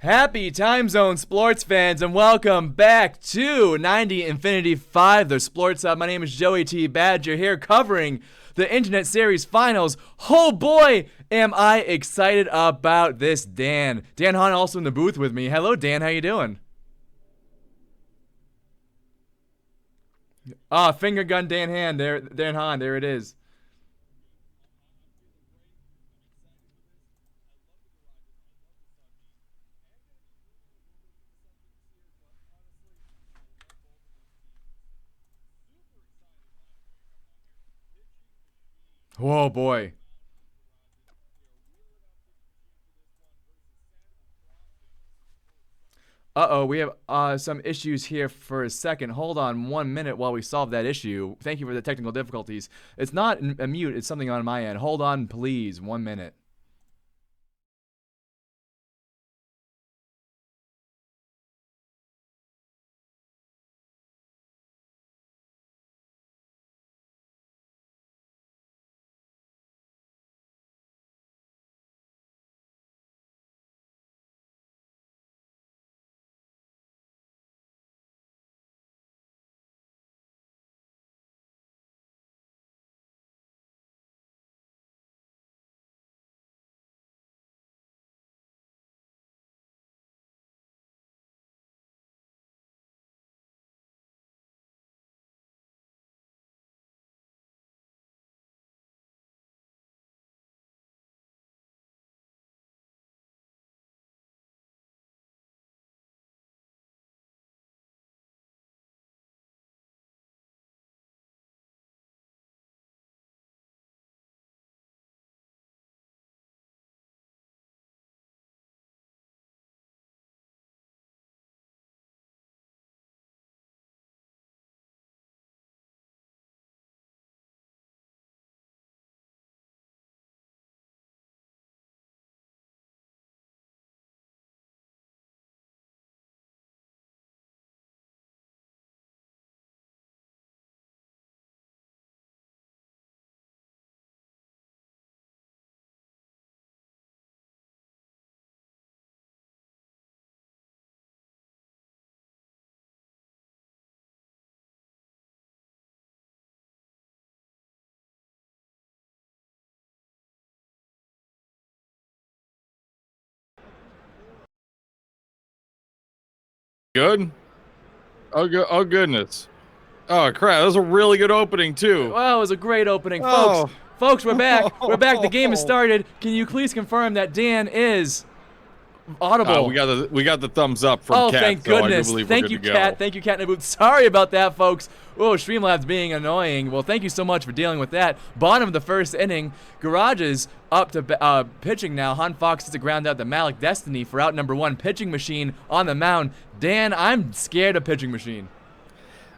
Happy Time Zone sports fans, and welcome back to 90 Infinity 5, the Sports Hub. My name is Joey T. Badger here covering the Internet Series Finals. Oh boy, am I excited about this, Dan. Dan Hahn also in the booth with me. Hello, Dan. How you doing? Finger gun Dan Hahn. Dan Hahn. There it is. Oh boy. Uh-oh, we have some issues here for a second. Hold on 1 minute while we solve that issue. Thank you for the technical difficulties. It's not a mute, it's something on my end. Hold on, please, 1 minute. Good? Oh goodness. Oh crap, that was a really good opening too. Well, it was a great opening, folks. Folks, we're back. We're back. The game has started. Can you please confirm that Dan is audible? We got the thumbs up from Cat. Thank goodness. Thank you, Cat. Thank you, Cat in the booth. Sorry about that, folks. Oh, Streamlabs being annoying. Well, thank you so much for dealing with that. Bottom of the first inning. Garages up to pitching now. Han Fox hits the ground out to Malik Destiny for out number one. Pitching Machine on the mound. Dan, I'm scared of Pitching Machine.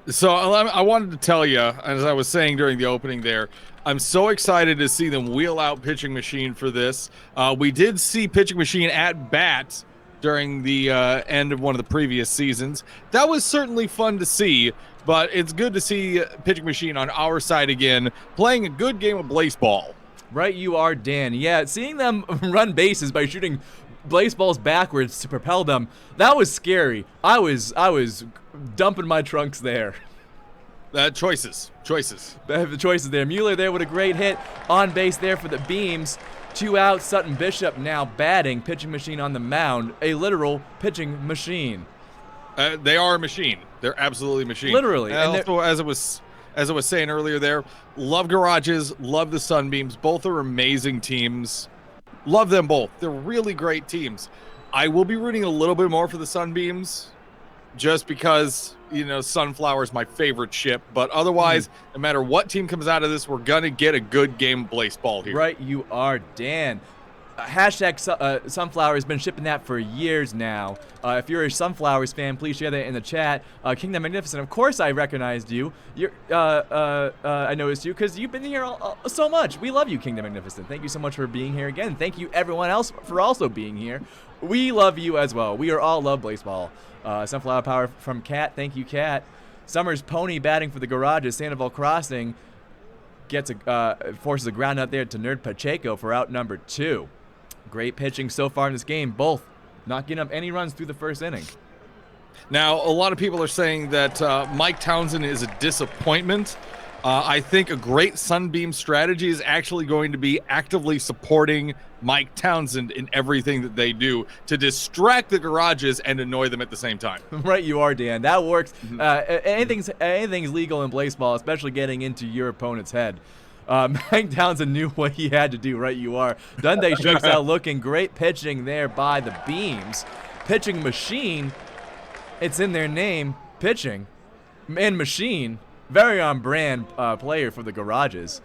So I wanted to tell you, as I was saying during the opening there, I'm so excited to see them wheel out Pitching Machine for this. We did see Pitching Machine at bat during the end of one of the previous seasons. That was certainly fun to see, but it's good to see Pitching Machine on our side again, playing a good game of Blaseball. Right you are, Dan. Yeah, seeing them run bases by shooting Blazeballs backwards to propel them, that was scary. I was dumping my trunks there. Choices. The choices there. Mueller there with a great hit on base there for the Beams. 2 outs. Sutton Bishop now batting. Pitching Machine on the mound. A literal pitching machine. They are a machine. They're absolutely a machine. Literally. And also, as I was saying earlier there, love Garages, love the Sunbeams. Both are amazing teams. Love them both. They're really great teams. I will be rooting a little bit more for the Sunbeams just because, you know, Sunflower is my favorite ship. But otherwise, no matter what team comes out of this, we're going to get a good game of Blaseball here. Right, you are, Dan. Hashtag Sunflower has been shipping that for years now. If you're a Sunflowers fan, please share that in the chat. Kingdom Magnificent, of course I recognized you. I noticed you because you've been here so much. We love you, Kingdom Magnificent. Thank you so much for being here again. Thank you everyone else for also being here. We love you as well. We are all love Blaseball. Sunflower Power from Cat. Thank you, Cat. Summers Pony batting for the Garages. Sandoval Crossing gets forces a ground out there to Nerd Pacheco for out number 2. Great pitching so far in this game. Both not getting up any runs through the first inning. Now, a lot of people are saying that Mike Townsend is a disappointment. I think a great Sunbeam strategy is actually going to be actively supporting Mike Townsend in everything that they do to distract the garages and annoy them at the same time. Right, you are, Dan. That works. Anything's legal in Blaseball, especially getting into your opponent's head. Mike Townsend knew what he had to do. Right, you are. Dundee strikes out looking. Great pitching there by the Beams. Pitching machine. It's in their name. Pitching and machine. Very on-brand player for the garages.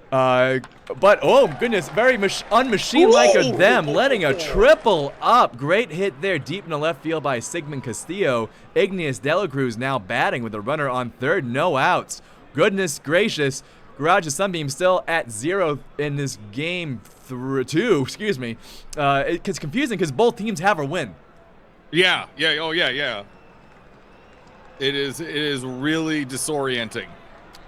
But, oh, goodness, very unmachine-like of them, letting a triple up. Great hit there, deep in the left field by Sigmund Castillo. Igneous De La Cruz now batting with a runner on third, no outs. Goodness gracious. Garage's Sunbeam still at 0 in this game 2, excuse me. It's confusing because both teams have a win. Yeah. It is really disorienting.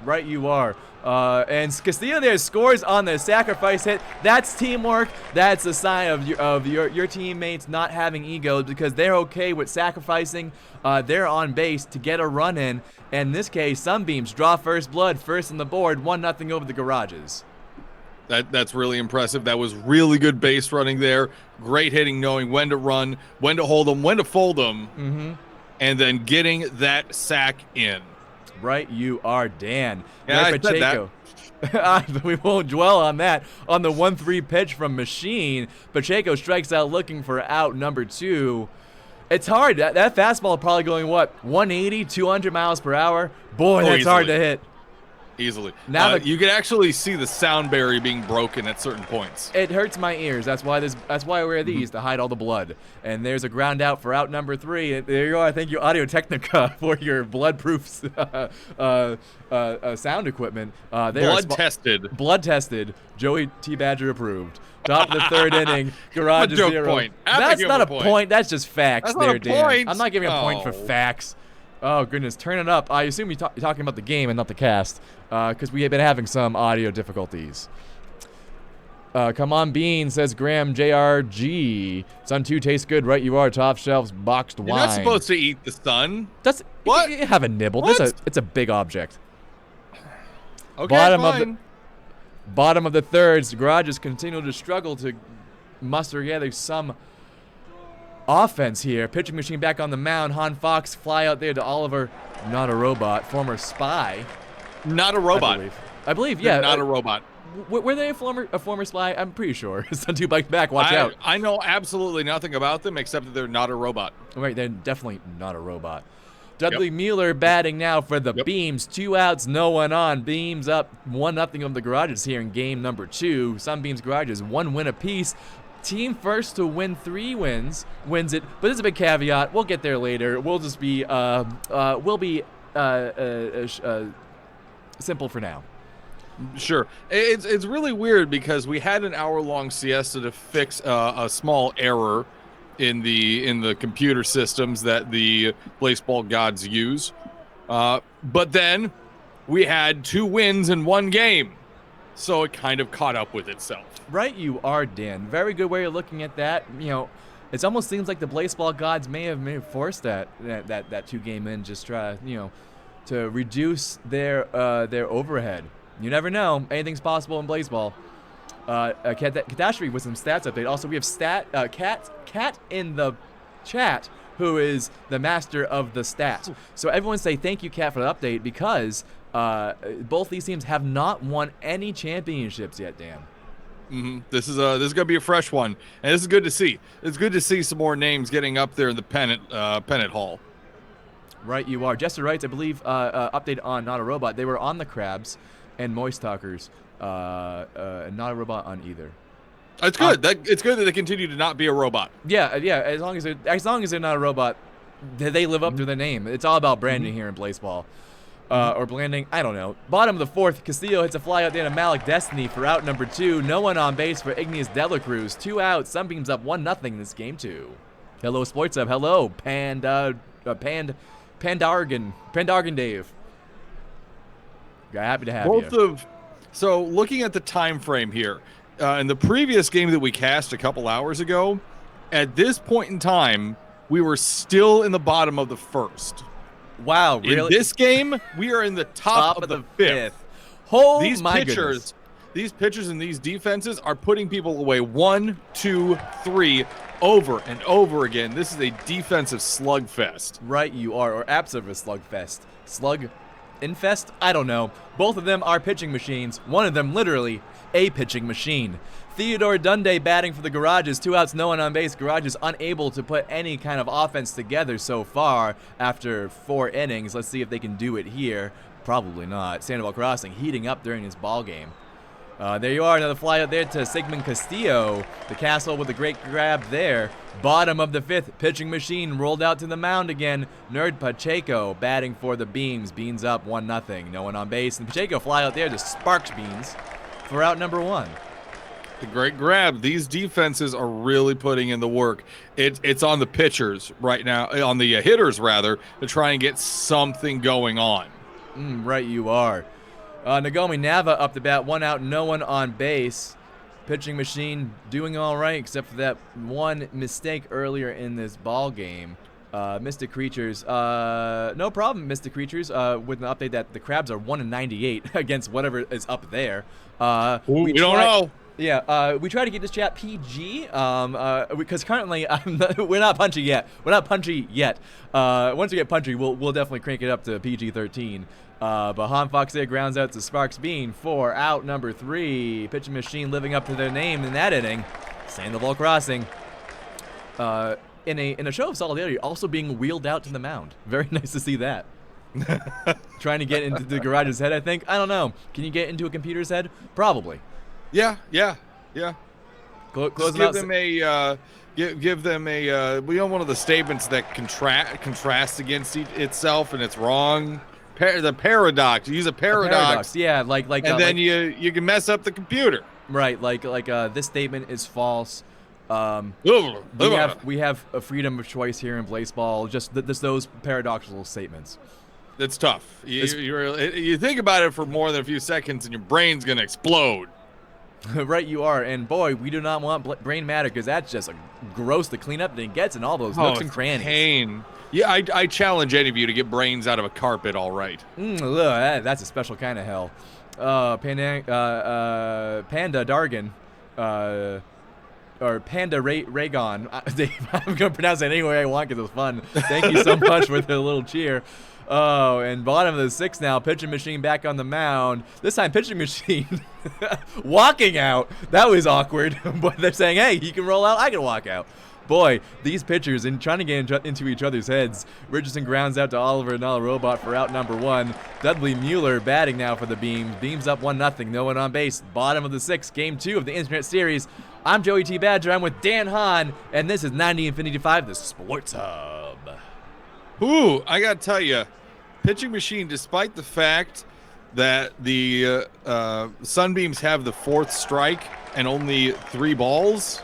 Right, you are. And Castillo there scores on the sacrifice hit. That's teamwork. That's a sign of your teammates not having egos because they're okay with sacrificing their on base to get a run in. And in this case, Sunbeams draw first blood, first on the board, 1-0 over the garages. That's really impressive. That was really good base running there. Great hitting, knowing when to run, when to hold them, when to fold them, and then getting that sack in. Right, you are, Dan. Yeah, I Pacheco. said that. We won't dwell on that. On the 1-3 pitch from Machine, Pacheco strikes out looking for out number 2. It's hard. That fastball probably going, what, 180, 200 miles per hour? Boy, that's easily. hard to hit. Easily. Now You can actually see the sound barrier being broken at certain points. It hurts my ears. That's why I wear these to hide all the blood. And there's a ground out for out number 3. There you go. Thank you, Audio Technica, for your blood-proof sound equipment. Blood tested. Blood tested. Joey T. Badger approved. Top of the third inning. Garage is 0. Point. That's not a point. That's just facts. That's there, not a Dan. point. I'm not giving a point for facts. Oh, goodness. Turn it up. I assume you're talking about the game and not the cast, because we have been having some audio difficulties. Come on, Bean, says Graham JRG. Sun 2 tastes good, right? You are. Top shelves, boxed wine. You're not supposed to eat the sun. That's what? You have a nibble. What? It's a big object. Okay, fine. Bottom of the thirds. Garages continue to struggle to muster together some offense here. Pitching machine back on the mound. Han Fox fly out there to Oliver. Not a robot. Former spy. Not a robot. I believe yeah. They're not a robot. Were they a former spy? I'm pretty sure. Sun 2 bikes back. Watch out. I know absolutely nothing about them except that they're not a robot. Right, they're definitely not a robot. Dudley Mueller batting now for the Beams. 2 outs, no one on. Beams up 1-0 on the Garages here in game number 2. Sunbeams Garages 1 win apiece. Team first to win 3 wins it, but there's a big caveat. We'll get there later. We'll just be simple for now. Sure. It's really weird because we had an hour-long siesta to fix a small error in the computer systems that the Blaseball gods use. But then we had 2 wins in 1 game. So it kind of caught up with itself. Right, you are, Dan. Very good way of looking at that. You know, it almost seems like the Blaseball gods may have forced that 2-game in, just try, to reduce their overhead. You never know. Anything's possible in Blaseball. Catastrophe with some stats update. Also, we have Cat in the chat, who is the master of the stats. So everyone say thank you, Cat, for the update because both these teams have not won any championships yet, Dan. This is gonna be a fresh one, and this is good to see. It's good to see some more names getting up there in the pennant hall. Right, you are. Jester writes, I believe, update on Not a Robot. They were on the Crabs and Moist Talkers. Not a robot on either. It's good. It's good that they continue to not be a robot. Yeah. As long as they're not a robot, they live up to their name. It's all about branding here in Blaseball. Or blending, I don't know. Bottom of the 4th, Castillo hits a fly out there to Malik Destiny for out number 2. No one on base for Igneous De La Cruz. 2 outs. Sunbeams up 1-0 in this game 2. Hello, Sports Hub. Hello, Pandargan Dave. Happy to have you. So looking at the time frame here, in the previous game that we cast a couple hours ago, At this point in time, we were still in the bottom of the first. Wow, really? In this game, we are in the top of the fifth. Oh, These my pitchers, goodness. these pitchers and these defenses are putting people away 1, 2, 3 over and over again. This is a defensive slugfest. Right, you are, or absolute slugfest. Slug infest? I don't know. Both of them are pitching machines. One of them literally a pitching machine. Theodore Dundee batting for the Garages. 2 outs, no one on base. Garages unable to put any kind of offense together so far after 4 innings. Let's see if they can do it here. Probably not. Sandoval Crossing heating up during this ball game. There you are, another fly out there to Sigmund Castillo. The Castle with a great grab there. Bottom of the 5th, pitching machine rolled out to the mound again. Nerd Pacheco batting for the Beams. Beans up 1-0. No one on base. And Pacheco fly out there to Sparks Beans for out number 1. The great grab. These defenses are really putting in the work. It's on the pitchers right now, on the hitters rather, to try and get something going on. Right you are. Nagomi Nava up the bat, 1 out, no one on base. Pitching machine doing all right, except for that one mistake earlier in this ball game. Mystic Creatures, no problem, Mystic Creatures, with an update that the Crabs are 1-98 against whatever is up there. We don't know. Yeah, we try to keep this chat PG, because currently we're not punchy yet. We're not punchy yet. Once we get punchy, we'll definitely crank it up to PG-13. But Hahn Fox there grounds out to Sparks Bean for out number 3. Pitching machine living up to their name in that inning. Sandoval Crossing. In a show of solidarity, also being wheeled out to the mound. Very nice to see that. Trying to get into the Garage's head, I think. I don't know. Can you get into a computer's head? Probably. Yeah. Close give them a give them a one of the statements that contrasts against itself, and it's wrong. The paradox. You use a paradox. Yeah, like and then you can mess up the computer. Right, like this statement is false. We have a freedom of choice here in Blaseball. Just those paradoxical statements. It's tough. You think about it for more than a few seconds, and your brain's gonna explode. Right, you are. And boy, we do not want brain matter, because that's just gross to clean up that it gets in all those nooks and crannies. Pain. Yeah, I challenge any of you to get brains out of a carpet. All right. Look, that's a special kind of hell. Panda Dargan, or Panda Raygon. I'm gonna pronounce it any way I want because it's fun. Thank you so much for the little cheer. Oh, and bottom of the 6th now, pitching machine back on the mound. This time, pitching machine walking out. That was awkward. But they're saying, hey, he can roll out, I can walk out. Boy, these pitchers trying to get into each other's heads. Richardson grounds out to Oliver Null Robot for out number 1. Dudley Mueller batting now for the Beams. Beams up 1-0. No one on base. Bottom of the 6th, game 2 of the Internet Series. I'm Joey T. Badger. I'm with Dan Hahn, and this is 90 Infinity 5, the Sports Hub. Ooh, I gotta tell you, pitching machine, despite the fact that the Sunbeams have the 4th strike and only 3 balls,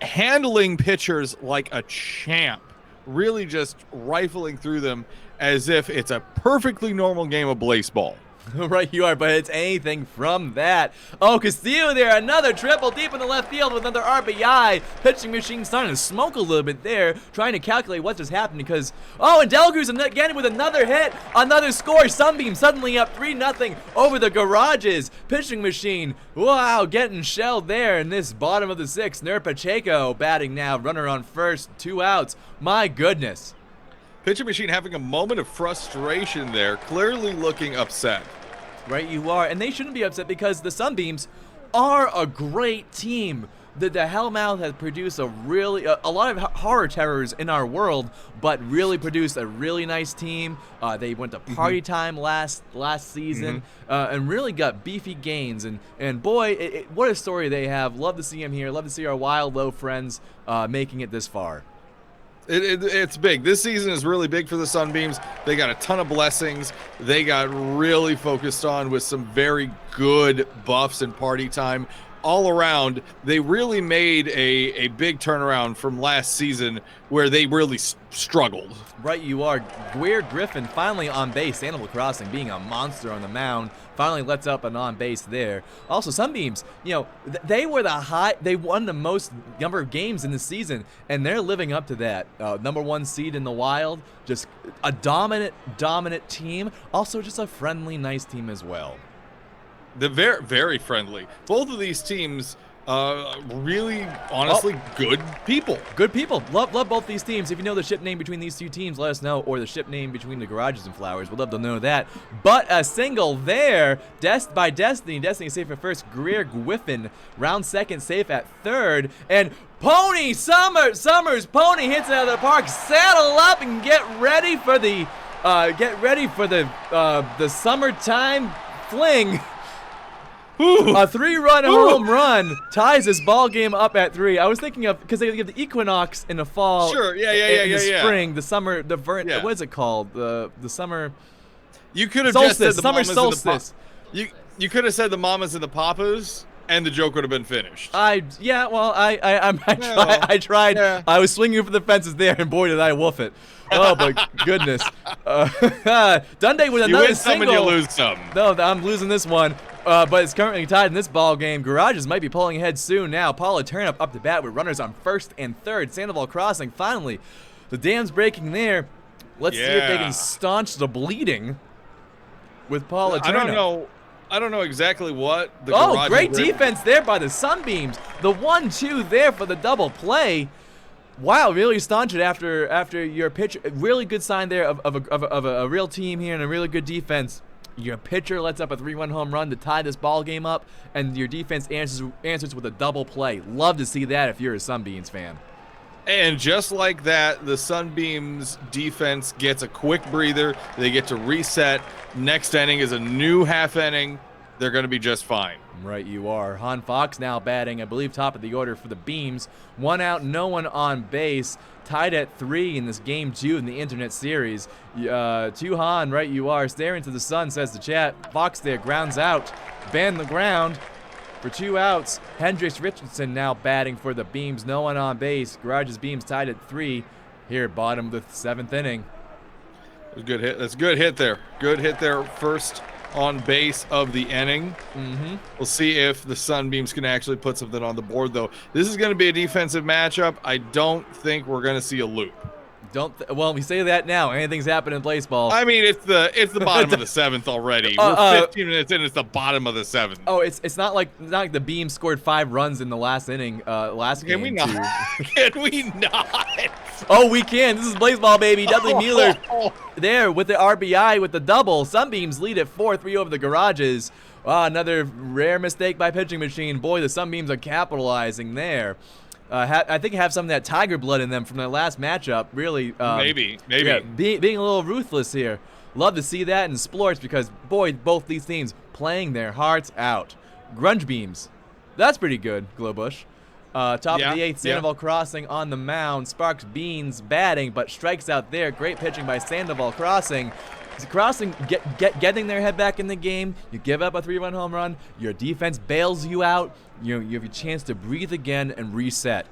handling pitchers like a champ, really just rifling through them as if it's a perfectly normal game of Blaseball. Right, you are, but it's anything from that. Oh, Castillo there, another triple deep in the left field with another RBI. Pitching machine starting to smoke a little bit there, trying to calculate what just happened because, oh, and Delacruz again with another hit, another score. Sunbeam suddenly up 3-0 over the Garages. Pitching machine, wow, getting shelled there in this bottom of the 6th. Nerd Pacheco batting now, runner on first, 2 outs. My goodness. Pitching machine having a moment of frustration there, clearly looking upset. Right, you are, and they shouldn't be upset because the Sunbeams are a great team. The Hellmouth has produced a lot of horror terrors in our world, but really produced a really nice team. They went to party time last season, and really got beefy gains. And boy, what a story they have. Love to see them here. Love to see our Wild Low friends making it this far. It's big. This season is really big for the Sunbeams. They got a ton of blessings. They got really focused on with some very good buffs and party time. all around, they really made a big turnaround from last season where they really struggled. Right, you are. Greer Griffin finally on base. Animal Crossing being a monster on the mound. Finally lets up an on base there. Also, Sunbeams, you know, they were they won the most number of games in the season, and they're living up to that. #1 seed in the Wild. Just a dominant team. Also, just a friendly, nice team as well. They're very, very friendly. Both of these teams, really, honestly, good people. Good people. Love both these teams. If you know the ship name between these two teams, let us know. Or the ship name between the Garages and Flowers. We'd love to know that. But a single there by Destiny. Destiny safe at first. Greer Griffin round second, safe at third. And Pony Summers Pony hits it out of the park. Saddle up and get ready for the summertime fling. Ooh. A 3-run home run ties this ball game up at 3. I was thinking of, because they give the equinox in the fall. Sure, yeah. In the spring, the summer, what is it called? The summer. You could have solstice, just said the summer mamas solstice. You could have said the mamas and the papas, and the joke would have been finished. I tried. Yeah. I was swinging for the fences there, and boy, did I wolf it. Oh my goodness. Dundee with another you win some single. and you lose some. No, I'm losing this one. But it's currently tied in this ball game. Garages might be pulling ahead soon now. Paula Turnip up to bat with runners on first and third. Sandoval Crossing finally. The dam's breaking there. Let's see if they can staunch the bleeding with Paula Turnip. I don't know exactly what the Garages great defense there by the Sunbeams. The 1-2 there for the double play. Wow, really staunch it after your pitch. Really good sign there of a real team here and a really good defense. Your pitcher lets up a 3-1 home run to tie this ball game up, and your defense answers with a double play. Love to see that if you're a Sunbeams fan. And just like that, the Sunbeams defense gets a quick breather. They get to reset. Next inning is a new half inning. They're going to be just fine. Right, you are. Hahn Fox now batting, I believe, top of the order for the Beams. 1 out, no one on base. Tied at 3 in this game 2 in the Internet Series. To Hahn, right you are. Stare into the sun, says the chat. Fox there grounds out. Ban the ground for 2 outs. Hendricks Richardson now batting for the Beams. No one on base. Garages Beams tied at 3 here, bottom of the 7th inning. Good hit. That's a good hit there. Good hit there. First on base of the inning. We'll see if the Sunbeams can actually put something on the board, though. This is going to be a defensive matchup. I don't think we're going to see a loop. Well, we say that now. Anything's happened in Blaseball. I mean, it's the bottom of the 7th already. We're 15 minutes in. It's the bottom of the 7th. Oh, it's not like the Beams scored 5 runs in the last inning. Last game. Can we not? Can we not? Oh, we can. This is Blaseball, baby. Dudley Mueller there with the RBI with the double. Sunbeams lead at 4-3 over the Garages. Another rare mistake by pitching machine. Boy, the Sunbeams are capitalizing there. I think have some of that tiger blood in them from their last matchup. Really, maybe. Yeah, being a little ruthless here. Love to see that in sports because, boy, both these teams playing their hearts out. Grunge Beams, that's pretty good. Glowbush, top of the 8th. Sandoval Crossing on the mound. Sparks Beans batting, but strikes out there. Great pitching by Sandoval Crossing. Crossing getting their head back in the game. You give up a 3-1 home run. Your defense bails you out. You have a chance to breathe again and reset.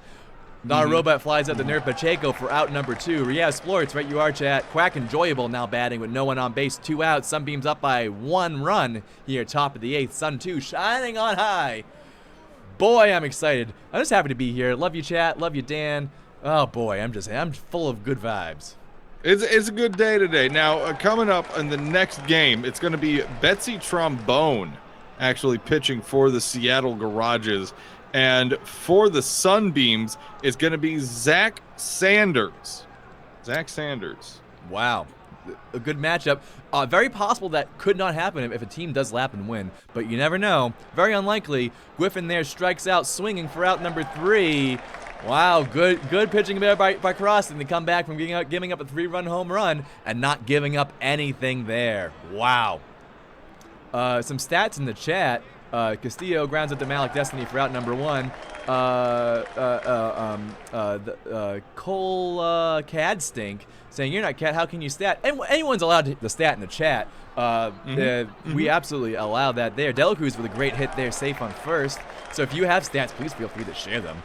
Not a robot flies out to Nerd Pacheco for out number 2. Yeah, Splorts, right you are, chat. Quack Enjoyable now batting with no one on base. 2 outs. Sunbeams up by 1 run here, top of the 8th. Sun 2 shining on high. Boy, I'm excited. I'm just happy to be here. Love you, chat. Love you, Dan. Oh boy, I'm full of good vibes. It's a good day today. Now, coming up in the next game, it's going to be Betsy Trombone actually pitching for the Seattle Garages. And for the Sunbeams, it's going to be Zach Sanders. Wow. A good matchup. Very possible that could not happen if a team does lap and win, but you never know. Very unlikely. Griffin there strikes out, swinging for out number 3. Wow, good pitching there by Crossing to come back from giving up a 3-run home run and not giving up anything there. Wow. Some stats in the chat. Castillo grounds out the Malik Destiny for out number 1. Cole Cadstink saying, "You're not Cat. How can you stat?" And anyone's allowed to stat in the chat. We absolutely allow that there. Delacruz with a great hit there, safe on first. So if you have stats, please feel free to share them.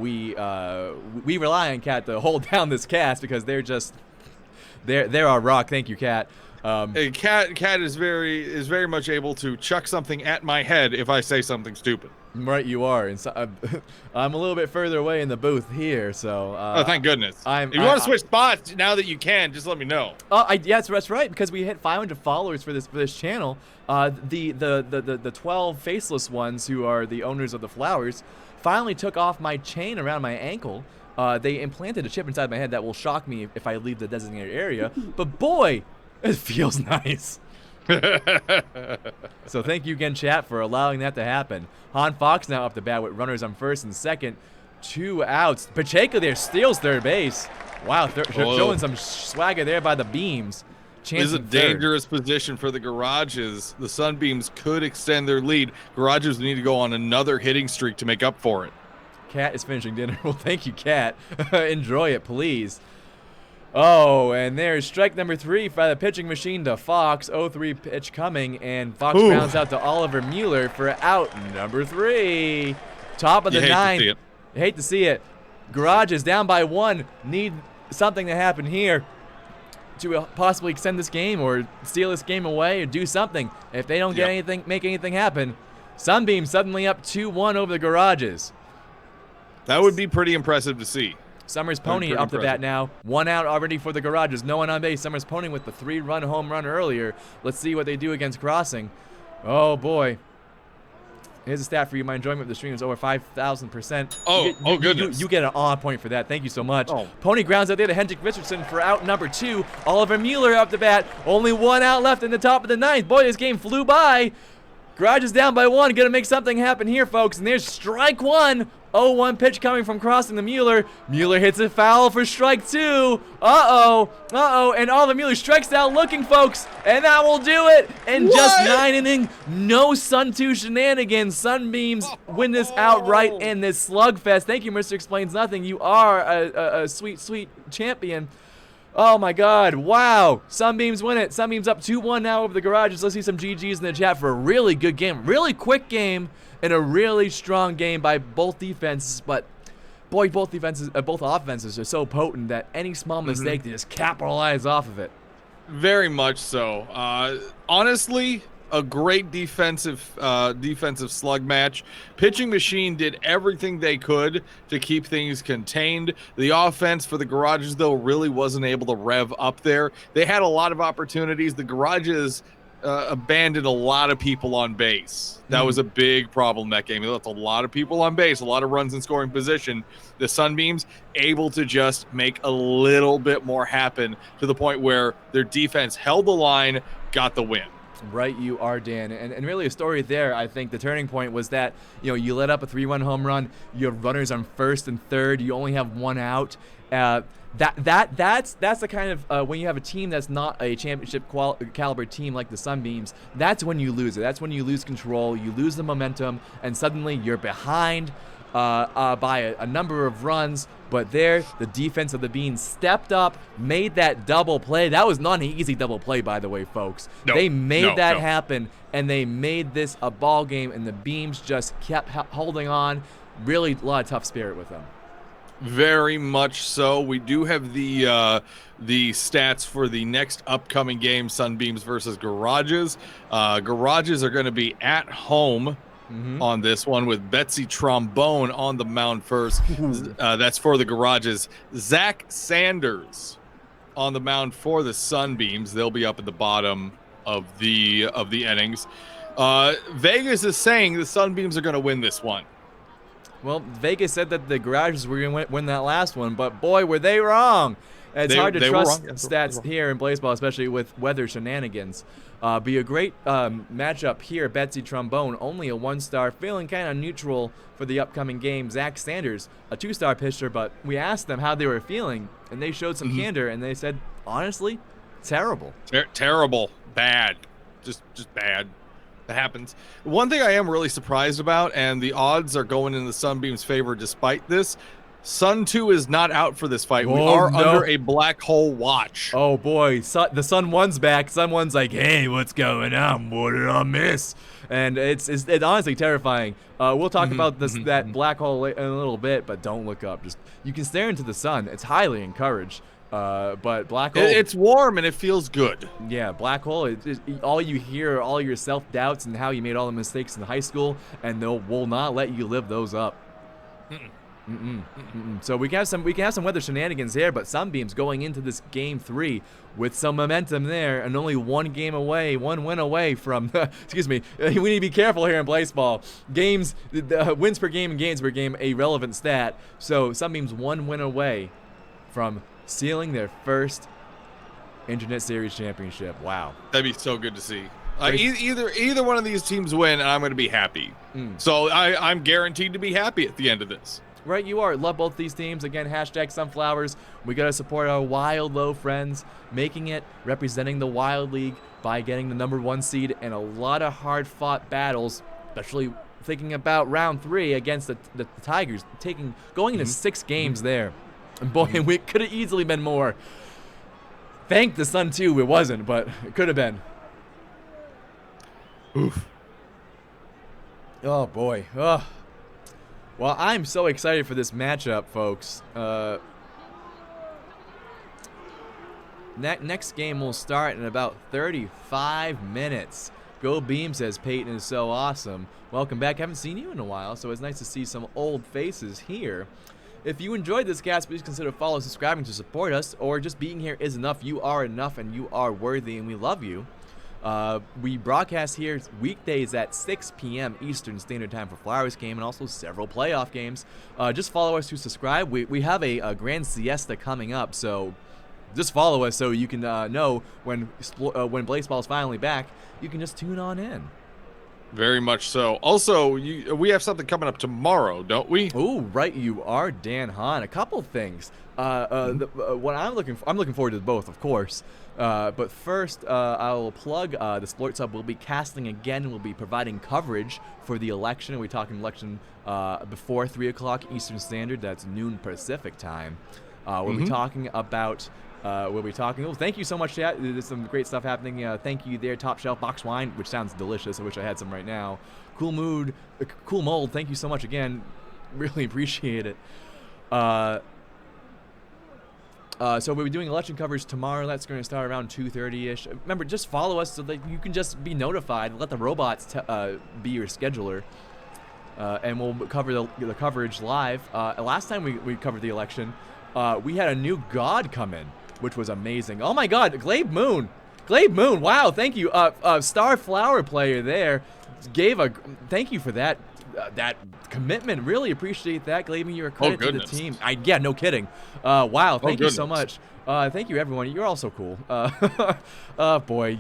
We rely on Cat to hold down this cast because they're our rock. Thank you, Cat. Cat is very much able to chuck something at my head if I say something stupid. Right, you are. And so, I'm a little bit further away in the booth here, so. Oh, thank goodness. If you want to switch spots now that you can, just let me know. Yes, that's right. Because we hit 500 followers for this channel. The 12 faceless ones who are the owners of the flowers finally took off my chain around my ankle. They implanted a chip inside my head that will shock me if I leave the designated area. But boy, it feels nice. So thank you again, chat, for allowing that to happen. Hahn Fox now up the bat with runners on first and second. 2 outs. Pacheco there steals third base. Wow, showing some swagger there by the Beams. This is a dangerous position for the Garages. The Sunbeams could extend their lead. Garages need to go on another hitting streak to make up for it. Cat is finishing dinner. Well, thank you, Cat. Enjoy it, please. Oh, and there's strike number 3 by the pitching machine to Fox. 0-3 pitch coming, and Fox rounds out to Oliver Mueller for out number 3. Top of the 9th. Hate to see it. Garage is down by 1. Need something to happen here to possibly extend this game or steal this game away or do something. If they don't get anything, make anything happen, Sunbeam suddenly up 2-1 over the Garages. That would be pretty impressive to see. Summers Pony up the bat now. 1 out already for the Garages. No one on base. Summers Pony with the 3-run home run earlier. Let's see what they do against Crossing. Oh, boy. Here's a stat for you. My enjoyment of the stream is over 5,000%. Goodness. You get an on point for that. Thank you so much. Pony grounds out there to Hendrik Richardson for out number 2. Oliver Mueller up the bat. Only 1 out left in the top of the 9th. Boy, this game flew by. Garage is down by 1. Gonna make something happen here, folks. And there's strike 1. 0-1 pitch coming from Crossing to Mueller. Mueller hits a foul for strike 2. And Oliver Mueller strikes out looking, folks. And that will do it. And just 9 innings, no Sun 2 shenanigans. Sunbeams win this outright in this slugfest. Thank you, Mr. Explains Nothing. You are a sweet, sweet champion. Oh my God, wow. Sunbeams win it. Sunbeams up 2-1 now over the Garages. Let's see some GGs in the chat for a really good game. Really quick game and a really strong game by both defenses. But boy, both offenses are so potent that any small mistake, they just capitalize off of it. Very much so. Honestly, a great defensive slug match. Pitching machine did everything they could to keep things contained. The offense for the Garages, though, really wasn't able to rev up there. They had a lot of opportunities. The Garages abandoned a lot of people on base. That was a big problem that game. They left a lot of people on base, a lot of runs in scoring position. The Sunbeams able to just make a little bit more happen to the point where their defense held the line, got the win. Right, you are, Dan. And really a story there, I think the turning point was that, you let up a 3-run home run, you have runners on first and third, you only have 1 out. That's the kind of when you have a team that's not a championship caliber team like the Sunbeams, that's when you lose it. That's when you lose control, you lose the momentum, and suddenly you're behind by a number of runs. But there, the defense of the Beans stepped up, made that double play. That was not an easy double play, by the way, folks. They made that happen, and they made this a ball game, and the Beams just kept holding on. Really a lot of tough spirit with them. Very much so. We do have the stats for the next upcoming game, Sunbeams versus Garages. Garages are going to be at home on this one with Betsy Trombone on the mound first. That's for the Garages. Zach Sanders on the mound for the Sunbeams. They'll be up at the bottom of the innings. Vegas is saying the Sunbeams are going to win this one. Well, Vegas said that the Garages were going to win that last one, but boy, were they wrong. It's hard to trust stats here in Blaseball, especially with weather shenanigans. Be a great matchup here. Betsy Trombone, only a 1-star, feeling kind of neutral for the upcoming game. Zach Sanders, a 2-star pitcher, but we asked them how they were feeling, and they showed some candor, and they said, honestly, terrible. Terrible. Bad. Just bad. That happens. One thing I am really surprised about, and the odds are going in the Sunbeams' favor despite this, Sun 2 is not out for this fight. We are under a black hole watch. Oh boy, the Sun 1's back. Sun 1's like, hey, what's going on? What did I miss? And it's honestly terrifying. We'll talk about that black hole in a little bit, but don't look up. Just you can stare into the sun. It's highly encouraged. But black hole, it's warm and it feels good. Yeah, black hole. All you hear are all your self-doubts and how you made all the mistakes in high school, and they will not let you live those up. So we can have some weather shenanigans here, but Sunbeams going into this game 3 with some momentum there, and only one win away from. Excuse me. We need to be careful here in Blaseball. Games, wins per game and games per game, a relevant stat. So Sunbeams 1 win away from sealing their first Internet Series championship. Wow, that'd be so good to see. Either one of these teams win, and I'm going to be happy. So I'm guaranteed to be happy at the end of this. Right, you are. Love both these teams. Again, hashtag Sunflowers. We got to support our Wild Low friends, making it, representing the Wild League by getting the #1 seed and a lot of hard-fought battles, especially thinking about round 3 against the Tigers, going into 6 games there. And boy, we could have easily been more. Thank the Sun 2 it wasn't, but it could have been. Oof. Oh, boy. Oh. Well, I'm so excited for this matchup, folks. Next game will start in about 35 minutes. Go Beam, says Peyton is so awesome. Welcome back. Haven't seen you in a while, so it's nice to see some old faces here. If you enjoyed this cast, please consider following, subscribing to support us, or just being here is enough. You are enough, and you are worthy, and we love you. We broadcast here weekdays at 6 p.m. Eastern Standard Time for Flowers game and also several playoff games. Just follow us to subscribe. We have a grand siesta coming up, so just follow us so you can know when Blaseball is finally back. You can just tune on in. Very much so. Also, we have something coming up tomorrow, don't we? Oh, right, you are, Dan Hahn. A couple things. What I'm looking forward to both, of course. But first, I'll plug the Sports Hub will be casting again. We'll be providing coverage for the election. We're talking election before 3 o'clock Eastern Standard. That's noon Pacific time. We'll be talking about. Oh, thank you so much, chat. There's some great stuff happening. Thank you there, Top Shelf Box Wine, which sounds delicious. I wish I had some right now. Cool Mood, Cool Mold. Thank you so much again. Really appreciate it. So we'll be doing election coverage tomorrow. That's going to start around 2:30ish. Remember, just follow us so that you can just be notified. Let the robots be your scheduler, and we'll cover the coverage live. Last time we covered the election, we had a new god come in, which was amazing. Oh my God, Glade Moon! Wow, thank you. Star Flower player there thank you for that. That commitment, really appreciate that. Giving you a credit to the team. Yeah, no kidding. Wow, thank you so much. Thank you, everyone. You're all so cool. Oh boy,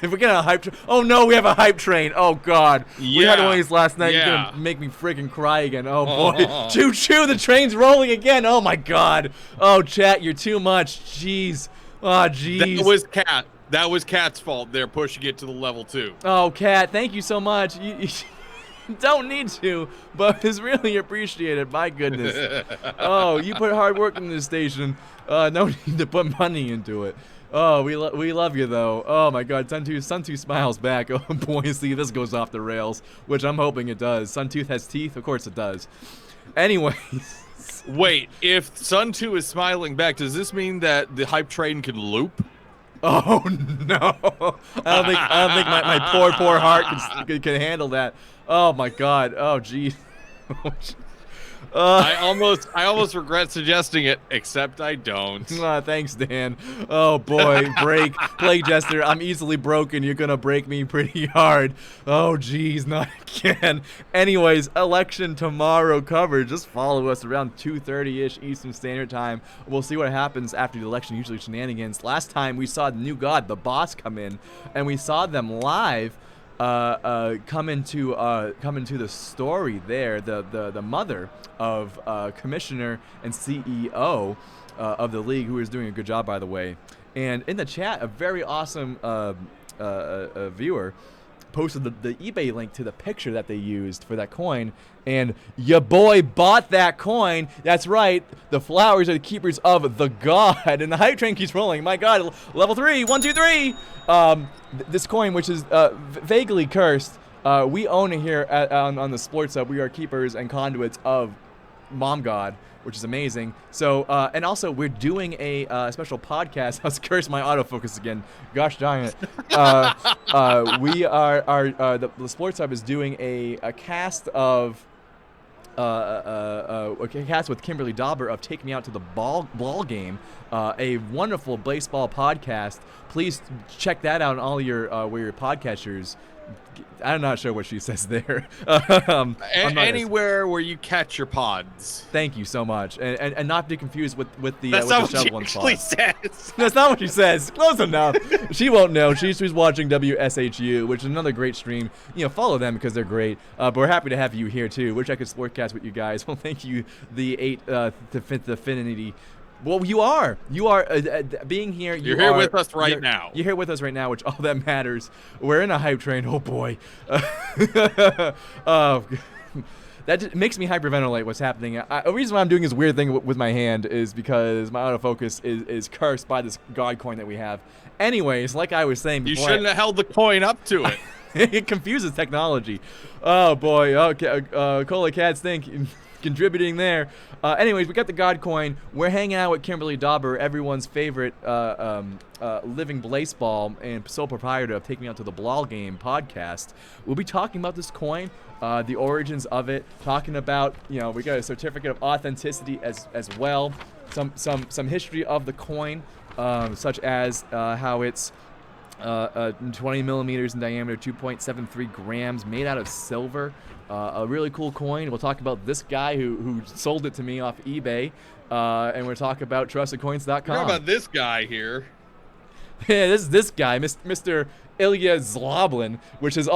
if we're getting a hype train. Oh no, we have a hype train. Oh God, we had one of these last night. You're gonna make me freaking cry again. Oh boy, choo choo, the train's rolling again. Oh my God. Oh chat, you're too much. Jeez. Oh jeez. That was Cat's fault. They're pushing it to the level 2. Oh Cat, thank you so much. You don't need to, but it's really appreciated. My goodness. Oh, you put hard work in this station. No need to put money into it. Oh, we love you though. Oh my God, Sun2 smiles back. Oh boy, see this goes off the rails, which I'm hoping it does. Sun2 has teeth, of course it does. Anyways. Wait, if Sun2 is smiling back, does this mean that the hype train can loop? Oh no! I don't think my poor heart can handle that. Oh my God! Oh geez. I almost regret suggesting it, except I don't. Thanks, Dan. Oh boy, Plague Jester. I'm easily broken. You're gonna break me pretty hard. Oh geez, not again. Anyways, election tomorrow coverage. Just follow us around 2:30ish Eastern Standard Time. We'll see what happens after the election. Usually shenanigans. Last time we saw the new god, the boss, come in, and we saw them live. Come into the story there, the mother of Commissioner and CEO of the league, who is doing a good job, by the way. And in the chat, a very awesome viewer posted the eBay link to the picture that they used for that coin, and your boy bought that coin. That's right, the flowers are the keepers of the god, and the hype train keeps rolling. My god, level 3, 1, 2, 3. This coin, which is vaguely cursed, we own it here on the Sports Hub. We are keepers and conduits of Mom God, which is amazing. So, and also we're doing a special podcast. Let's curse my autofocus again. Gosh darn it. We are the Sports Hub is doing a cast of a cast with Kimberly Dauber of Take Me Out to the Ball Game, a wonderful Blaseball podcast. Please check that out on all your where your podcasters. I'm not sure what she says there. Anywhere where you catch your pods. Thank you so much, and not be confused with the That's with not the what she shoveling actually says. That's not what she says. Close enough. She won't know. She's watching WSHU, which is another great stream. You know, follow them because they're great. But we're happy to have you here too. Wish I could sportcast with you guys. Well, thank you, the 8 to Finity. Well, you are being here. You're here with us right now. You're here with us right now, which all that matters. We're in a hype train. Oh boy. That just makes me hyperventilate what's happening. The reason why I'm doing this weird thing with my hand is because my autofocus is cursed by this god coin that we have. Anyways, like I was saying before, you shouldn't have held the coin up to it. It confuses technology. Oh boy. Okay. Cola Cats think. Contributing there. Anyways, we got the God coin. We're hanging out with Kimberly Dauber, everyone's favorite living Blaseball and sole proprietor of Take Me Out to the Ball Game podcast. We'll be talking about this coin, the origins of it, talking about, you know, we got a certificate of authenticity as well, some history of the coin, such as how it's 20 millimeters in diameter, 2.73 grams, made out of silver. A really cool coin. We'll talk about this guy who sold it to me off eBay, and we'll talk about trustedcoins.com. Talk about this guy here. Yeah, this guy, Mr. Ilya Zloblin, which is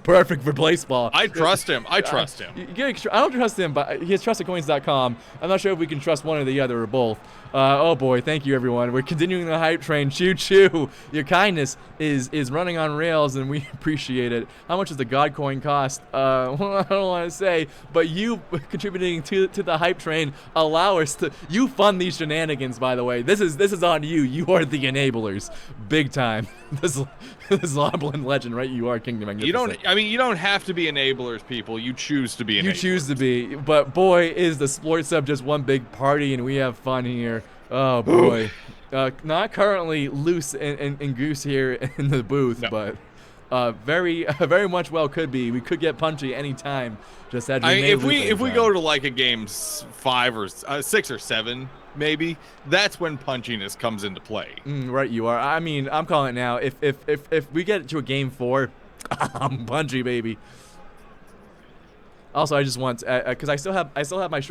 perfect for Blaseball. I trust him. I trust him. I don't trust him, but he has trustedcoins.com. I'm not sure if we can trust one or the other or both. Oh boy, thank you everyone. We're continuing the hype train. Choo choo. Your kindness is running on rails, and we appreciate it. How much does the God coin cost? Well, I don't want to say, but you contributing to the hype train allow us to. You fund these shenanigans, by the way. This is on you. You are the enablers, big time. This Zloblin legend, right? You are Kingdom Magnificent. You don't have to be enablers, people. You choose to be enablers. You choose to be, but boy, is the Sports Hub just one big party, and we have fun here. Oh boy. Not currently loose and goose here in the booth, no. But very much well could be. We could get punchy anytime. Just as if we go to like a game 5 or 6 or 7, maybe that's when punchiness comes into play. Right, you are. I mean, I'm calling it now. If we get to a game 4, I'm punchy, baby. Also, I just want because I still have my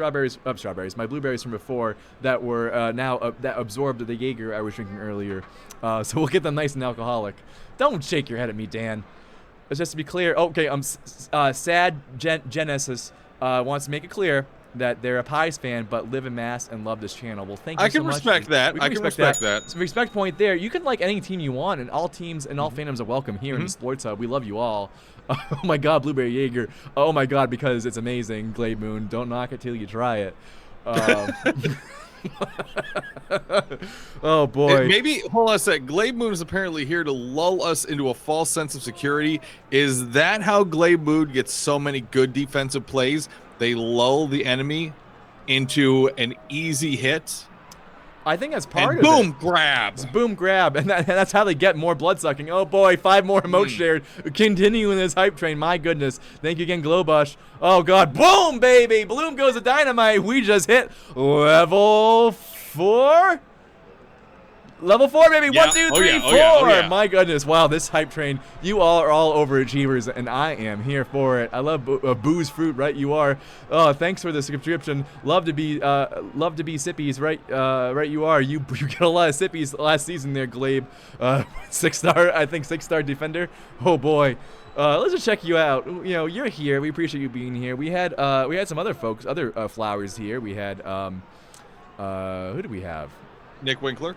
my blueberries from before that were now that absorbed the Jaeger I was drinking earlier. So we'll get them nice and alcoholic. Don't shake your head at me, Dan. But just to be clear, okay, Sad Genesis wants to make it clear that they're a Pies fan but live in Mass and love this channel. Well, thank you so much. I can respect that. Some respect point there. You can like any team you want, and all teams and all fandoms are welcome here in the Sports Hub. We love you all. Oh my God, Blueberry Jaeger. Oh my God, because it's amazing. Glade Moon. Don't knock it till you try it. Oh boy. Maybe hold on a sec. Glade Moon is apparently here to lull us into a false sense of security. Is that how Glade Moon gets so many good defensive plays? They lull the enemy into an easy hit. I think that's part and of boom, it. grab. It's boom, grab. And that's how they get more blood sucking. Oh boy, 5 more emotes shared. Continuing this hype train. My goodness. Thank you again, Glowbush. Oh God. Boom, baby. Bloom goes to dynamite. We just hit level 4. Level 4, baby. Yeah. 1, 2, 3, 4. Oh, yeah. My goodness. Wow, this hype train. You all are all overachievers, and I am here for it. I love booze fruit, right? You are. Oh, thanks for the subscription. Love to be sippies, right? Right, you are. You got a lot of sippies last season there, Glabe. 6-star, I think 6-star defender. Oh boy. Let's just check you out. You know, you're here. We appreciate you being here. We had some other folks, other flowers here. We had who did we have? Nick Winkler,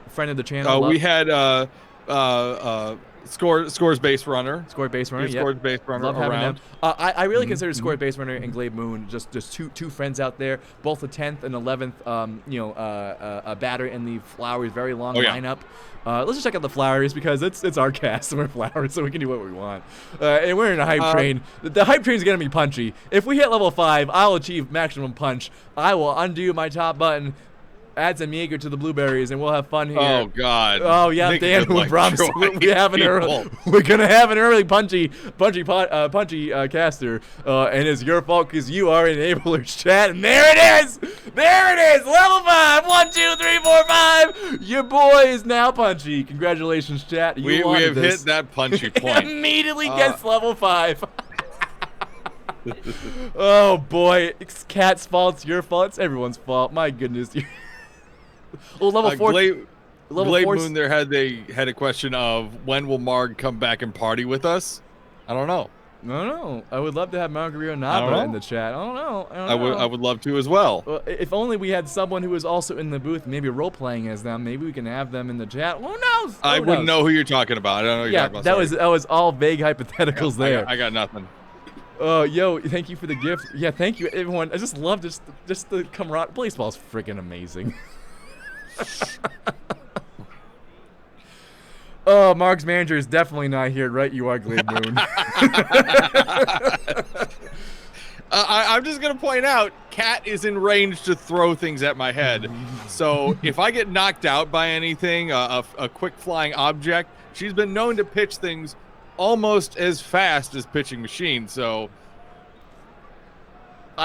friend of the channel. we had Scores base runner. Score base runner. Scores base runner Love having around. them. I really consider Score base runner and Glade Moon just two friends out there, both the 10th and 11th. A batter in the Flowers very long lineup. Let's just check out the Flowers because it's our cast and we're Flowers, so we can do what we want. And we're in a hype train. The hype train is gonna be punchy. If we hit level 5, I'll achieve maximum punch. I will undo my top button. Add some Jaeger to the blueberries, and we'll have fun here. Oh God! Oh yeah, Dan, we promise we're gonna have an early punchy caster, and it's your fault because you are enablers, chat. And there it is, level 5. 1, 2, 3, 4, 5. Your boy is now punchy. Congratulations, chat. We have hit that punchy point. Immediately gets level 5. Oh boy, it's Cat's fault. It's your fault. It's everyone's fault. My goodness. Well, level 4. Glade Moon there had a question of when will Marg come back and party with us? I don't know. No. I would love to have Margarito Nava in the chat. I don't know. I would love to as well. Well, if only we had someone who was also in the booth, maybe role playing as them. Maybe we can have them in the chat. Who knows? I wouldn't know who you're talking about. I don't know who you're talking about. That was all vague hypotheticals there. I got nothing. Yo, thank you for the gift. Yeah, thank you everyone. I just love just the camaraderie. Blaseball's freaking amazing. Oh, Mark's manager is definitely not here, right? You are, Glade Moon. I'm just gonna point out, Cat is in range to throw things at my head. So if I get knocked out by anything, a quick flying object, she's been known to pitch things almost as fast as Pitching Machine. So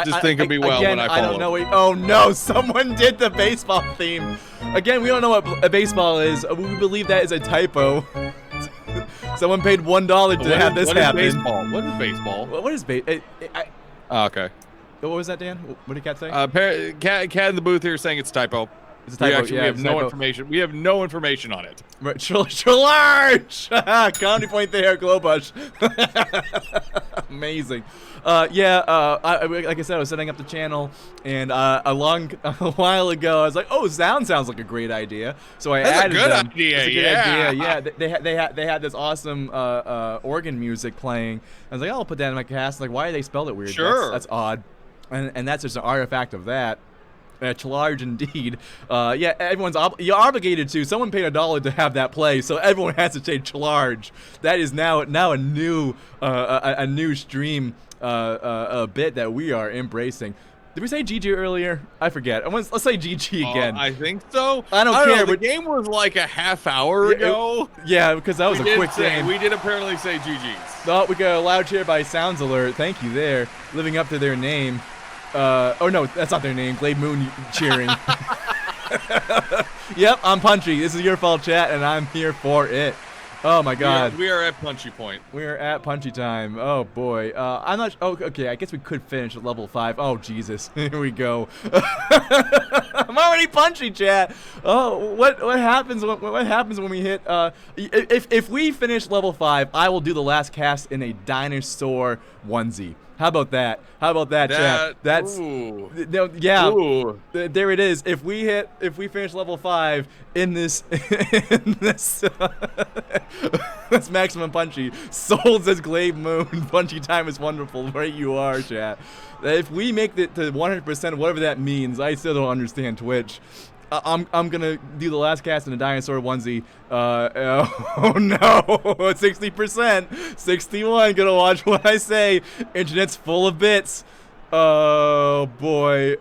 just think of me well when I follow. I don't know. Oh no! Someone did the baseball theme. Again, we don't know what a baseball is. We believe that is a typo. Someone paid $1 to have this happen. Baseball? What is baseball? What is baseball? Okay. What was that, Dan? What did Cat say? Cat in the booth here saying it's a typo. It's a typo. We have no information. We have no information on it. Right. Large. Comedy point there, Glowbush. Amazing. Like I said, I was setting up the channel, and a while ago, I was like, "Oh, sounds like a great idea." So I added them. That's a good idea. Yeah. They had this awesome organ music playing. I was like, "Oh, I'll put that in my cast." Like, why do they spell it weird? Sure. That's odd, and that's just an artifact of that. Large indeed. Everyone's you're obligated to. Someone paid $1 to have that play, so everyone has to say large. That is now a new stream bit that we are embracing. Did we say GG earlier? I forget. Let's say GG again. I think so. I don't care. The game was like a half hour ago. Yeah, because that was a quick game. We did apparently say GG's. Oh, we got a loud cheer by Sounds Alert. Thank you there. Living up to their name. Oh no, that's not their name. Glade Moon cheering. Yep, I'm punchy. This is your fault, chat, and I'm here for it. Oh my God. We are at punchy point. We are at punchy time. Oh boy. I'm not. Oh, okay. I guess we could finish at level 5. Oh Jesus. Here we go. I'm already punchy, chat. Oh, what happens? What happens when we hit? If we finish level 5, I will do the last cast in a dinosaur onesie. How about that? Chat? That's yeah. Ooh. There it is. If we finish level 5 in this that's maximum punchy. Sold says Glade Moon. Punchy time is wonderful. Right, you are, chat. If we make it to 100%, whatever that means, I still don't understand Twitch. I'm gonna do the last cast in a dinosaur onesie. Oh no, 60%, 61. Gonna watch what I say. Internet's full of bits. Oh boy,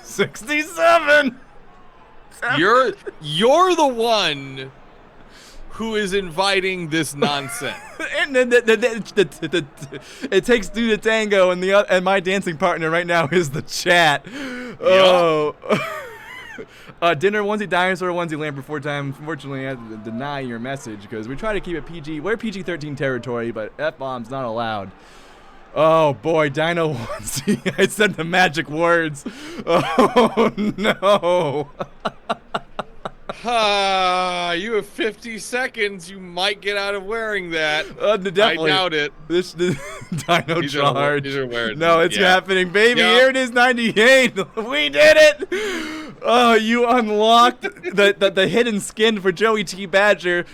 67. You're the one who is inviting this nonsense. And it takes two to tango, and my dancing partner right now is the chat. Oh. Dinner onesie, dinosaur onesie, Lamp 4 times. Unfortunately, I have to deny your message because we try to keep it PG. We're PG-13 territory, but F-bombs not allowed. Oh boy, Dino onesie. I said the magic words. Oh no. You have 50 seconds. You might get out of wearing that. Definitely. I doubt it. This Dino charge. These are weird. No, it's happening, baby. Yep. Here it is, 98. We did it. Oh, you unlocked the hidden skin for Joey T. Badger.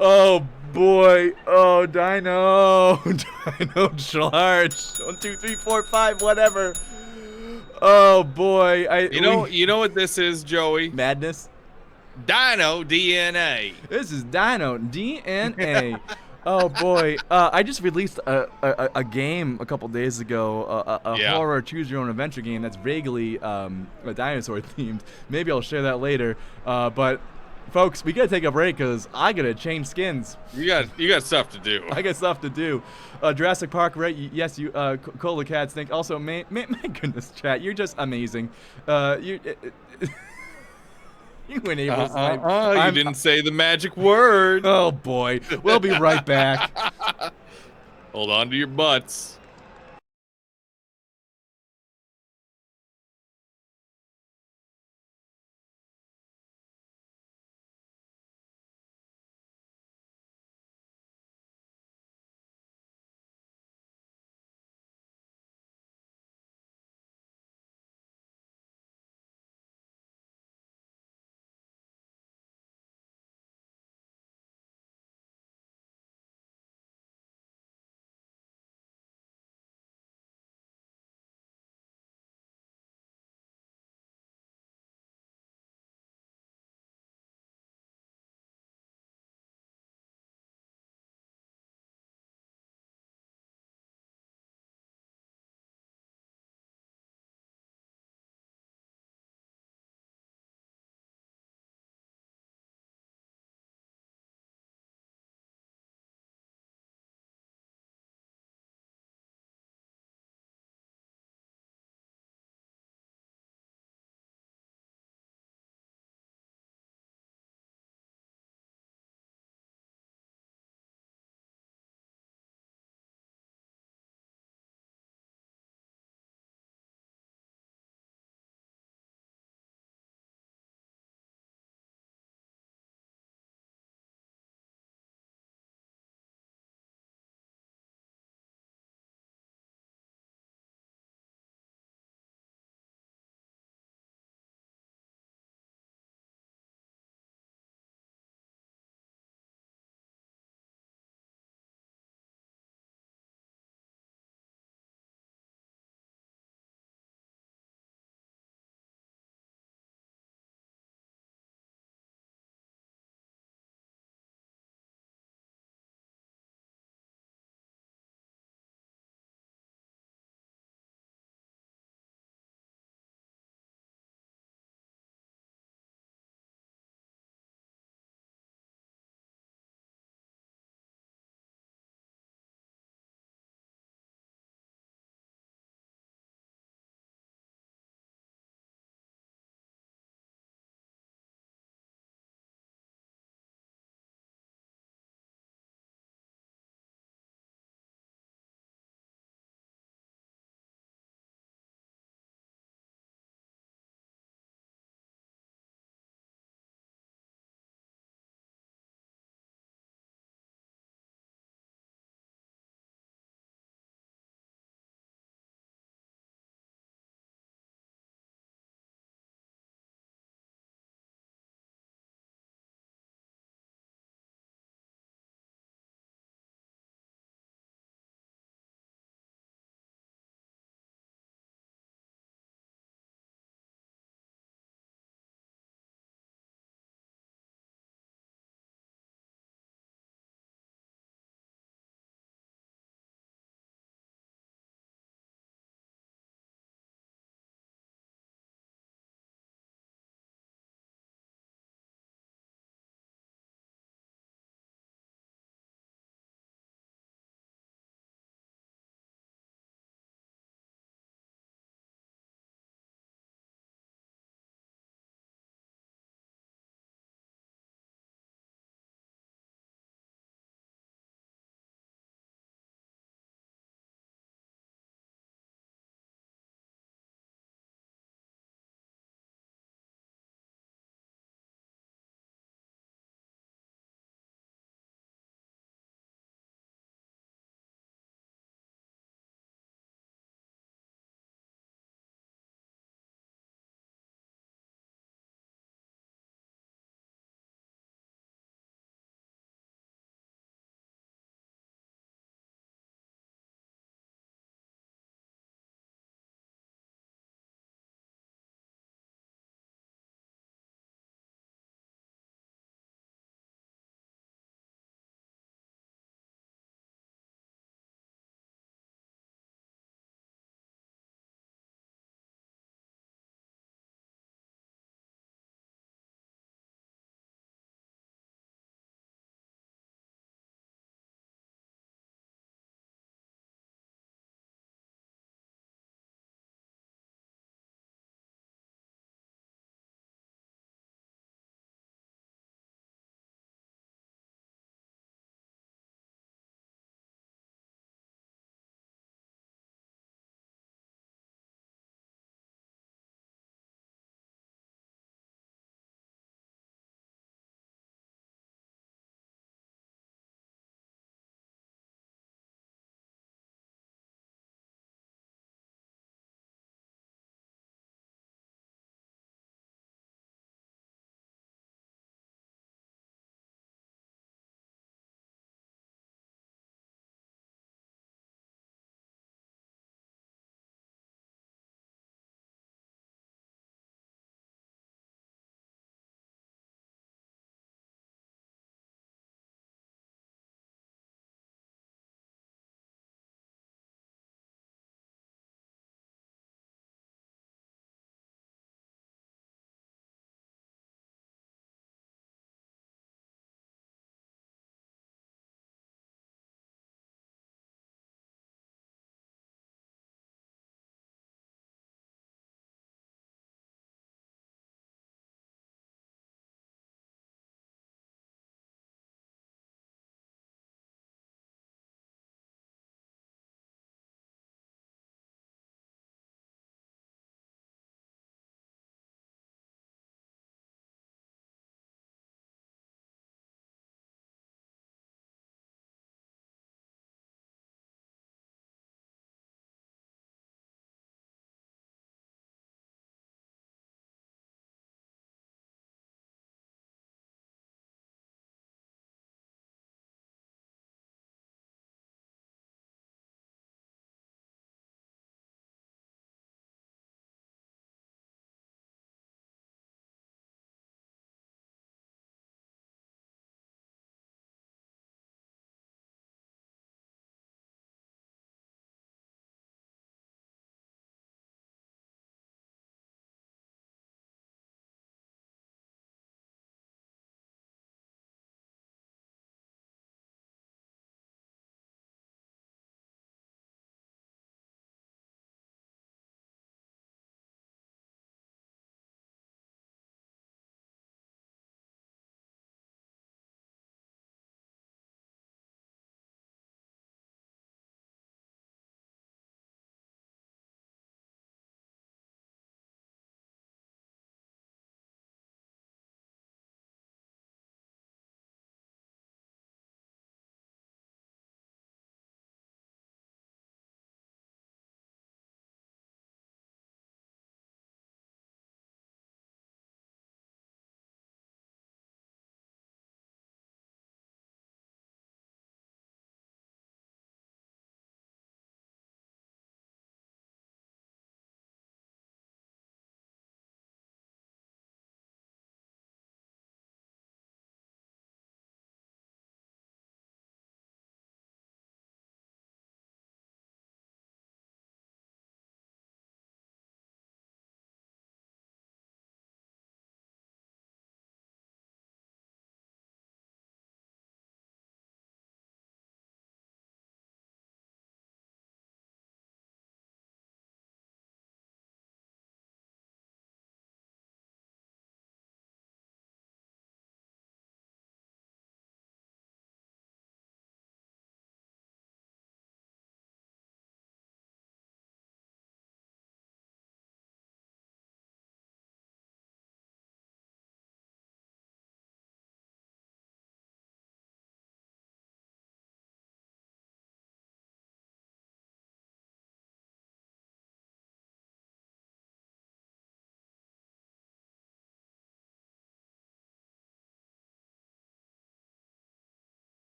Oh boy. Oh, Dino. Dino charge. 1, 2, 3, 4, 5, whatever. Oh boy. You know what this is, Joey? Madness. Dino DNA. This is Dino DNA. Oh boy, I just released a game a couple days ago, a Yeah. horror choose your own adventure game that's vaguely dinosaur themed. Maybe I'll share that later. But folks, we gotta take a break because I gotta change skins. You got stuff to do. I got stuff to do. Jurassic Park, right? Yes, you. Cola Cats think. Also, my goodness, chat, you're just amazing. You. You enabled You didn't say the magic word. Oh boy. We'll be right back. Hold on to your butts.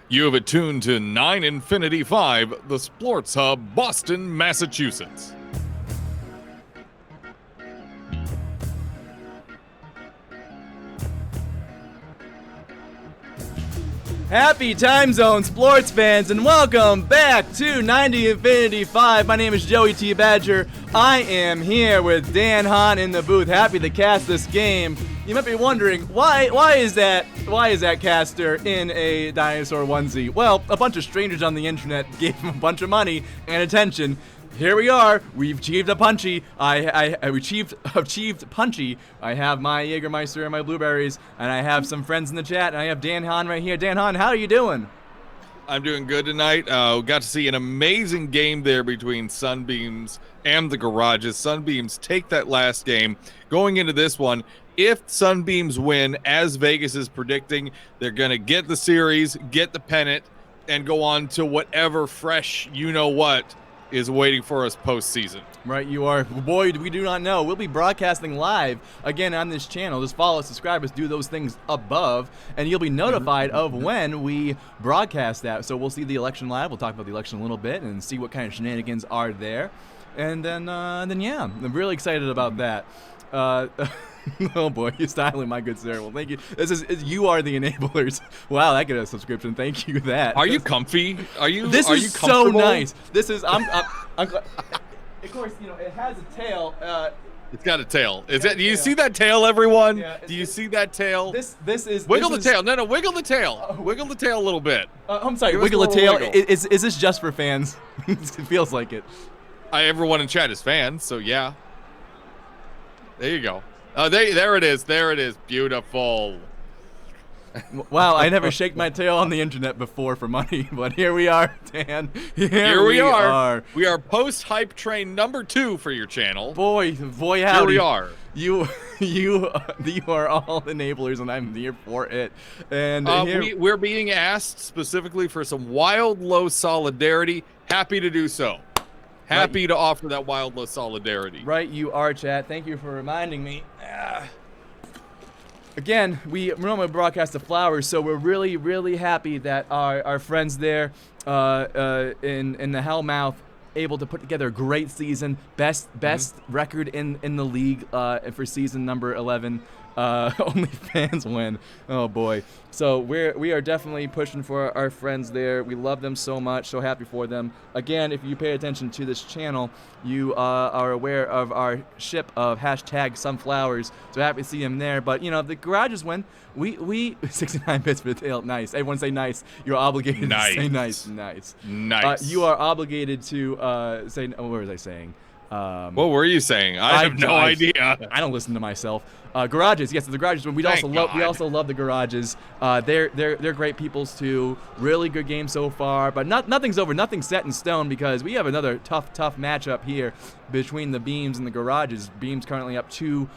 You have it tuned to 9 Infinity 5, the Sports Hub, Boston, Massachusetts. Happy time zone, sports fans, and welcome back to 90 Infinity 5. My name is Joey T. Badger. I am here with Dan Hahn in the booth, happy to cast this game. You might be wondering, why is that caster in a dinosaur onesie? Well, a bunch of strangers on the internet gave him a bunch of money and attention. Here we are. We've achieved a punchy. I achieved punchy. I have my Jägermeister and my blueberries, and I have some friends in the chat, and I have Dan Hahn right here. Dan Hahn, how are you doing? I'm doing good tonight. We got to see an amazing game there between Sunbeams and the Garages. Sunbeams take that last game. Going into this one, if Sunbeams win, as Vegas is predicting, they're going to get the series, get the pennant, and go on to whatever fresh you-know-what is waiting for us postseason. Right, you are. Boy, we do not know. We'll be broadcasting live again on this channel. Just follow, subscribe us, do those things above, and you'll be notified of when we broadcast that. So we'll see the election live. We'll talk about the election a little bit and see what kind of shenanigans are there. And then yeah, I'm really excited about that. Oh boy, you're styling, my good sir. Well, thank you. You are the enablers. Wow, that got a subscription. Thank you. That. Are you comfy? This is so nice. This is. I'm of course, you know it has a tail. It's got a tail. Do you see that tail, everyone? Yeah, do you see that tail? This is. Wiggle the tail. No, wiggle the tail. Wiggle the tail a little bit. I'm sorry. Wiggle the tail. Is this just for fans? It feels like it. Everyone in chat is fans, so yeah. There you go. There it is. There it is. Beautiful. Wow, I never shaked my tail on the internet before for money, but here we are, Dan. Here we are. We are post-hype train number 2 for your channel. Boy, howdy. Here we are. You are all enablers, and I'm here for it. And we're being asked specifically for some wild low solidarity. Happy to do so. Happy to offer that wild low solidarity. Right, you are, chat. Thank you for reminding me. Again, we normally broadcast the flowers, so we're really, really happy that our friends there in the Hellmouth able to put together a great season, best record in the league for season number 11. Only fans win. Oh boy. So we are definitely pushing for our friends there. We love them so much. So happy for them. Again, if you pay attention to this channel, you are aware of our ship of #sunflowers. So happy to see them there. But you know, the Garages win. We 69 bits for the tail. Nice. Everyone say nice. You're obligated to say nice. Nice. You are obligated to say. What was I saying? What were you saying? I have no idea. I don't listen to myself. Garages, yes, the Garages. We also love the Garages. They're great peoples too. Really good game so far, but nothing's over. Nothing's set in stone because we have another tough matchup here between the Beams and the Garages. Beams currently up 2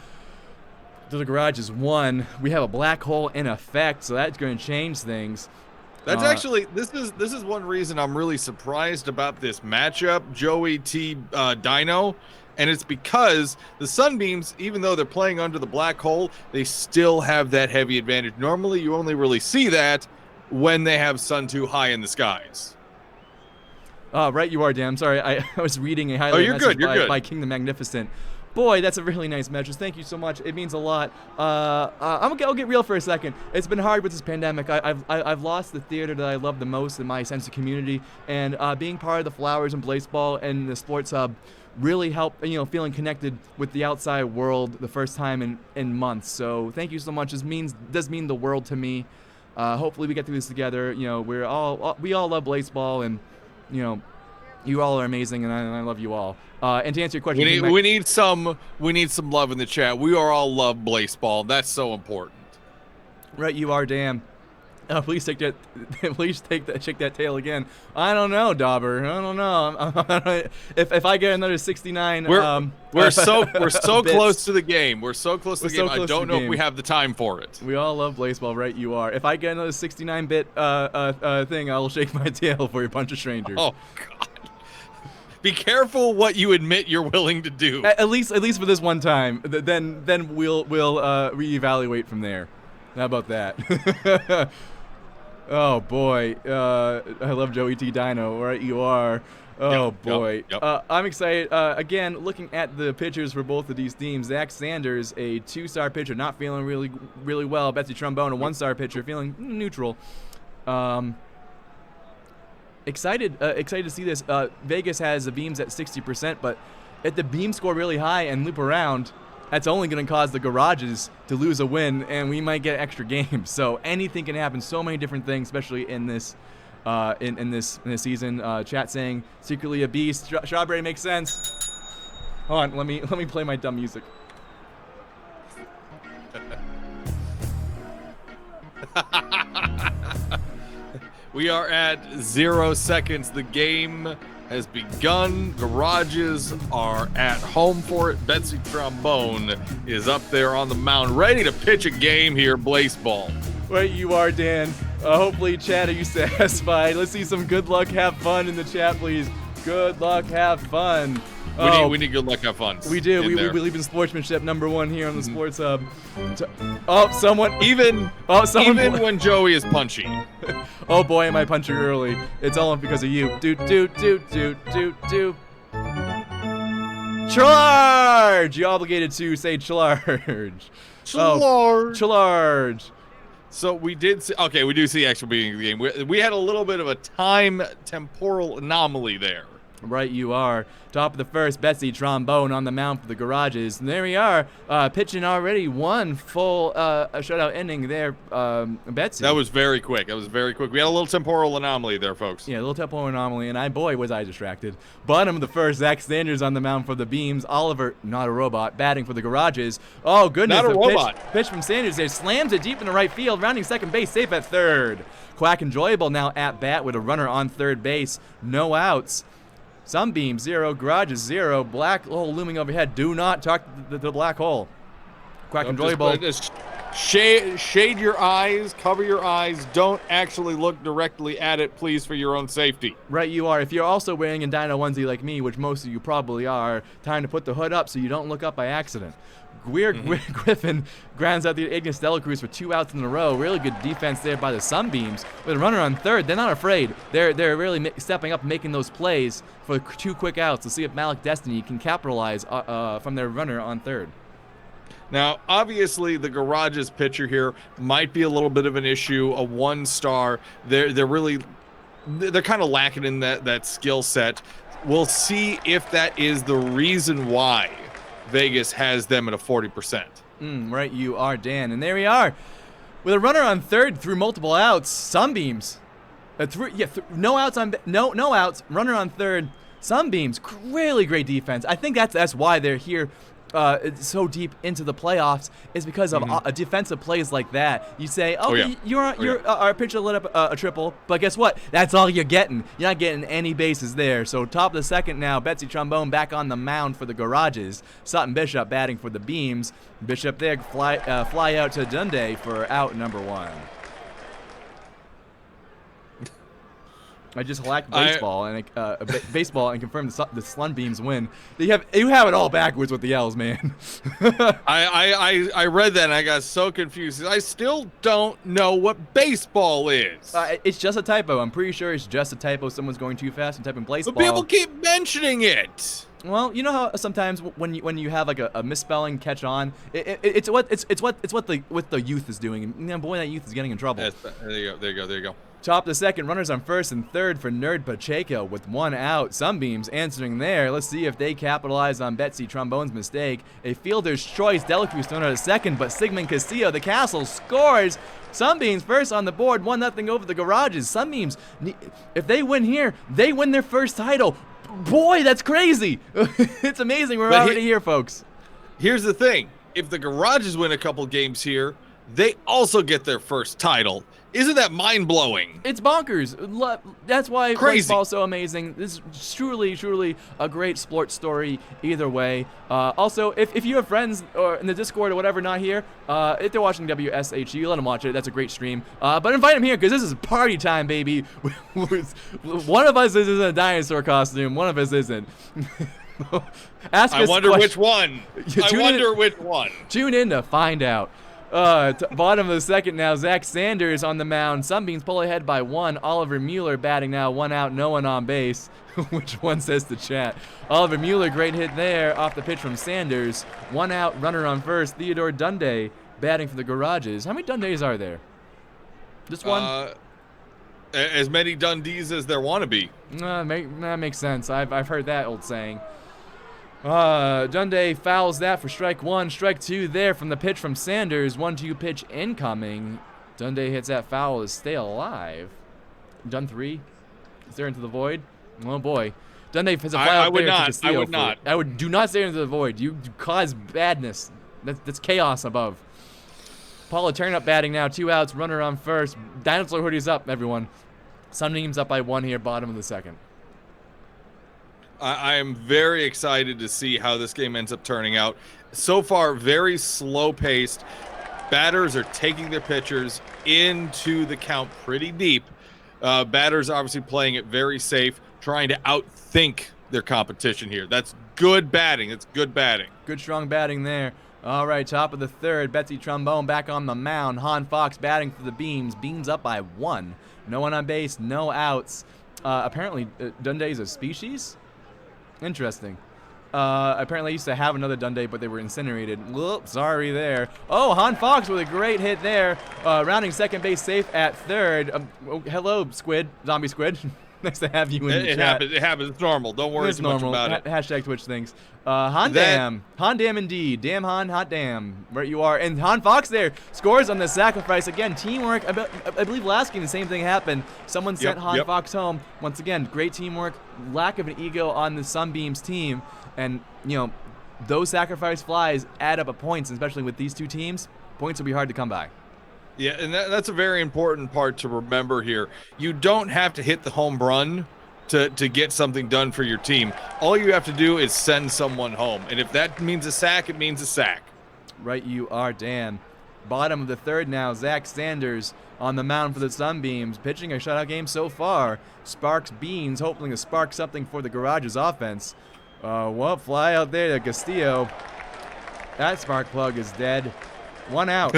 to the Garages 1. We have a black hole in effect, so that's going to change things. That's actually this is one reason I'm really surprised about this matchup, Joey T Dino, and it's because the Sunbeams, even though they're playing under the black hole, they still have that heavy advantage. Normally, you only really see that when they have Sun too high in the skies. Right, you are, Dan. I'm sorry, I was reading a highlight message by King the Magnificent. Boy, that's a really nice message. Thank you so much. It means a lot. I'll get real for a second. It's been hard with this pandemic. I've lost the theater that I love the most and my sense of community. And being part of the Flowers and Blaseball and the Sports Hub really helped. You know, feeling connected with the outside world the first time in months. So thank you so much. This does mean the world to me. Hopefully we get through this together. You know, we all love Blaseball, and you know, you all are amazing, and I love you all. And to answer your question, we need some love in the chat. We are all love Blaseball. That's so important. Right, you are, Dan. Please take that. Please shake that tail again. I don't know, Dauber. I don't know. If I get another 69, we're so close to the game. We're so close to the game. I don't know if we have the time for it. We all love Blaseball, right? You are. If I get another 69-bit thing, I'll shake my tail for a bunch of strangers. Oh God. Be careful what you admit you're willing to do. At least for this one time. Then we'll reevaluate from there. How about that? Oh boy, I love Joey T. Dino. Right, you are. Oh boy, Yep. I'm excited. Again, looking at the pitchers for both of these teams, Zach Sanders, a 2-star pitcher, not feeling really well. Betsy Trombone, a 1-star pitcher, feeling neutral. Excited to see this. Vegas has the Beams at 60%, but if the Beams score really high and loop around, that's only going to cause the Garages to lose a win, and we might get extra games. So anything can happen. So many different things, especially in this in this season. Chat saying secretly a beast. Strawberry makes sense. Hold on, let me play my dumb music. We are at 0 seconds. The game has begun. Garages are at home for it. Betsy Trombone is up there on the mound, ready to pitch a game here. Blaseball. Right, you are, Dan. Hopefully, chat, are you satisfied? Let's see some good luck, have fun in the chat, please. Good luck, have fun. We need good luck, have fun. We do. We believe in sportsmanship, #1 here on the Sports Hub. Even when Joey is punchy. Oh boy, am I punchy early. It's all because of you. Charge! You obligated to say charge. Charge. So we do see actual beginning of the game. We had a little bit of a time temporal anomaly there. Right, you are. Top of the first, Betsy Trombone on the mound for the Garages. And there we are, pitching already one full shutout inning there, Betsy. That was very quick. We had a little temporal anomaly there, folks. Yeah, a little temporal anomaly, and boy, was I distracted. Bottom of the first, Zach Sanders on the mound for the Beams. Oliver, not a robot, batting for the Garages. Oh, goodness. Not a robot. Pitch from Sanders there, slams it deep in the right field, rounding second base, safe at third. Quack Enjoyable now at bat with a runner on third base. No outs. Sunbeams 0, Garages 0, black hole looming overhead. Do not talk to the black hole. Quack Enjoyable. Just shade your eyes, cover your eyes. Don't actually look directly at it, please, for your own safety. Right, you are. If you're also wearing a Dino onesie like me, which most of you probably are, time to put the hood up so you don't look up by accident. Griffin grounds out the Ignis Delacruz for 2 outs in a row. Really good defense there by the Sunbeams. With a runner on third, they're not afraid. They're really stepping up, making those plays for 2 quick outs to see if Malik Destiny can capitalize from their runner on third. Now, obviously, the Garages pitcher here might be a little bit of an issue. A 1-star. They're kind of lacking in that skill set. We'll see if that is the reason why Vegas has them at a 40%. Right, you are, Dan. And there we are. With a runner on third through multiple outs, Sunbeams. No outs, runner on third. Sunbeams, really great defense. I think that's why they're here so deep into the playoffs, is because of defensive plays like that. You say, our pitcher lit up a triple, but guess what? That's all you're getting. You're not getting any bases there. So top of the second now, Betsy Trombone back on the mound for the Garages. Sutton Bishop batting for the Beams. Bishop there, fly out to Dundee for out #1. I just hacked baseball and confirmed the Sunbeams win. You have it all backwards with the L's, man. I read that and I got so confused. I still don't know what baseball is. It's just a typo. I'm pretty sure it's just a typo. Someone's going too fast and typing Blaseball. But people keep mentioning it. Well, you know how sometimes when you have like a misspelling catch on, it's what the youth is doing. And boy, that youth is getting in trouble. Yes, there you go. Top of the second, runners on first and third for Nerd Pacheco with 1 out. Sunbeams answering there. Let's see if they capitalize on Betsy Trombone's mistake. A fielder's choice. Delacruz thrown out at second, but Sigmund Castillo, the Castle, scores. Sunbeams first on the board, 1-0 over the Garages. Sunbeams, if they win here, they win their first title. Boy, that's crazy. It's amazing. We're already here, folks. Here's the thing. If the Garages win a couple games here, they also get their first title. Isn't that mind-blowing? It's bonkers. That's why baseball is so amazing. This is truly a great sports story either way. Also, if you have friends or in the Discord or whatever not here, if they're watching WSHU, let them watch it. That's a great stream. But invite them here because this is party time, baby. One of us is in a dinosaur costume. One of us isn't. I wonder which one. Which one. Tune in to find out. Bottom of the second now, Zach Sanders on the mound. Sunbeams pull ahead by 1. Oliver Mueller batting now, 1 out, no one on base. Which one says the chat? Oliver Mueller, great hit there off the pitch from Sanders. 1 out, runner on first. Theodore Dundee batting for the Garages. How many Dundees are there? Just one? As many Dundees as there want to be. That makes sense. I've heard that old saying. Dundee fouls that for strike 1. Strike 2 there from the pitch from Sanders. 1-2 pitch incoming. Dundee hits that foul to stay alive. Dun 3. Is there into the void? Oh boy. Dundee has a fly I out would there not. to steal. I would not. I would do not stay into the void. You cause badness. That's chaos above. Paula Turnup batting now. 2 outs. Runner on first. Dinosaur hoodie's up, everyone. Sunbeams up by 1 here, bottom of the second. I am very excited to see how this game ends up turning out. So far, very slow-paced. Batters are taking their pitchers into the count pretty deep. Batters obviously playing it very safe, trying to outthink their competition here. That's good batting. That's good batting. Good, strong batting there. All right, top of the third. Betsy Trombone back on the mound. Hahn Fox batting for the Beams. Beams up by 1. No one on base, no outs. Apparently, Dundee is a species? Interesting. Apparently, I used to have another Dundee, but they were incinerated. Whoops, sorry there. Oh, Hahn Fox with a great hit there. Rounding second base safe at third. Hello, Squid. Zombie Squid. Nice to have you in the chat. It happens. It's normal. Don't worry too much about it. Hashtag Twitch things. Hahn Dam. Hahn Dam indeed. Damn Hahn, hot damn. Where you are. And Hahn Fox there scores on the sacrifice. Again, teamwork. I believe last game the same thing happened. Someone sent Hahn Fox home. Once again, great teamwork. Lack of an ego on the Sunbeams team. And, you know, those sacrifice flies add up points, especially with these two teams. Points will be hard to come by. Yeah, and that's a very important part to remember here. You don't have to hit the home run to get something done for your team. All you have to do is send someone home. And if that means a sack, it means a sack. Right you are, Dan. Bottom of the third now, Zach Sanders on the mound for the Sunbeams. Pitching a shutout game so far. Sparks Beans, hoping to spark something for the Garage's offense. Well, fly out there to Castillo. That spark plug is dead. 1 out.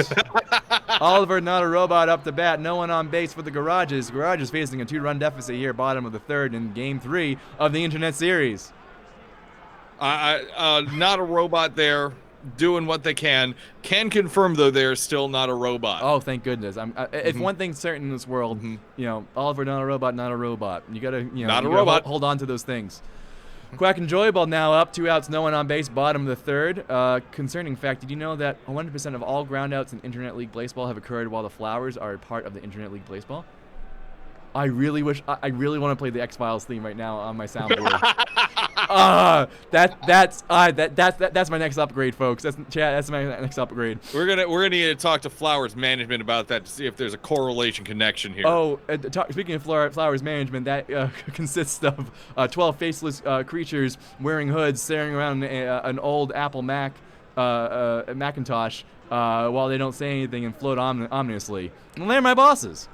Oliver, not a robot, up to bat. No one on base for the Garages. Garages facing a 2-run deficit here, bottom of the third in Game 3 of the Internet Series. Not a robot there, doing what they can. Can confirm, though, they're still not a robot. Oh, thank goodness. If one thing's certain in this world, you know, Oliver, not a robot, not a robot. You gotta, you know, not a robot. Hold on to those things. Quack and Joyball now up, 2 outs, no one on base, bottom of the third. Concerning fact, did you know that 100% of all groundouts in Internet League Blaseball have occurred while the Flowers are part of the Internet League Blaseball? I really wish, I really want to play the X-Files theme right now on my soundboard. That's my next upgrade, folks. That's my next upgrade. We're gonna need to talk to Flowers management about that to see if there's a correlation connection here. Oh, speaking of Flowers management, that consists of 12 faceless creatures wearing hoods, staring around an old Apple Macintosh while they don't say anything and float ominously. And they're my bosses.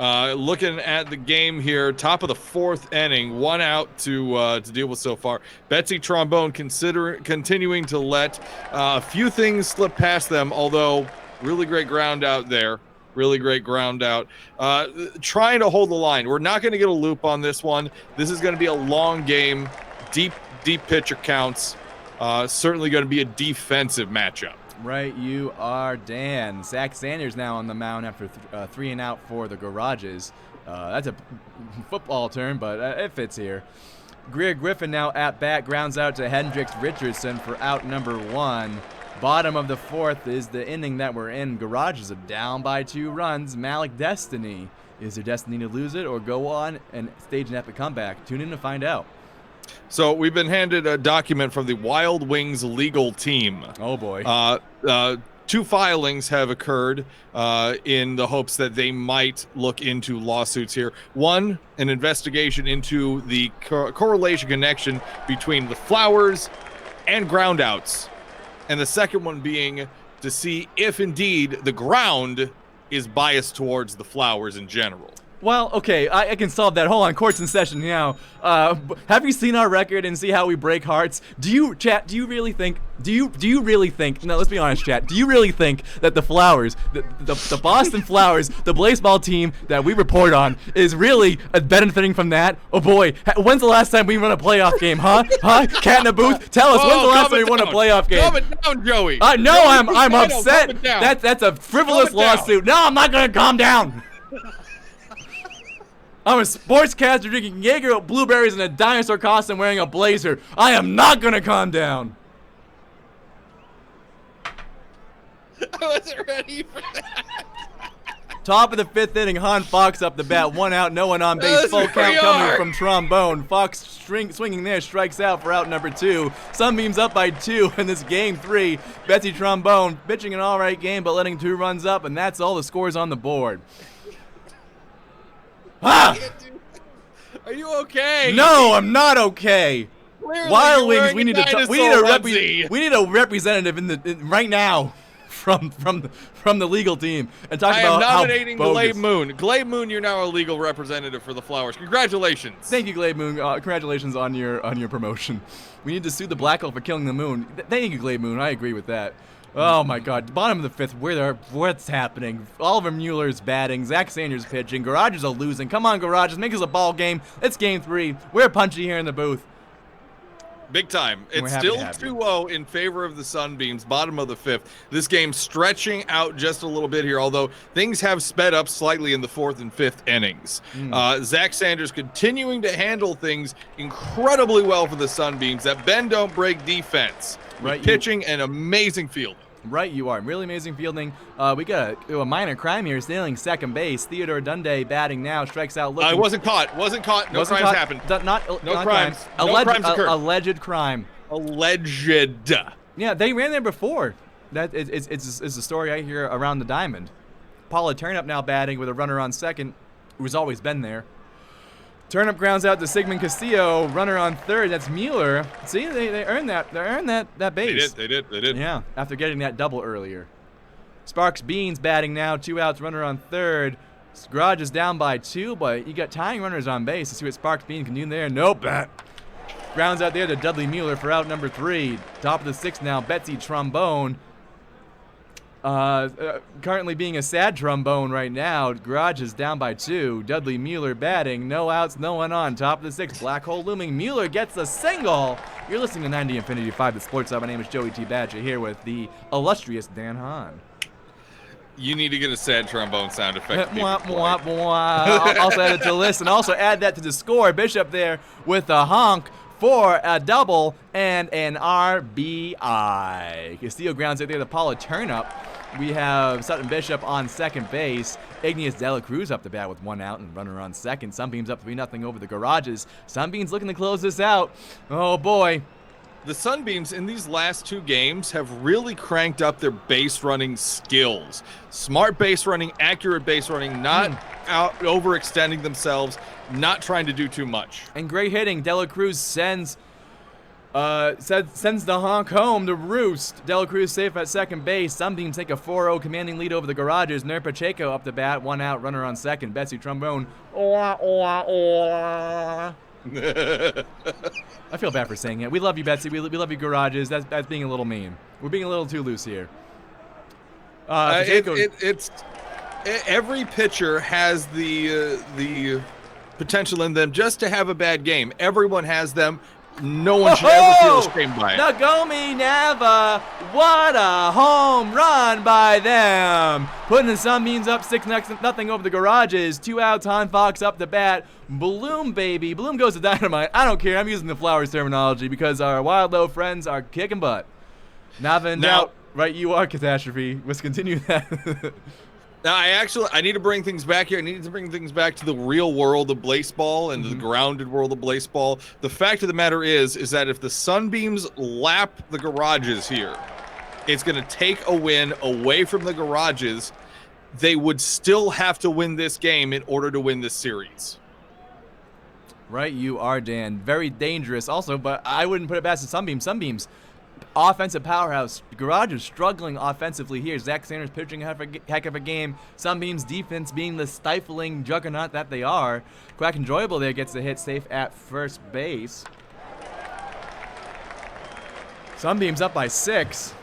Looking at the game here, top of the fourth inning, 1 out to deal with so far. Betsy Trombone continuing to let a few things slip past them, although really great ground out there. Really great ground out. Trying to hold the line. We're not going to get a loop on this one. This is going to be a long game, deep pitcher counts. Certainly going to be a defensive matchup. Right, you are, Dan. Zach Sanders now on the mound after 3 and out for the Garages. That's a football term, but it fits here. Greer Griffin now at bat, grounds out to Hendricks Richardson for out number 1. Bottom of the fourth is the inning that we're in. Garages are down by 2 runs. Malik Destiny. Is their destiny to lose it or go on and stage an epic comeback? Tune in to find out. So we've been handed a document from the Wild Wings legal team. Oh, boy. 2 filings have occurred in the hopes that they might look into lawsuits here. One, an investigation into the correlation connection between the Flowers and groundouts. And the second one being to see if indeed the ground is biased towards the Flowers in general. Well, okay, I can solve that. Hold on, court's in session now. Have you seen our record and see how we break hearts? Do you really think, no, let's be honest, chat, do you really think that the Flowers, the Boston Flowers, the Blaseball team that we report on is really benefiting from that? Oh boy, when's the last time we won a playoff game, huh? Cat in a booth? Tell us, when's the last time we won a playoff game? Calm it down, Joey. No, I'm upset. That's a frivolous lawsuit. No, I'm not gonna calm down. I'm a sportscaster drinking Jaeger blueberries in a dinosaur costume wearing a blazer. I am not gonna calm down. I wasn't ready for that. Top of the 5th inning, Hahn Fox up the bat, 1 out, no one on base, full count coming from Trombone. Fox swinging there, strikes out for out number 2. Sunbeams up by 2 in this game 3. Betsy Trombone pitching an alright game, but letting 2 runs up, and that's all the scores on the board. Ah! Are you okay? No, I'm not okay. Clearly Wild Wings, we need a representative right now from the legal team and talk about how nominating Glade Moon. Glade Moon, you're now a legal representative for the Flowers. Congratulations. Thank you, Glade Moon. Congratulations on your promotion. We need to sue the Black Hole for killing the moon. Thank you, Glade Moon. I agree with that. Oh my God! Bottom of the 5th. What's happening? Oliver Mueller's batting. Zach Sanders pitching. Garages are losing. Come on, Garages, make us a ball game. It's game 3. We're punchy here in the booth. Big time. It's still 2-0 in favor of the Sunbeams. Bottom of the 5th. This game stretching out just a little bit here, although things have sped up slightly in the 4th and 5th innings. Zach Sanders continuing to handle things incredibly well for the Sunbeams. That bend don't break defense. Right, pitching and amazing fielding. Right, you are. Really amazing fielding. We got a minor crime here, stealing second base. Theodore Dundee batting now, strikes out looking. Wasn't caught. No crimes happened. No crimes. No crimes occurred. Alleged crime. Alleged. Yeah, they ran there before. It's a story I hear around the diamond. Paula Turnup now batting with a runner on second, who's always been there. Turnup grounds out to Sigmund Castillo, runner on 3rd. That's Mueller. See, they earned that. They earned that base. They did. Yeah, after getting that double earlier. Sparks Beans batting now, 2 outs, runner on 3rd. Garage is down by 2, but you got tying runners on base. Let's see what Sparks Beans can do there. Nope. Grounds out there to Dudley Mueller for out number 3. Top of the 6th now, Betsy Trombone. Currently being a sad trombone right now. Garage is down by 2. Dudley Mueller batting. No outs, no one on. Top of the 6th. Black hole looming. Mueller gets a single. You're listening to 90 Infinity 5, the Sports Hub. My name is Joey T. Badger here with the illustrious Dan Hahn. You need to get a sad trombone sound effect. Also add it to the list and also add that to the score. Bishop there with a honk for a double and an RBI. Castillo grounds it there to Paula Turnup. We have Sutton Bishop on second base. Igneous Dela Cruz up the bat with 1 out and runner on second. Sunbeams up 3-0 over the Garages. Sunbeams looking to close this out. Oh boy. The Sunbeams in these last 2 games have really cranked up their base running skills. Smart base running, accurate base running, not out overextending themselves, not trying to do too much. And great hitting. Dela Cruz sends the honk home to roost. Dela Cruz safe at second base. Sunbeams take a 4-0 commanding lead over the Garages. Ner Pacheco up the bat, 1 out, runner on second. Betsy Trombone. I feel bad for saying it. We love you, Betsy. We love you, Garages. That's being a little mean. We're being a little too loose here. It's every pitcher has the potential in them just to have a bad game. Everyone has them. No one should ever feel ashamed by it. Nagomi Nava, what a home run by them. Putting the Sunbeams up 6-0 over the Garages. 2 outs, Hahn Fox up the bat. Bloom, baby. Bloom goes to dynamite. I don't care. I'm using the Flowers terminology because our Wild Low friends are kicking butt. Nava in doubt. Right, you are Catastrophe. Let's continue that. Now, I need to bring things back here. I need to bring things back to the real world of Blaseball and the grounded world of Blaseball. The fact of the matter is that if the Sunbeams lap the Garages here, it's going to take a win away from the Garages. They would still have to win this game in order to win this series. Right, you are, Dan. Very dangerous also, but I wouldn't put it past the Sunbeams. Sunbeams, offensive powerhouse. Garage is struggling offensively here. Zach Sanders pitching a heck of a game. Sunbeams defense being the stifling juggernaut that they are. Quack Enjoyable there gets the hit, safe at first base. Sunbeams up by 6.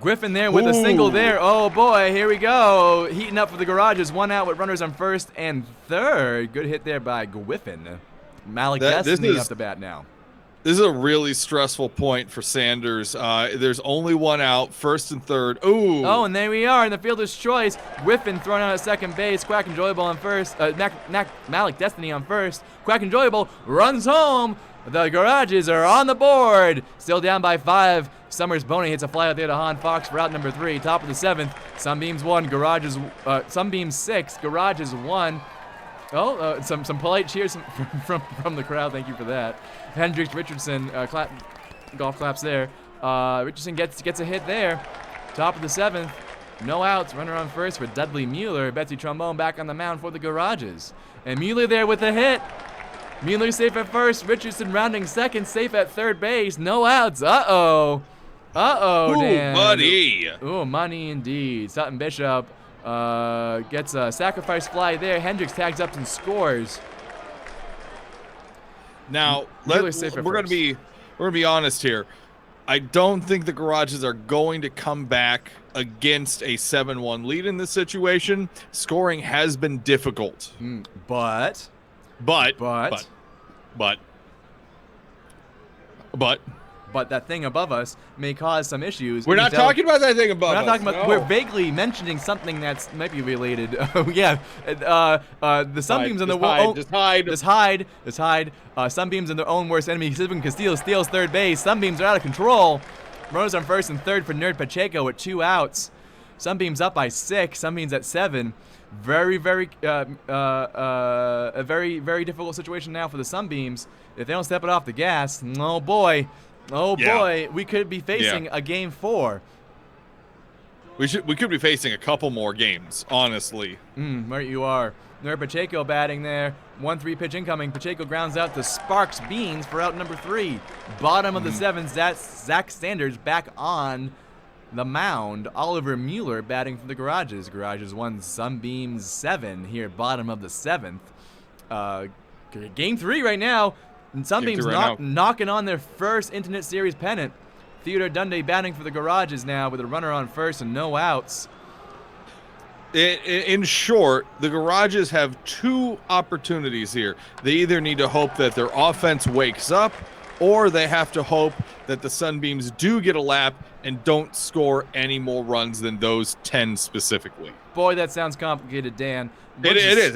Griffin there with a single there. Oh boy, here we go. Heating up for the Garages. 1 out with runners on first and third. Good hit there by Griffin. Malik Destiny up the bat now. This is a really stressful point for Sanders. There's only 1 out, first and third. Ooh. Oh, and there we are in the fielder's choice. Griffin thrown out at second base. Quack Enjoyable on first. Malik Destiny on first. Quack Enjoyable runs home. The Garages are on the board. Still down by 5. Summers Boney hits a fly out there to Hahn Fox for out number 3. Top of the 7th. Sunbeams 1. Sunbeams 6. Garages 1. Oh, some polite cheers from the crowd. Thank you for that. Hendricks Richardson golf claps there. Richardson gets a hit there. Top of the 7th. No outs. Runner on first for Dudley Mueller. Betsy Trombone back on the mound for the Garages. And Mueller there with a hit. Mueller safe at first. Richardson rounding second. Safe at third base. No outs. Uh-oh. Uh-oh, Dan. Money. Ooh, money indeed. Sutton Bishop gets a sacrifice fly there. Hendricks tags up and scores. Now, we're gonna be honest here. I don't think the Garages are going to come back against a 7-1 lead in this situation. Scoring has been difficult. But that thing above us may cause some issues. We're not talking about that thing above us. No. We're vaguely mentioning something that's might be related. Yeah, the Sunbeams in the just hide. Sunbeams in their own worst enemy. Stephen Castillo steals third base. Sunbeams are out of control. Runners on first and third for Nerd Pacheco with 2 outs. Sunbeams up by 6. Sunbeams at 7. A very difficult situation now for the Sunbeams. If they don't step it off the gas, oh boy, we could be facing a game 4. We could be facing a couple more games, honestly. Right you are. Nerd Pacheco batting there. 1-3 pitch incoming. Pacheco grounds out to Sparks Beans for out number 3. Bottom of the 7th, Zach Sanders back on the mound. Oliver Mueller batting for the Garages. Garages 1, Sunbeams 7 here, bottom of the 7th. Game 3 right now. And Sunbeams knocking on their first Internet Series pennant. Theodore Dundee batting for the Garages now with a runner on first and no outs. In short, the Garages have 2 opportunities here. They either need to hope that their offense wakes up, or they have to hope that the Sunbeams do get a lap and don't score any more runs than those 10 specifically. Boy, that sounds complicated, Dan. It is.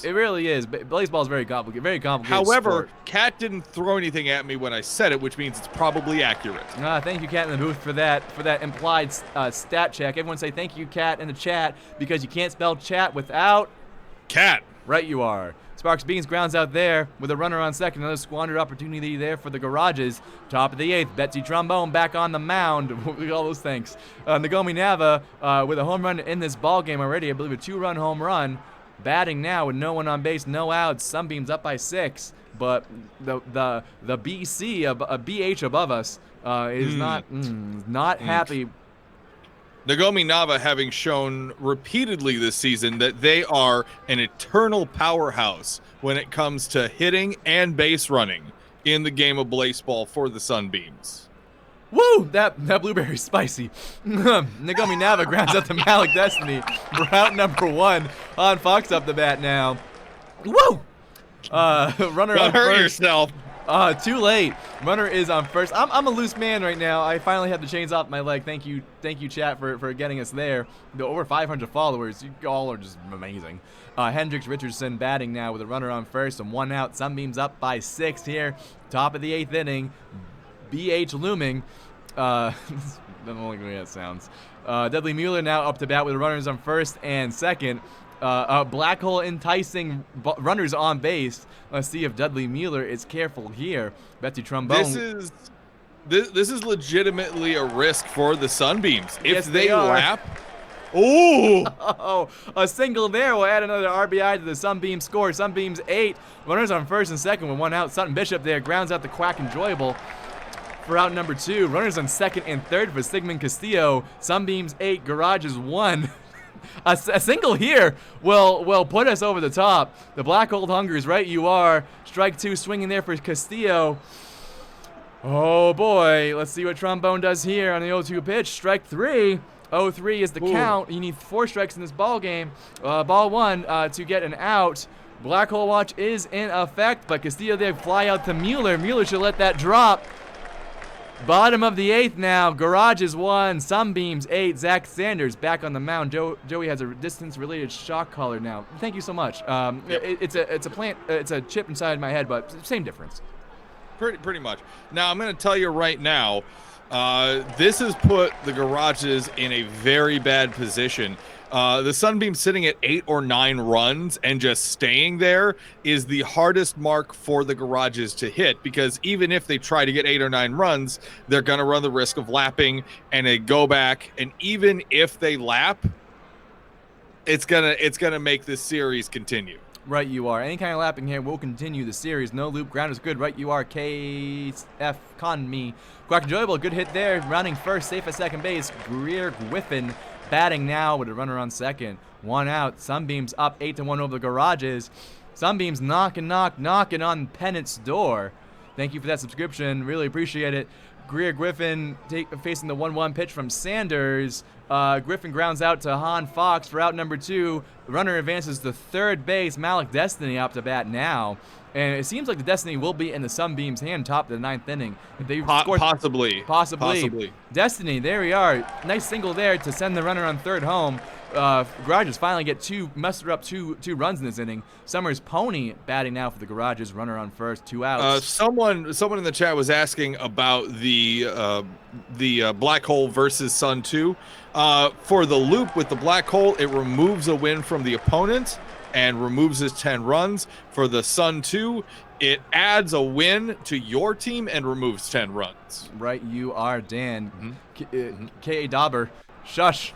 It really is. Blaseball is very complicated. However, sport. Kat didn't throw anything at me when I said it, which means it's probably accurate. Thank you, Kat, in the booth for that implied stat check. Everyone say thank you, Kat, in the chat, because you can't spell chat without Kat. Right you are. Sparks Beans grounds out there with a runner on second. Another squandered opportunity there for the Garages. Top of the 8th, Betsy Trombone back on the mound. All those thanks. Nagomi Nava with a home run in this ball game already. I believe a 2-run home run. Batting now with no one on base, no outs. Sunbeams up by 6. But the BC, BH above us is not happy. Nagomi Nava having shown repeatedly this season that they are an eternal powerhouse when it comes to hitting and base running in the game of Blaseball for the Sunbeams. Woo! That blueberry's spicy. Nagomi Nava grounds out to Malik Destiny. Route number 1 on Fox up the bat now. Woo! Runner on Don't hurt first. yourself. Too late. Runner is on first. I'm a loose man right now. I finally have the chains off my leg. Thank you, chat, for getting us there. The over 500 followers. You all are just amazing. Hendricks Richardson batting now with a runner on first and 1 out. Sunbeams up by 6 here. Top of the 8th inning. BH looming. I don't like the way that sounds. Dudley Mueller now up to bat with runners on first and second. Black hole enticing runners on base. Let's see if Dudley Mueller is careful here. Betsy Trombone. This is legitimately a risk for the Sunbeams. Yes, if they are. lap. Ooh! Oh, a single there will add another RBI to the Sunbeam score. Sunbeams 8. Runners on first and second with 1 out. Sutton Bishop there grounds out the Quack Enjoyable for out number 2. Runners on second and third for Sigmund Castillo. Sunbeams 8, Garages 1. A single here will put us over the top. The Black Hole Hungers, right you are. Strike 2 swinging there for Castillo. Oh boy, let's see what Trombone does here on the 0-2 pitch. Strike 3. 0-3 is the count. You need 4 strikes in this ball game. Ball 1 to get an out. Black Hole Watch is in effect, but Castillo there fly out to Mueller. Mueller should let that drop. Bottom of the 8th now. Garages 1, Sunbeams 8. Zach Sanders back on the mound. Joey has a distance-related shock collar now. Thank you so much. It's a chip inside my head, but same difference. Pretty much. Now I'm going to tell you right now, this has put the Garages in a very bad position. The Sunbeam sitting at 8 or 9 runs and just staying there is the hardest mark for the Garages to hit, because even if they try to get 8 or 9 runs, they're going to run the risk of lapping and they go back. And even if they lap, it's gonna make this series continue. Right you are. Any kind of lapping here will continue the series. No loop. Ground is good. Right you are. KF Con me. Quack enjoyable. Good hit there. Rounding first. Safe at second base. Greer Griffin batting now with a runner on second. 1 out. Sunbeams up 8-1 over the Garages. Sunbeams knocking on Pennant's door. Thank you for that subscription. Really appreciate it. Greer Griffin facing the 1-1 pitch from Sanders. Griffin grounds out to Hahn Fox for out number 2. The runner advances to third base. Malik Destiny up to bat now. And it seems like the Destiny will be in the Sunbeams' hand top of the 9th inning. If they Possibly. Destiny, there we are. Nice single there to send the runner on third home. Garages finally get muster up two runs in this inning. Summers Pony batting now for the Garages. Runner on first, 2 outs. Someone in the chat was asking about the Black Hole versus Sun 2. For the loop with the Black Hole, it removes a win from the opponent and removes his 10 runs. For the Sun 2, it adds a win to your team and removes 10 runs. Right, you are, Dan. K.A. Dauber. Shush.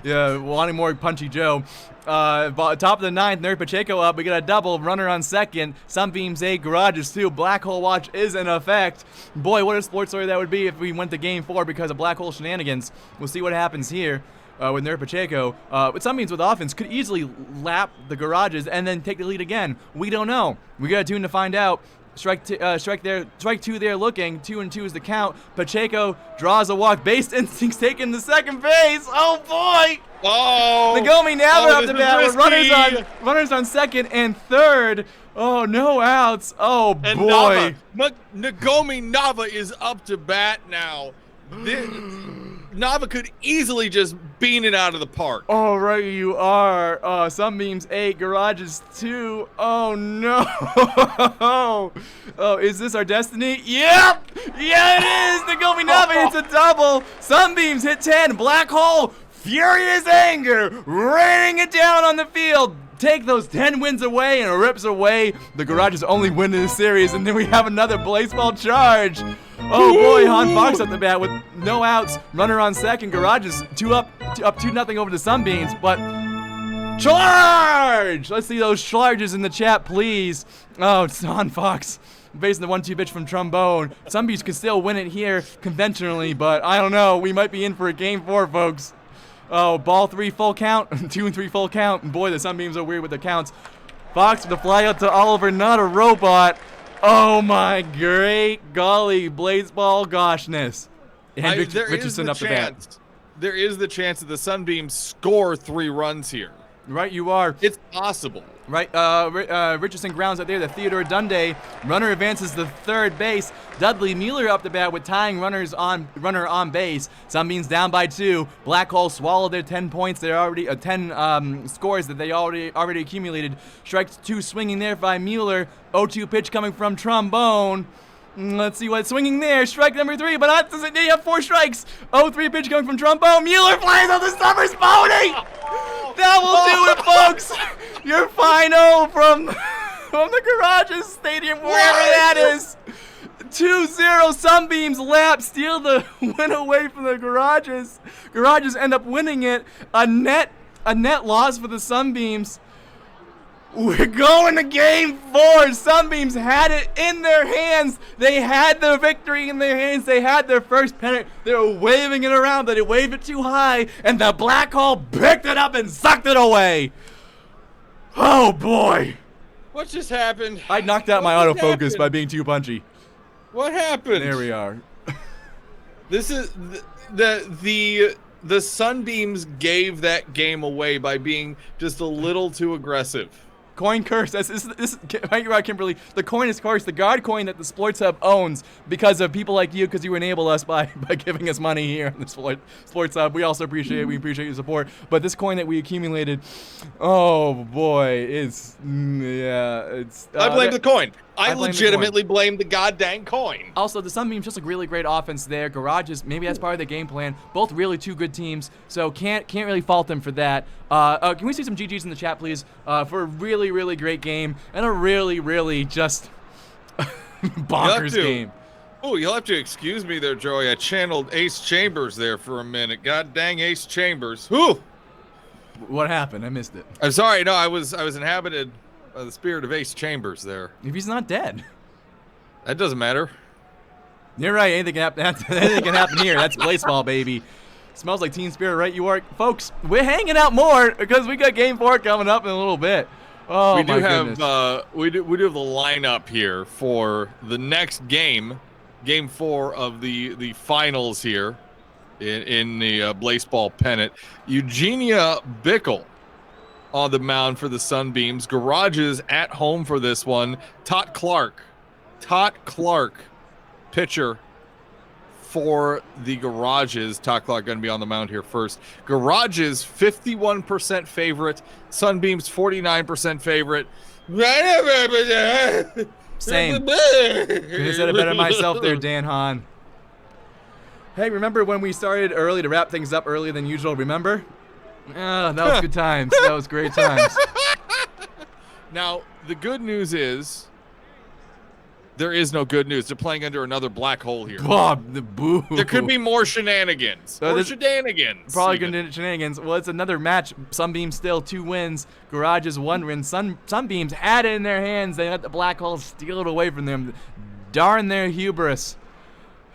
Yeah, wanting more Punchy Joe. Top of the 9th, Nerd Pacheco up. We got a double. Runner on second. Sunbeams 8, Garages 2. Black Hole Watch is in effect. Boy, what a sports story that would be if we went to Game 4 because of Black Hole shenanigans. We'll see what happens here. With Nerd Pacheco, with Sunbeams with offense, could easily lap the Garages and then take the lead again. We don't know. We got to tune to find out. Strike 2 there looking. 2-2 is the count. Pacheco draws a walk. Base instincts taken to second base. Oh boy! Oh! Nagomi Nava up the bat with runners on second and third. Oh, no outs. Oh and boy! Nagomi Nava is up to bat now. Nava could easily just bean it out of the park. Oh, right you are. Sunbeams 8, Garages 2. Oh, no. Oh, is this our destiny? Yep. Yeah, it is. Nagomi Nava hits a double. Sunbeams hit 10. Black Hole, furious anger, raining it down on the field. Take those 10 wins away and rips away the Garages' only win in the series. And then we have another Blaseball charge. Oh boy, Hahn Fox up the bat with no outs. Runner on second. Garages up 2-0 over the Sunbeams. But charge! Let's see those charges in the chat, please. Oh, it's Hahn Fox facing the 1-2 pitch from Trombone. Sunbeams can still win it here conventionally, but I don't know. We might be in for a Game 4, folks. Oh, ball 3 full count, 2 and 3 full count. And boy, the Sunbeams are weird with the counts. Fox with a fly out to Oliver, not a robot. Oh my great golly, Blaseball goshness. And Richardson up the bat. There is the chance that the Sunbeams score 3 runs here. Right, you are. It's possible. Right, Richardson grounds out there to Theodore Dunday. Runner advances to third base. Dudley Mueller up the bat with tying runner on base. Sunbeams down by 2. Black Hole swallowed their 10 points. They're already 10 scores that they already accumulated. Strike 2 swinging there by Mueller. 0-2 pitch coming from Trombone. Let's see what's swinging there. Strike number 3, but that doesn't. They have 4 strikes. 0-3 pitch coming from Trombone. Mueller flies on the Summers Pony. That will do it, folks. Your final from the Garages Stadium, wherever that is. 2-0 Sunbeams lap, steal the win away from the Garages. Garages end up winning it. A net loss for the Sunbeams. We're going to game 4. Sunbeams had it in their hands. They had the victory in their hands. They had their first pennant. They were waving it around, but they waved it too high, and the black hole picked it up and sucked it away. Oh, boy. What just happened? I knocked out my autofocus by being too punchy. What happened? There we are. This is the Sunbeams gave that game away by being just a little too aggressive. Coin curse. This thank you, Rod Kimberly. The coin is cursed. The God coin that the Sports Hub owns because of people like you, because you enable us by giving us money here on the Sports Hub. We also appreciate it. We appreciate your support. But this coin that we accumulated, oh boy, it's it's. I blame the coin. I legitimately blame the goddamn coin. Also, the Sunbeams just a really great offense there. Garages, maybe that's part of the game plan. Both really two good teams, so can't really fault them for that. Can we see some GGs in the chat, please, for a really great game and a really just bonkers game. Oh, you'll have to excuse me there, Joey. I channeled Ace Chambers there for a minute. God dang Ace Chambers. Whew. What happened? I missed it. I'm sorry. No, I was inhabited by the spirit of Ace Chambers there. If he's not dead. That doesn't matter. You're right. Anything can happen. Anything can happen here. That's Blaseball, baby. Smells like Teen Spirit, right? You are, folks. We're hanging out more because we got Game 4 coming up in a little bit. Oh, we do my have goodness. we do have the lineup here for the next game, Game 4 of the finals here in the Blaseball pennant. Eugenia Bickle on the mound for the Sunbeams. Garages at home for this one. Tot Clark, pitcher for the Garages. Tot Clark going to be on the mound here first. Garages 51% favorite. Sunbeams 49% favorite. Same. Couldn't have said it better myself there, Dan Hahn. Hey, remember when we started early to wrap things up earlier than usual? Remember? That was good times. That was great times. Now, the good news is there is no good news. They're playing under another black hole here. Bob, the boo. There could be more shenanigans. Shenanigans. Probably going to do shenanigans. Well, it's another match. Sunbeams still 2 wins. Garages 1 win. Sunbeams had it in their hands. They let the black hole steal it away from them. Darn their hubris.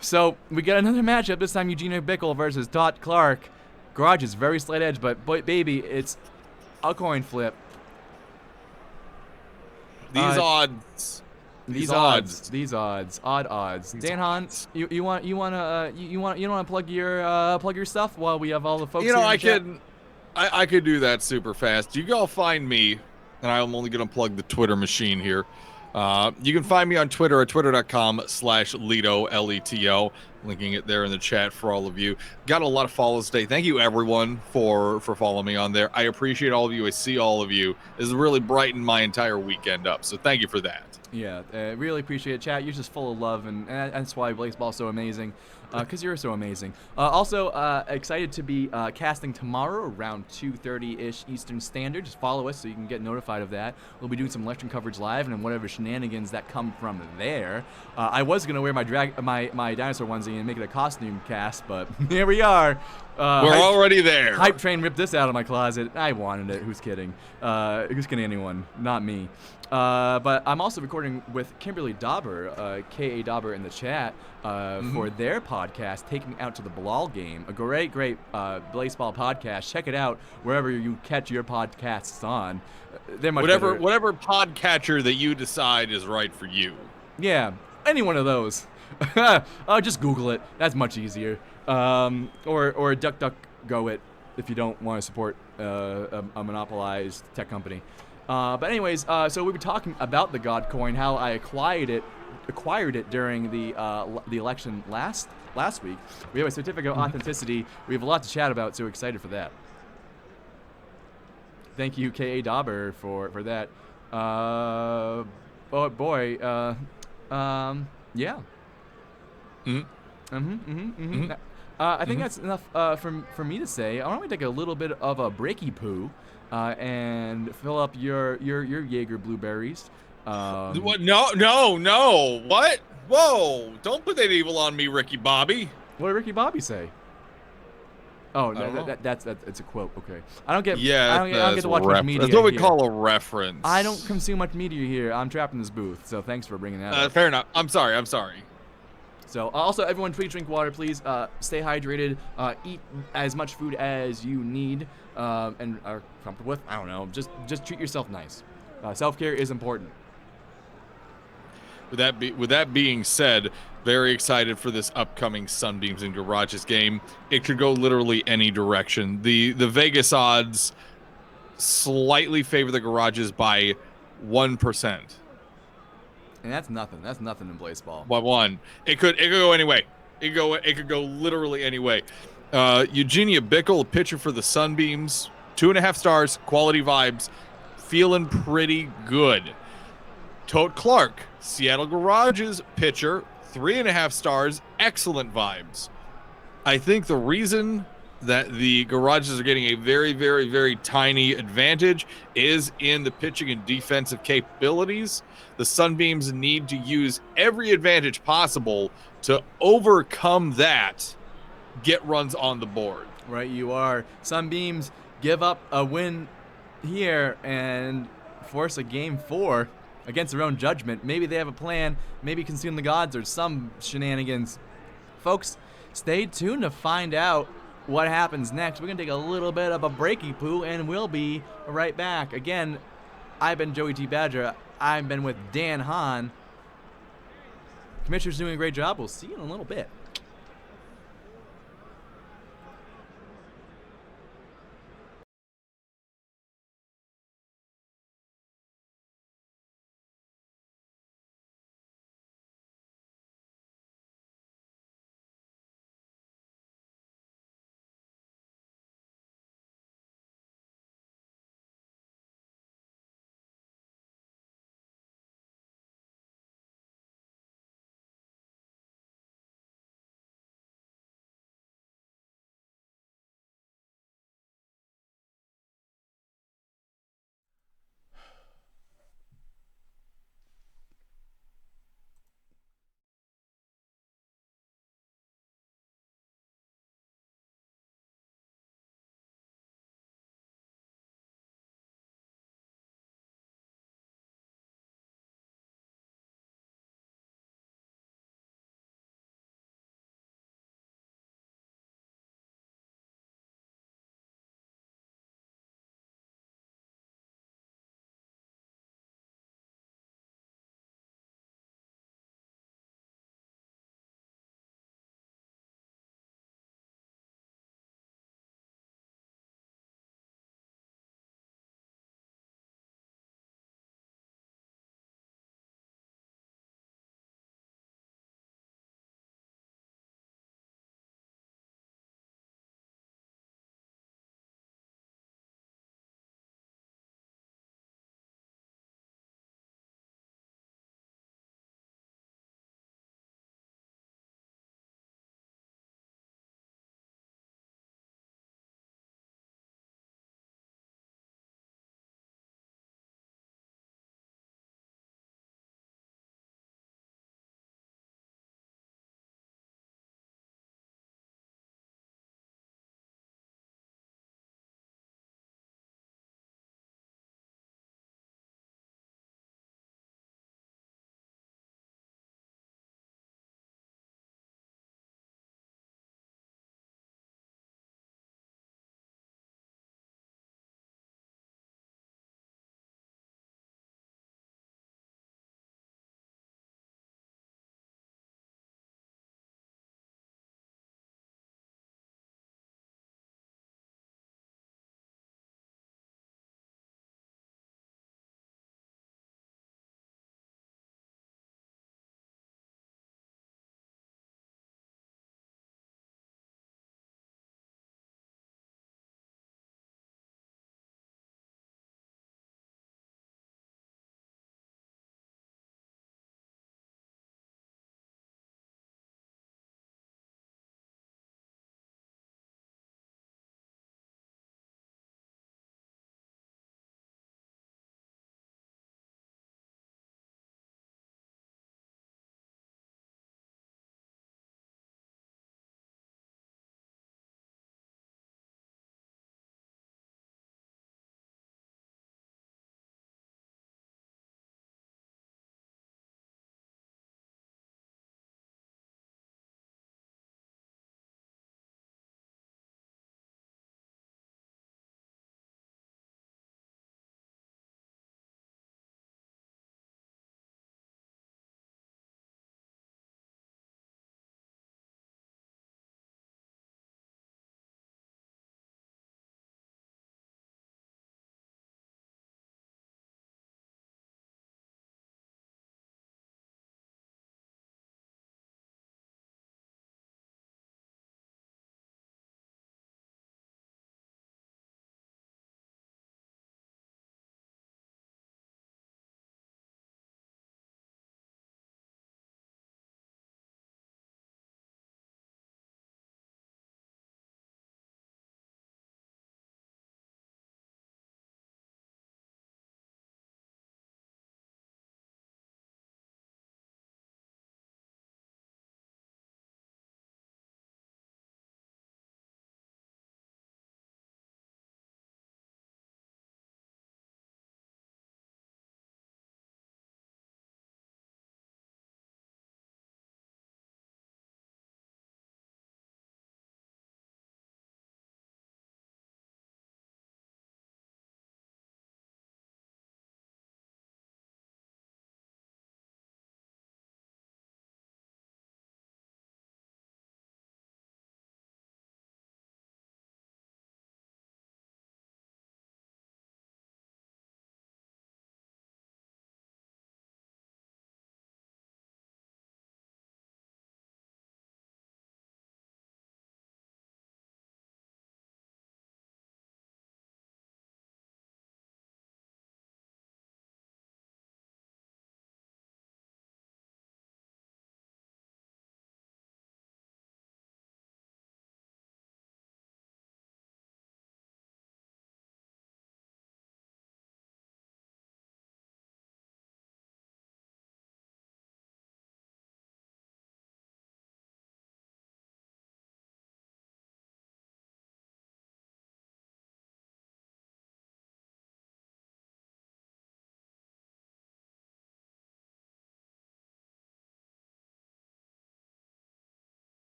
So we get another matchup. This time Eugenia Bickle versus Tot Clark. Garage is very slight edge, but baby, it's a coin flip. These odds. Odd odds. Dan Hahn, you want to plug your stuff while we have all the folks. You know, here I could do that super fast. You go find me, and I'm only gonna plug the Twitter machine here. You can find me on Twitter at twitter.com/Leto, L-E-T-O. Linking it there in the chat for all of you. Got a lot of follows today. Thank you, everyone, for following me on there. I appreciate all of you. I see all of you. This has really brightened my entire weekend up, so thank you for that. Yeah, really appreciate it, chat. You're just full of love, and that's why Blaseball's so amazing, because you're so amazing. Also, excited to be casting tomorrow around 2:30-ish Eastern Standard. Just follow us so you can get notified of that. We'll be doing some election coverage live and whatever shenanigans that come from there. I was going to wear my dinosaur onesie and make it a costume cast, but here we are. We're already there. Hype Train ripped this out of my closet. I wanted it. Who's kidding? Who's kidding anyone? Not me. But I'm also recording with Kimberly Dauber, K.A. Dauber in the chat, for their podcast, Taking Out to the Ball Game. A great Blaseball podcast. Check it out wherever you catch your podcasts on. They're much better. Whatever podcatcher that you decide is right for you. Yeah, any one of those. Just Google it. That's much easier. Or DuckDuckGo it if you don't want to support a monopolized tech company. But anyways, so we were talking about the God coin, how I acquired it during the election last week. We have a certificate of authenticity. We have a lot to chat about, so excited for that. Thank you, K.A. Dauber, for that. Oh boy, yeah. I think that's enough for me to say. I want to take a little bit of a breaky poo. And fill up your Jaeger blueberries. What? No. What? Whoa! Don't put that evil on me, Ricky Bobby. What did Ricky Bobby say? Oh, I don't know. that's it's a quote. Okay. I don't get Yeah, I don't get to watch much media that's what we here. call a reference. I don't consume much media here. I'm trapped in this booth. So thanks for bringing that up. Fair enough. I'm sorry. So also, everyone, please drink water. Please stay hydrated. Eat as much food as you need and are comfortable with. I don't know. Just treat yourself nice. Self-care is important. With that being said, very excited for this upcoming Sunbeams and Garages game. It could go literally any direction. The Vegas odds slightly favor the Garages by 1%. And that's nothing. That's nothing in Blaseball. By 1. It could go any way. It could go literally any way. Eugenia Bickle, pitcher for the Sunbeams, 2.5 stars, quality vibes, feeling pretty good. Tote Clark, Seattle Garages pitcher, 3.5 stars, excellent vibes. I think the reason that the Garages are getting a very, very, very tiny advantage is in the pitching and defensive capabilities. The Sunbeams need to use every advantage possible to overcome that, get runs on the board. Right, you are. Sunbeams give up a win here and force a game 4 against their own judgment. Maybe they have a plan. Maybe consume the gods or some shenanigans. Folks, stay tuned to find out what happens next. We're going to take a little bit of a breaky poo, and we'll be right back. Again, I've been Joey T. Badger. I've been with Dan Hahn. Commissioner's doing a great job. We'll see you in a little bit.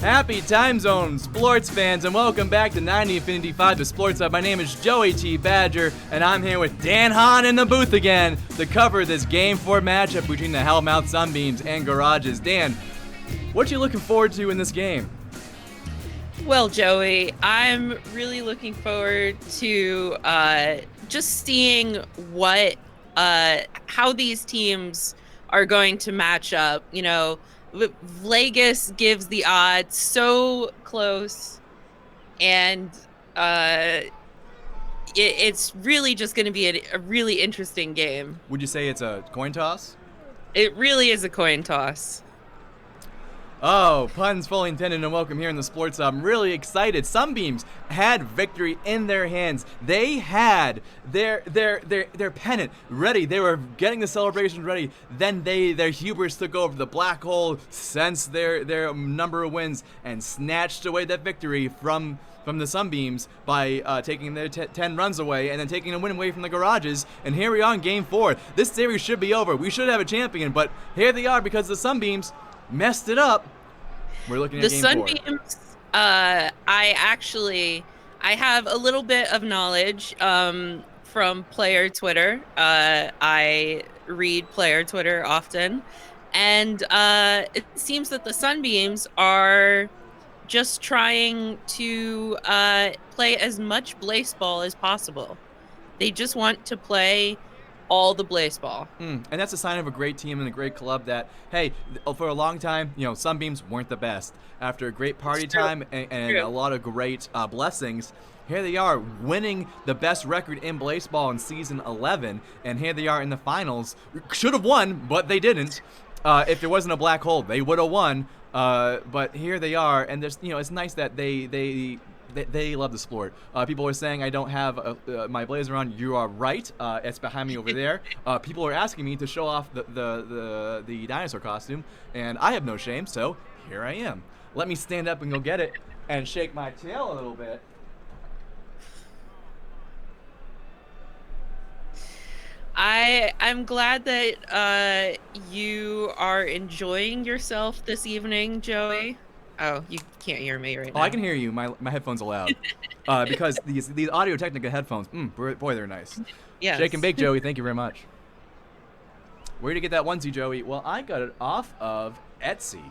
Happy time zone, sports fans, and welcome back to 90 Infinity 5, the Sports Hub. My name is Joey T. Badger, and I'm here with Dan Hahn in the booth again to cover this Game 4 matchup between the Hellmouth Sunbeams and Garages. Dan, what you looking forward to in this game? Well, Joey, I'm really looking forward to just seeing how these teams are going to match up. You know, Vegas gives the odds so close, and it's really just going to be a really interesting game. Would you say it's a coin toss? It really is a coin toss. Oh, puns fully intended, and welcome here in the Sports Hub. I'm really excited. Sunbeams had victory in their hands. They had their pennant ready. They were getting the celebrations ready. Then their hubris took over. The black hole sensed their number of wins and snatched away that victory from the Sunbeams by taking their 10 runs away and then taking a win away from the Garages. And here we are in Game 4. This series should be over. We should have a champion, but here they are because the Sunbeams messed it up. We're looking at the Game 4. Sunbeams. I have a little bit of knowledge from player Twitter. I read player Twitter often, and it seems that the Sunbeams are just trying to play as much Blaseball as possible. They just want to play all the Blaseball. And that's a sign of a great team and a great club that, hey, for a long time, Sunbeams weren't the best. After a great party time and a lot of great blessings, here they are winning the best record in Blaseball in Season 11, and here they are in the finals. Should have won, but they didn't. If there wasn't a black hole, they would have won. But here they are, and there's, it's nice that they love the sport. People are saying I don't have my blazer on. You are right. It's behind me over there. People are asking me to show off the dinosaur costume, and I have no shame, so here I am. Let me stand up and go get it and shake my tail a little bit. I'm glad that you are enjoying yourself this evening, Joey. Oh, you can't hear me right now. Oh, I can hear you. My headphones are loud. Because these Audio-Technica headphones, boy, they're nice. Yes. Shake and bake, Joey. Thank you very much. Where did you get that onesie, Joey? Well, I got it off of Etsy.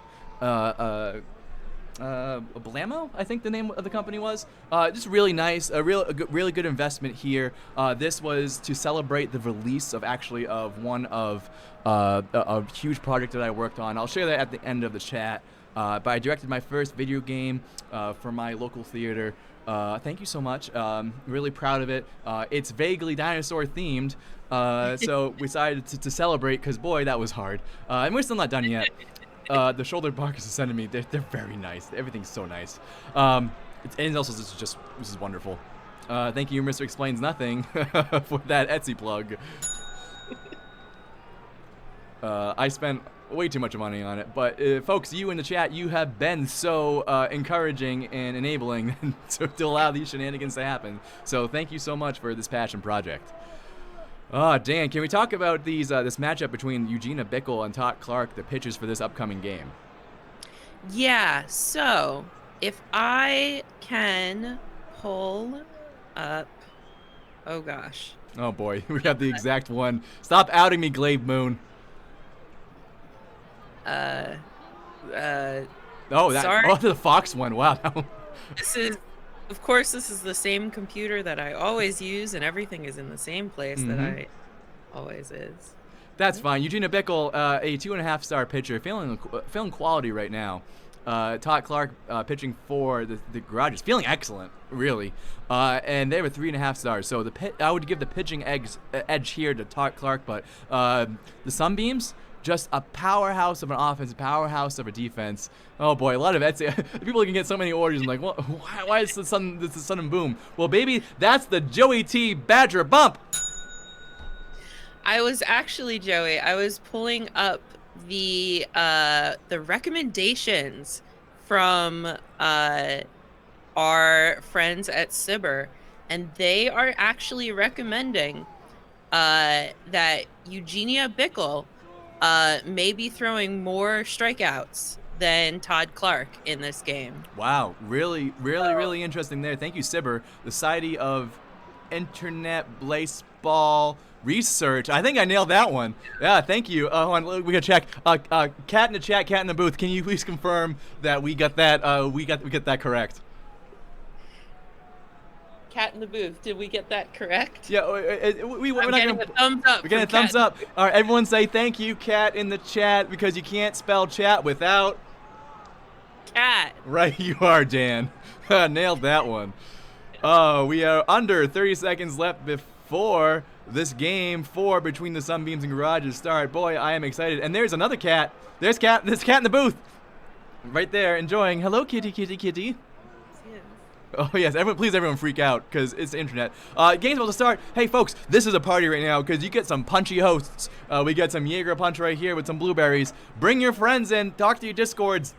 Blamo, I think the name of the company was. Just really nice, really good investment here. This was to celebrate the release of one of a huge project that I worked on. I'll share that at the end of the chat. But I directed my first video game for my local theater. Thank you so much. Really proud of it. It's vaguely dinosaur themed, so we decided to celebrate because, boy, that was hard. And we're still not done yet. The shoulder barkers are sending me. They're very nice. Everything's so nice. And also, this is wonderful. Thank you, Mr. Explains Nothing, for that Etsy plug. I spent way too much money on it, but folks, you in the chat, you have been so encouraging and enabling to allow these shenanigans to happen. So thank you so much for this passion project. Dan, can we talk about this matchup between Eugenia Bickle and Todd Clark, the pitchers for this upcoming game? Yeah, so if I can pull up, oh gosh. Oh boy, we have the exact one. Stop outing me, Glaive Moon. Sorry. The Fox one. Wow. Of course, this is the same computer that I always use, and everything is in the same place that I always is. That's fine. Eugenia Bickle, a 2.5-star pitcher, feeling quality right now. Todd Clark pitching for the Garages, feeling excellent, really. And they were 3.5 stars. So I would give the pitching edge here to Todd Clark, but the Sunbeams, just a powerhouse of an offense, a powerhouse of a defense. Oh boy, a lot of Etsy. People can get so many orders. I'm like, well, why is the sun and boom? Well, baby, that's the Joey T. Badger bump. I was actually, Joey, I was pulling up the recommendations from our friends at Sibber, and they are actually recommending that Eugenia Bickle may be throwing more strikeouts than Todd Clark in this game. Wow, really interesting there. Thank you, Sibber. The Society of Internet Blaseball Research. I think I nailed that one. Yeah, thank you. Hold on, we gotta check. Cat in the chat, cat in the booth. Can you please confirm that we got that? We got that correct. Cat in the booth. Did we get that correct? Yeah, I'm we're not getting gonna. a thumbs up. We're getting a from thumbs Cat. up. All right, everyone say thank you, cat in the chat, because you can't spell chat without. Cat. Right, you are, Dan. Nailed that one. We are under 30 seconds left before this game 4 between the Sunbeams and Garages start. Boy, I am excited. And there's another cat. There's cat in the booth. Right there, enjoying. Hello, kitty, kitty, kitty. Oh yes, everyone freak out, because it's the internet. Game's about to start. Hey folks, this is a party right now, because you get some punchy hosts. We get some Jaeger punch right here with some blueberries. Bring your friends in, talk to your discords.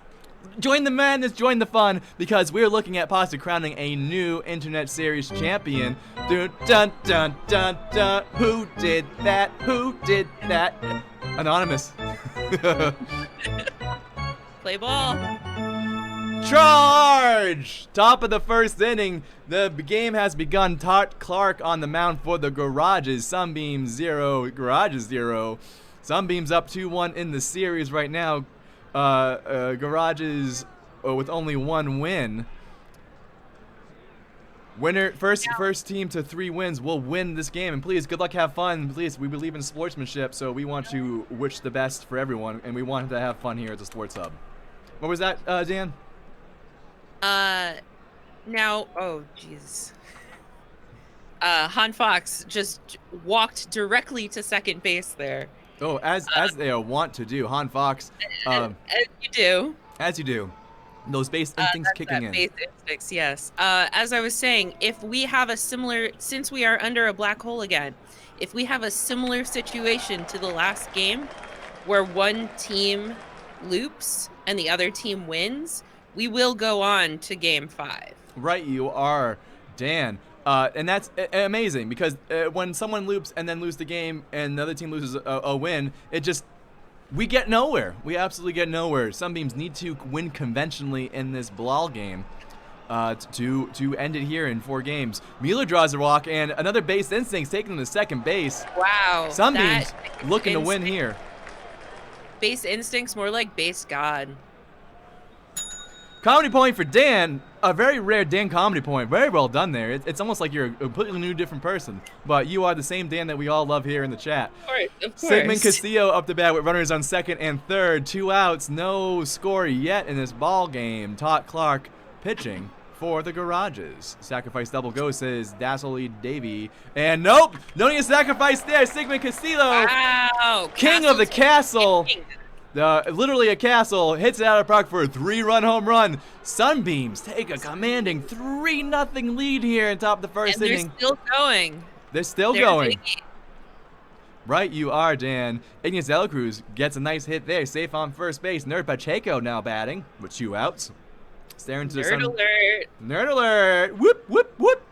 Join the madness, join the fun, because we're looking at possibly crowning a new internet series champion. Dun dun dun dun dun. Who did that? Who did that? Anonymous. Play ball. Charge! Top of the first inning. The game has begun. Todd Clark on the mound for the Garages. Sunbeams 0, Garages 0. Sunbeams up 2-1 in the series right now. Garages with only 1 win. Winner, first team to 3 wins will win this game. And please, good luck, have fun. Please, we believe in sportsmanship, so we want to wish the best for everyone, and we want to have fun here at the Sports Hub. What was that, Dan? Now, oh, jeez. Hahn Fox just walked directly to second base there. Oh, as they want to do. Hahn Fox. As you do. As you do. Those base instincts kicking in. Base instincts, yes. As I was saying, if we have a similar, since we are under a black hole again, if we have a similar situation to the last game, where one team loops and the other team wins, we will go on to game 5. Right, you are, Dan. And that's amazing, because when someone loops and then lose the game and the other team loses a win, we get nowhere. We absolutely get nowhere. Sunbeams need to win conventionally in this ball game to end it here in 4 games. Mueller draws a walk, and another base instincts taken to second base. Wow. Sunbeams looking to win here. Base instincts, more like base god. Comedy point for Dan. A very rare Dan comedy point. Very well done there. It's almost like you're a completely new, different person. But you are the same Dan that we all love here in the chat. Of course. Sigmund Castillo up the bat with runners on second and third. 2 outs. No score yet in this ball game. Todd Clark pitching for the Garages. Sacrifice double go, says Dazzly Davy. And nope. No need to sacrifice there. Sigmund Castillo. Wow. King of the castle. Literally a castle, hits it out of the park for a 3-run home run. Sunbeams take a commanding 3-0 lead here in top of the first inning. And they're still going. They're still going. Right, you are, Dan. Ignace De La Cruz gets a nice hit there, safe on first base. Nerd Pacheco now batting with 2 outs. Staring to the sun. Nerd alert. Nerd alert. Whoop, whoop, whoop.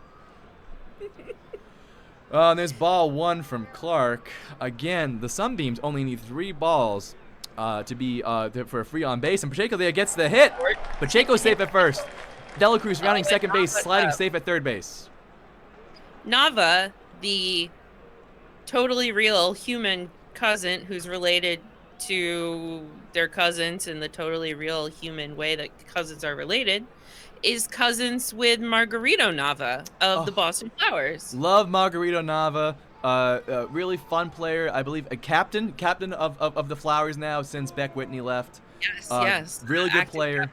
And there's ball 1 from Clark. Again, the Sunbeams only need 3 balls. To be for a free on base, and Pacheco there gets the hit. Pacheco safe at first. De La Cruz rounding second base, sliding safe at third base. Nava, the totally real human cousin who's related to their cousins in the totally real human way that cousins are related, is cousins with Margarito Nava of the Boston Flowers. Love Margarito Nava. Really fun player, I believe, a captain of the Flowers now since Beck Whitney left. Yes. Really good player.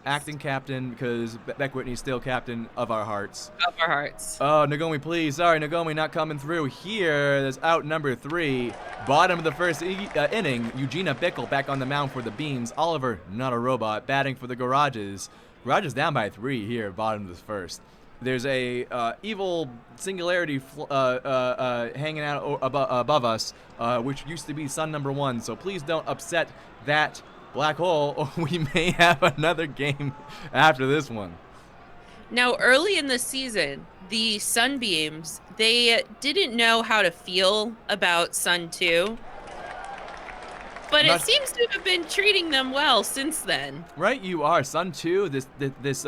Acting captain, because Beck Whitney's still captain of our hearts. Of our hearts. Oh, Nagomi, please. Sorry, Nagomi not coming through here. That's out number 3. Bottom of the first inning, Eugenia Bickle back on the mound for the Beans. Oliver, not a robot, batting for the Garages. Garages down by 3 here, bottom of the first. There's a evil singularity hanging out above us, which used to be sun number 1. So please don't upset that black hole, or we may have another game after this one. Now, early in the season, the Sunbeams, they didn't know how to feel about Sun 2. But it seems to have been treating them well since then. Right, you are. Sun 2, this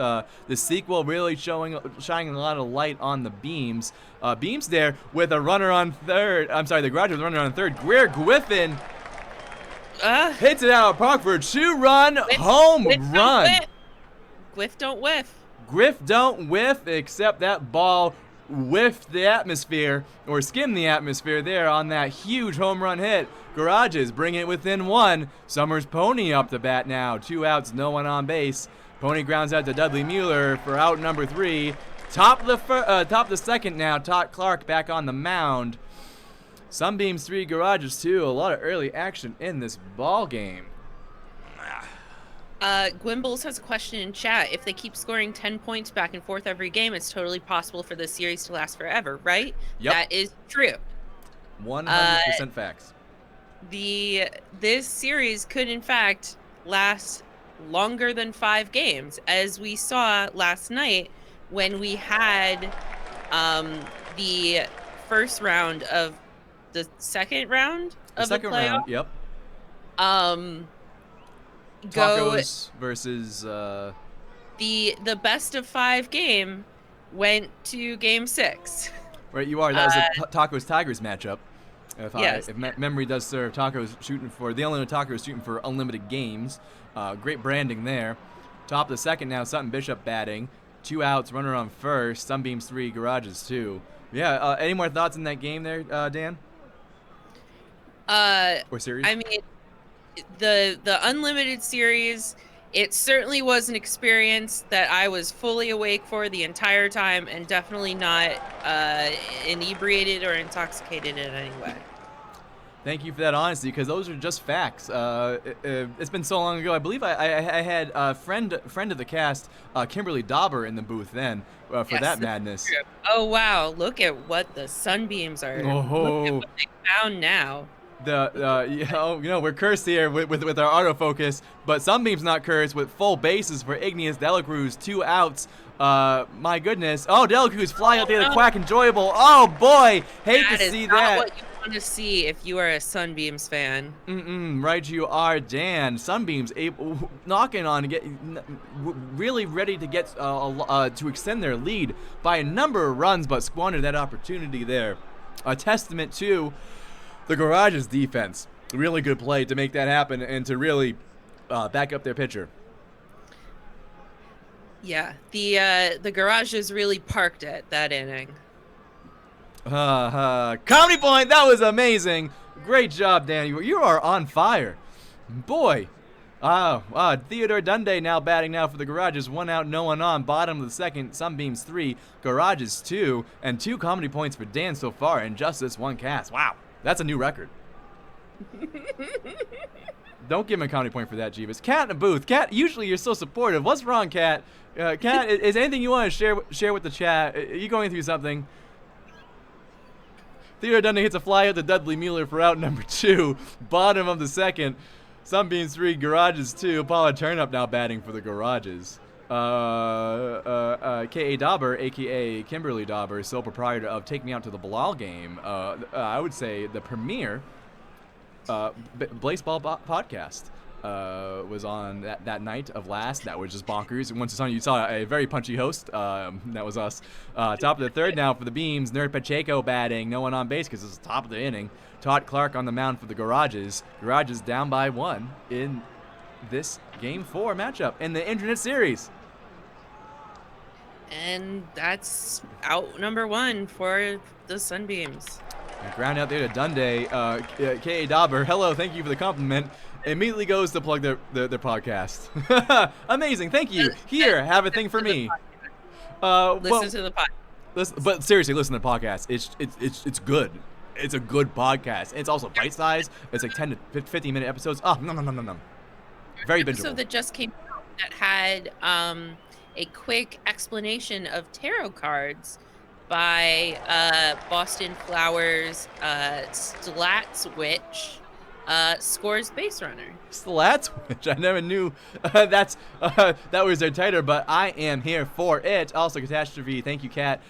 sequel really shining a lot of light on the Beams. Beams there with a runner on third. I'm sorry, the Garage with a runner on third. Greer Griffin hits it out of park for a 2-run home run. Griff don't whiff. Griff don't whiff, except that ball whiffed the atmosphere, or skimmed the atmosphere there on that huge home run hit. Garages bring it within 1. Summers Pony up the bat now. 2 outs, no one on base. Pony grounds out to Dudley Mueller for out number 3. Top the second now. Todd Clark back on the mound. Sunbeams 3, Garages 2. A lot of early action in this ball game. Gwimbles has a question in chat. If they keep scoring 10 points back and forth every game, it's totally possible for this series to last forever, right? Yep. That is true. 100% facts. This series could, in fact, last longer than 5 games, as we saw last night when we had the first round of the second round of the playoff. Yep. Go Tacos versus the best of 5 game went to game 6. Right, you are. That was a Tacos Tigers matchup. Yes. If memory does serve, Tacos shooting for the only Tacos shooting for unlimited games. Great branding there. Top of the second now. Sutton Bishop batting. 2 outs. Runner on first. Sunbeams 3. Garages 2. Yeah. Any more thoughts in that game there, Dan? Or series? I mean, the unlimited series, it certainly was an experience that I was fully awake for the entire time, and definitely not inebriated or intoxicated in any way. Thank you for that honesty, because those are just facts. It's been so long ago. I believe I had a friend of the cast, Kimberly Dauber, in the booth then for that madness. Oh wow! Look at what the Sunbeams are. Look at what they found now. We're cursed here with our autofocus, but Sunbeam's not cursed with full bases for Igneous Delacruz, 2 outs. My goodness. Oh, Delacruz flying out there to Quack, enjoyable. Oh boy, hate to see that. That is not what you want to see if you are a Sunbeams fan. Right, you are, Dan. Sunbeams knocking on to get really ready to get to extend their lead by a number of runs, but squandered that opportunity there. A testament to the Garage's defense. Really good play to make that happen and to really back up their pitcher. Yeah, the Garages really parked it that inning. Comedy point, that was amazing. Great job, Dan. You are on fire. Boy. Theodore Dundee now batting now for the Garages. 1 out, no one on. Bottom of the second, Sunbeams 3, Garages 2, and 2 comedy points for Dan so far in just this one cast. Wow. That's a new record. Don't give him a comedy point for that, Jeeves. Kat in the booth. Kat, usually you're so supportive. What's wrong, Kat? Kat, is anything you want to share with the chat? Are you going through something? Theodore Dundee hits a fly out to Dudley Mueller for out number 2. Bottom of the second. Sunbeams 3, Garages 2. Paula Turnup now batting for the Garages. K.A. Dauber, a.k.a. Kimberly Dauber, sole proprietor of Take Me Out to the Bilal game. I would say the premier Blaseball podcast was on that night of last. That was just bonkers. Once you saw a very punchy host. That was us. Top of the third now for the Beams. Nerd Pacheco batting. No one on base because it's the top of the inning. Todd Clark on the mound for the Garages. Garages down by 1 in this Game 4 matchup in the Internet Series. And that's out number 1 for the Sunbeams. Ground out there to Dundee. K.A. Dauber, hello, thank you for the compliment. Immediately goes to plug their podcast. Amazing, thank you. Here, have a thing for me. Listen to the podcast. But seriously, listen to the podcast. It's good. It's a good podcast. It's also bite-sized. It's like 10 to 15-minute episodes. Oh, no. Very bingeable. Episode that just came out that had a quick explanation of tarot cards by Boston Flowers Slatswitch, Scores Base Runner. Slatswitch? I never knew that was their title, but I am here for it. Also, Catastrophe, thank you, Kat,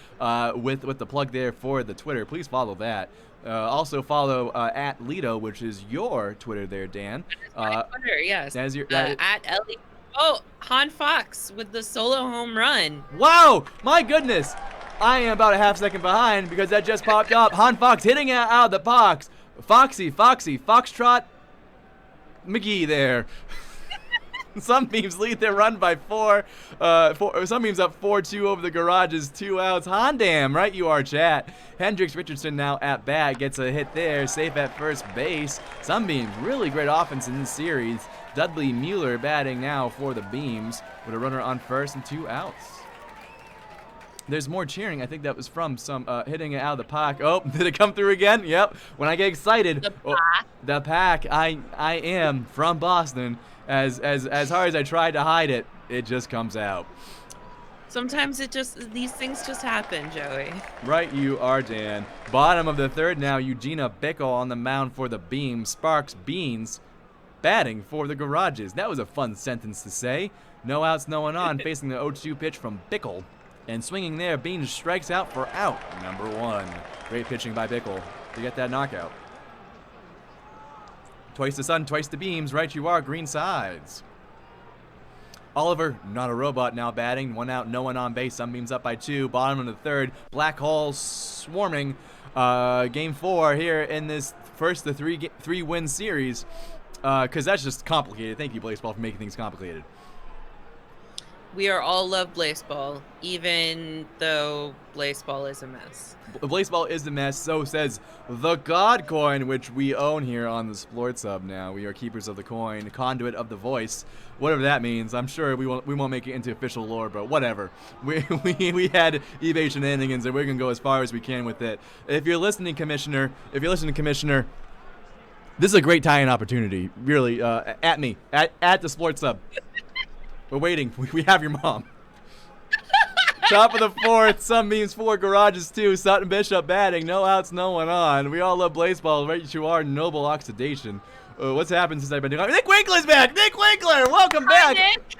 with the plug there for the Twitter. Please follow that. Also follow at Lido, which is your Twitter there, Dan. My Twitter, yes. That is your, at Ellie. Oh, Han Fox with the solo home run. Wow, my goodness. I am about a half second behind because that just popped up. Han Fox hitting it out of the box. Foxy, Foxtrot McGee there. Sunbeams lead their run by 4. Sunbeams up 4-2 over the Garages, 2 outs. Hondam, right you are, chat. Hendricks Richardson now at bat, gets a hit there, safe at first base. Sunbeams, really great offense in this series. Dudley Mueller batting now for the Beams with a runner on first and 2 outs. There's more cheering. I think that was from some hitting it out of the pack. Oh, did it come through again? Yep. When I get excited, the pack. I am from Boston. As hard as I tried to hide it, it just comes out. Sometimes these things just happen, Joey. Right you are, Dan. Bottom of the third now, Eugenia Bickle on the mound for the Beams. Sparks Beans batting for the Garages. That was a fun sentence to say. No outs, no one on, facing the 0-2 pitch from Bickle. And swinging there, Beans strikes out for out number 1. Great pitching by Bickle to get that knockout. Twice the sun, twice the beams, right you are, green sides. Oliver, not a robot, now batting. 1 out, no one on base. Sunbeams up by 2. Bottom of the third. Black Hole swarming. Game 4 here in this first the three-win series. Because that's just complicated. Thank you, Blaseball, for making things complicated. We are all love Blaseball, even though Blaseball is a mess. Blaseball is a mess, so says the God Coin, which we own here on the Splort Sub now. We are keepers of the coin, conduit of the voice, whatever that means. I'm sure we won't make it into official lore, but whatever. We had eBay shenanigans, and we're going to go as far as we can with it. If you're listening, Commissioner, this is a great tie-in opportunity, really, at me, at the Splort Sub. We're waiting. We have your mom. Top of the fourth, Sunbeams 4, Garages 2, Sutton Bishop batting, no outs, no one on. We all love Blaseball, right you are, noble oxidation. What's happened since I've been doing? Nick Winkler's back! Nick Winkler, welcome back! Hi, Nick.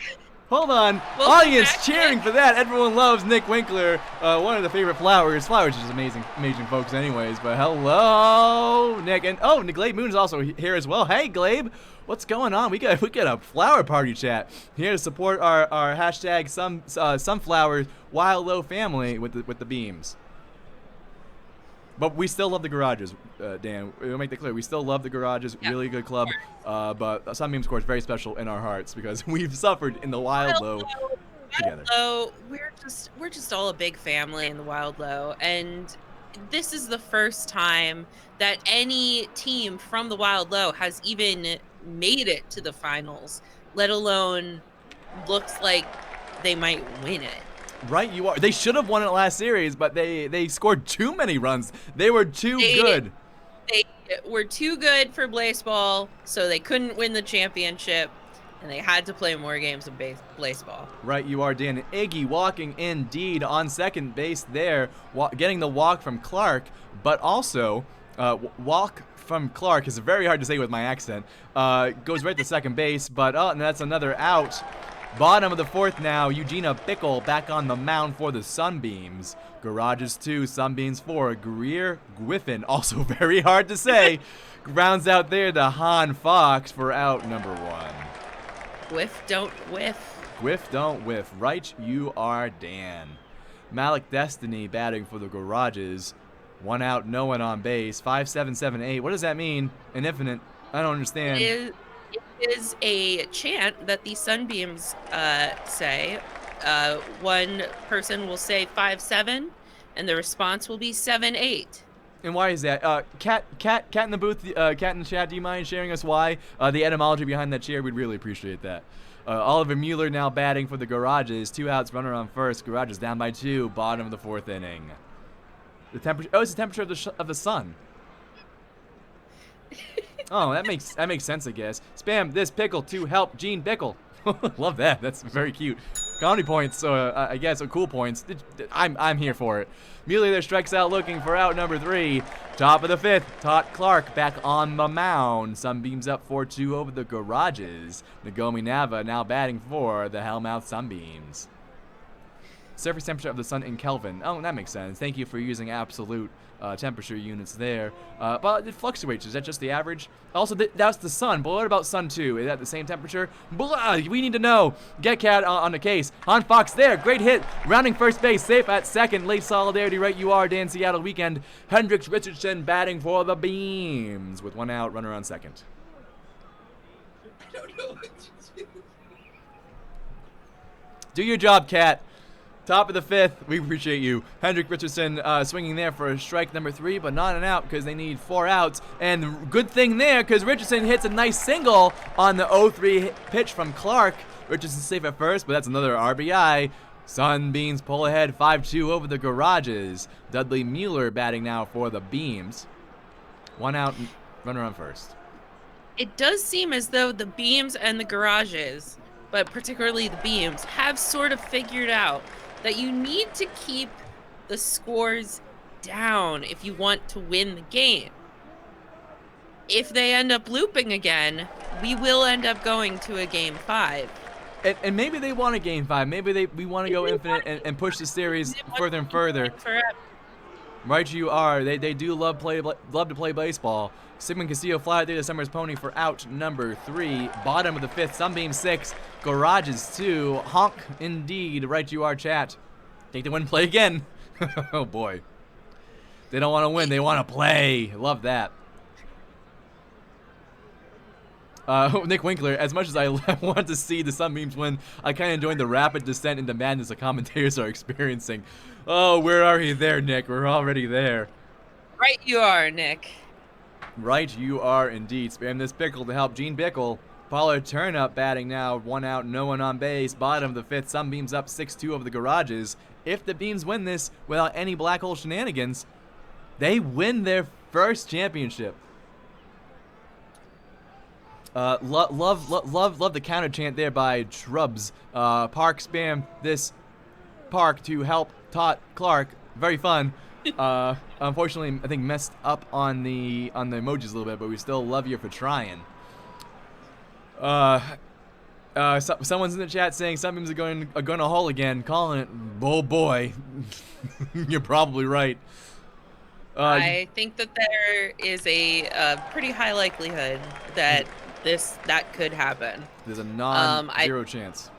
Hold on, Welcome audience back, cheering Nick. for that. Everyone loves Nick Winkler, one of the favorite Flowers. Flowers is amazing folks anyways, but hello, Nick. And oh, Glade Moon is also here as well. Hey, Glade. What's going on? We got a flower party chat here to support our hashtag sunflower wild low family with the beams. But we still love the Garages, Dan. We'll make that clear. We still love the Garages. Yeah, really good club. But Sunbeams, of course, very special in our hearts because we've suffered in the wild low together. Low, we're just all a big family in the wild low, and this is the first time that any team from the wild low has even made it to the finals, let alone looks like they might win it. Right, you are. They should have won it last series, but they scored too many runs. They were too good. They were too good for Blaseball, so they couldn't win the championship, and they had to play more games of Blaseball. Right, you are, Dan. Iggy walking indeed on second base there, getting the walk from Clark, but also walk from Clark is very hard to say with my accent. Goes right to second base, but and that's another out. Bottom of the fourth now, Eugenia Bickle back on the mound for the Sunbeams. Garages 2, Sunbeams 4. Greer Griffin, also very hard to say, rounds out there the Hahn Fox for out number 1. Whiff, don't whiff. Whiff, don't whiff. Right, you are, Dan. Malik Destiny batting for the Garages. 1 out, no one on base. 5-7-7-8. What does that mean? An infinite. I don't understand. It is a chant that the Sunbeams say. One person will say 5-7, and the response will be 7-8. And why is that? Cat in the booth, Cat in the chat, do you mind sharing us why? The etymology behind that cheer, we'd really appreciate that. Oliver Mueller now batting for the Garages. 2 outs, runner on first. Garages down by 2, bottom of the fourth inning. The temperature. Oh, it's the temperature of the sun. Oh, that makes sense, I guess. Spam this pickle to help Gene Bickle. Love that. That's very cute. Comedy points. I guess cool points. I'm here for it. Mueller there strikes out, looking for out number 3. Top of the fifth. Todd Clark back on the mound. Sunbeams up 4-2 over the Garages. Nagomi Nava now batting for the Hellmouth Sunbeams. surface temperature of the sun in Kelvin. Oh, that makes sense. Thank you for using absolute temperature units there. But it fluctuates. Is that just the average? Also, that's the sun. But what about sun 2? Is that the same temperature? Blah, we need to know. Get Cat on the case. Hahn Fox there. Great hit. Rounding first base. Safe at second. Late solidarity. Right you are, Dan Seattle Weekend. Hendricks Richardson batting for the Beams with 1 out. Runner on second. I don't know what to do. Do your job, Cat. Top of the 5th, we appreciate you. Hendrick Richardson swinging there for strike number 3, but not an out because they need 4 outs. And good thing there because Richardson hits a nice single on the 0-3 pitch from Clark. Richardson safe at first, but that's another RBI. Sunbeams pull ahead 5-2 over the Garages. Dudley Mueller batting now for the Beams. 1 out, runner on first. It does seem as though the Beams and the Garages, but particularly the Beams, have sort of figured out that you need to keep the scores down if you want to win the game. If they end up looping again, we will end up going to a game 5. And maybe they want a game 5. Maybe we want to go infinite and push the series further and further. Right you are. They do love to play baseball. Sigmund Castillo fly out there to Summer's Pony for out number 3. Bottom of the 5th, Sunbeam 6, Garages 2. Honk indeed. Right you are, chat. Take the win, play again. Oh boy. They don't want to win, they want to play. Love that. Nick Winkler, as much as I want to see the Sunbeams win, I kind of enjoy the rapid descent into madness the commentators are experiencing. Oh, where are you there, Nick? We're already there. Right you are, Nick. Right you are indeed. Spam this Bickle to help Gene Bickle. Pollard Turnup batting now. 1 out, no one on base. Bottom of the 5th, Sunbeams up 6-2 over the Garages. If the Beams win this without any black hole shenanigans, they win their first championship. Love the counter chant there by Shrubs. Park spam this park to help Tot Clark. Very fun. Unfortunately, I think messed up on the emojis a little bit, but we still love you for trying. Someone's in the chat saying Sunbeams are going to haul again, calling it. Oh boy, you're probably right. I think that there is a pretty high likelihood that that could happen. There's a non-zero chance.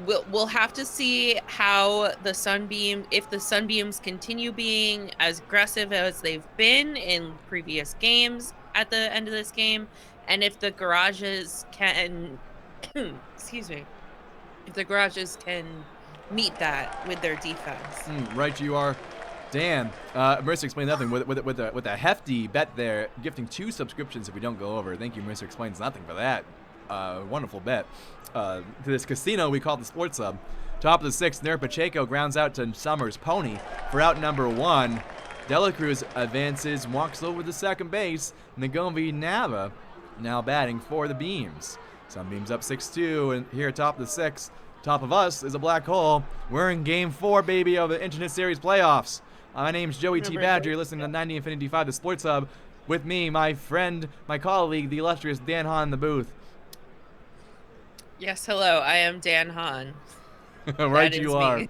We'll have to see how if the Sunbeams continue being as aggressive as they've been in previous games at the end of this game, and if the Garages can, excuse me, if the Garages can meet that with their defense. Right you are. Dan, Marissa explained nothing with a hefty bet there, gifting 2 subscriptions if we don't go over. Thank you, Marissa explains nothing for that. Wonderful bet. To this casino we call the Sports Sub. Top of the 6th, Nerd Pacheco grounds out to Summers Pony for out number 1. Dela Cruz advances, walks over to second base. Nagomi Nava now batting for the Beams. Sunbeams up 6-2, and here top of the 6th, top of us is a black hole. We're in game 4, baby, of the Internet Series playoffs. My name's Joey T. Badger. You're listening to 90 Infinity 5, the Sports Hub. With me, my friend, my colleague, the illustrious Dan Hahn in the booth. Yes, hello. I am Dan Hahn. Right you are.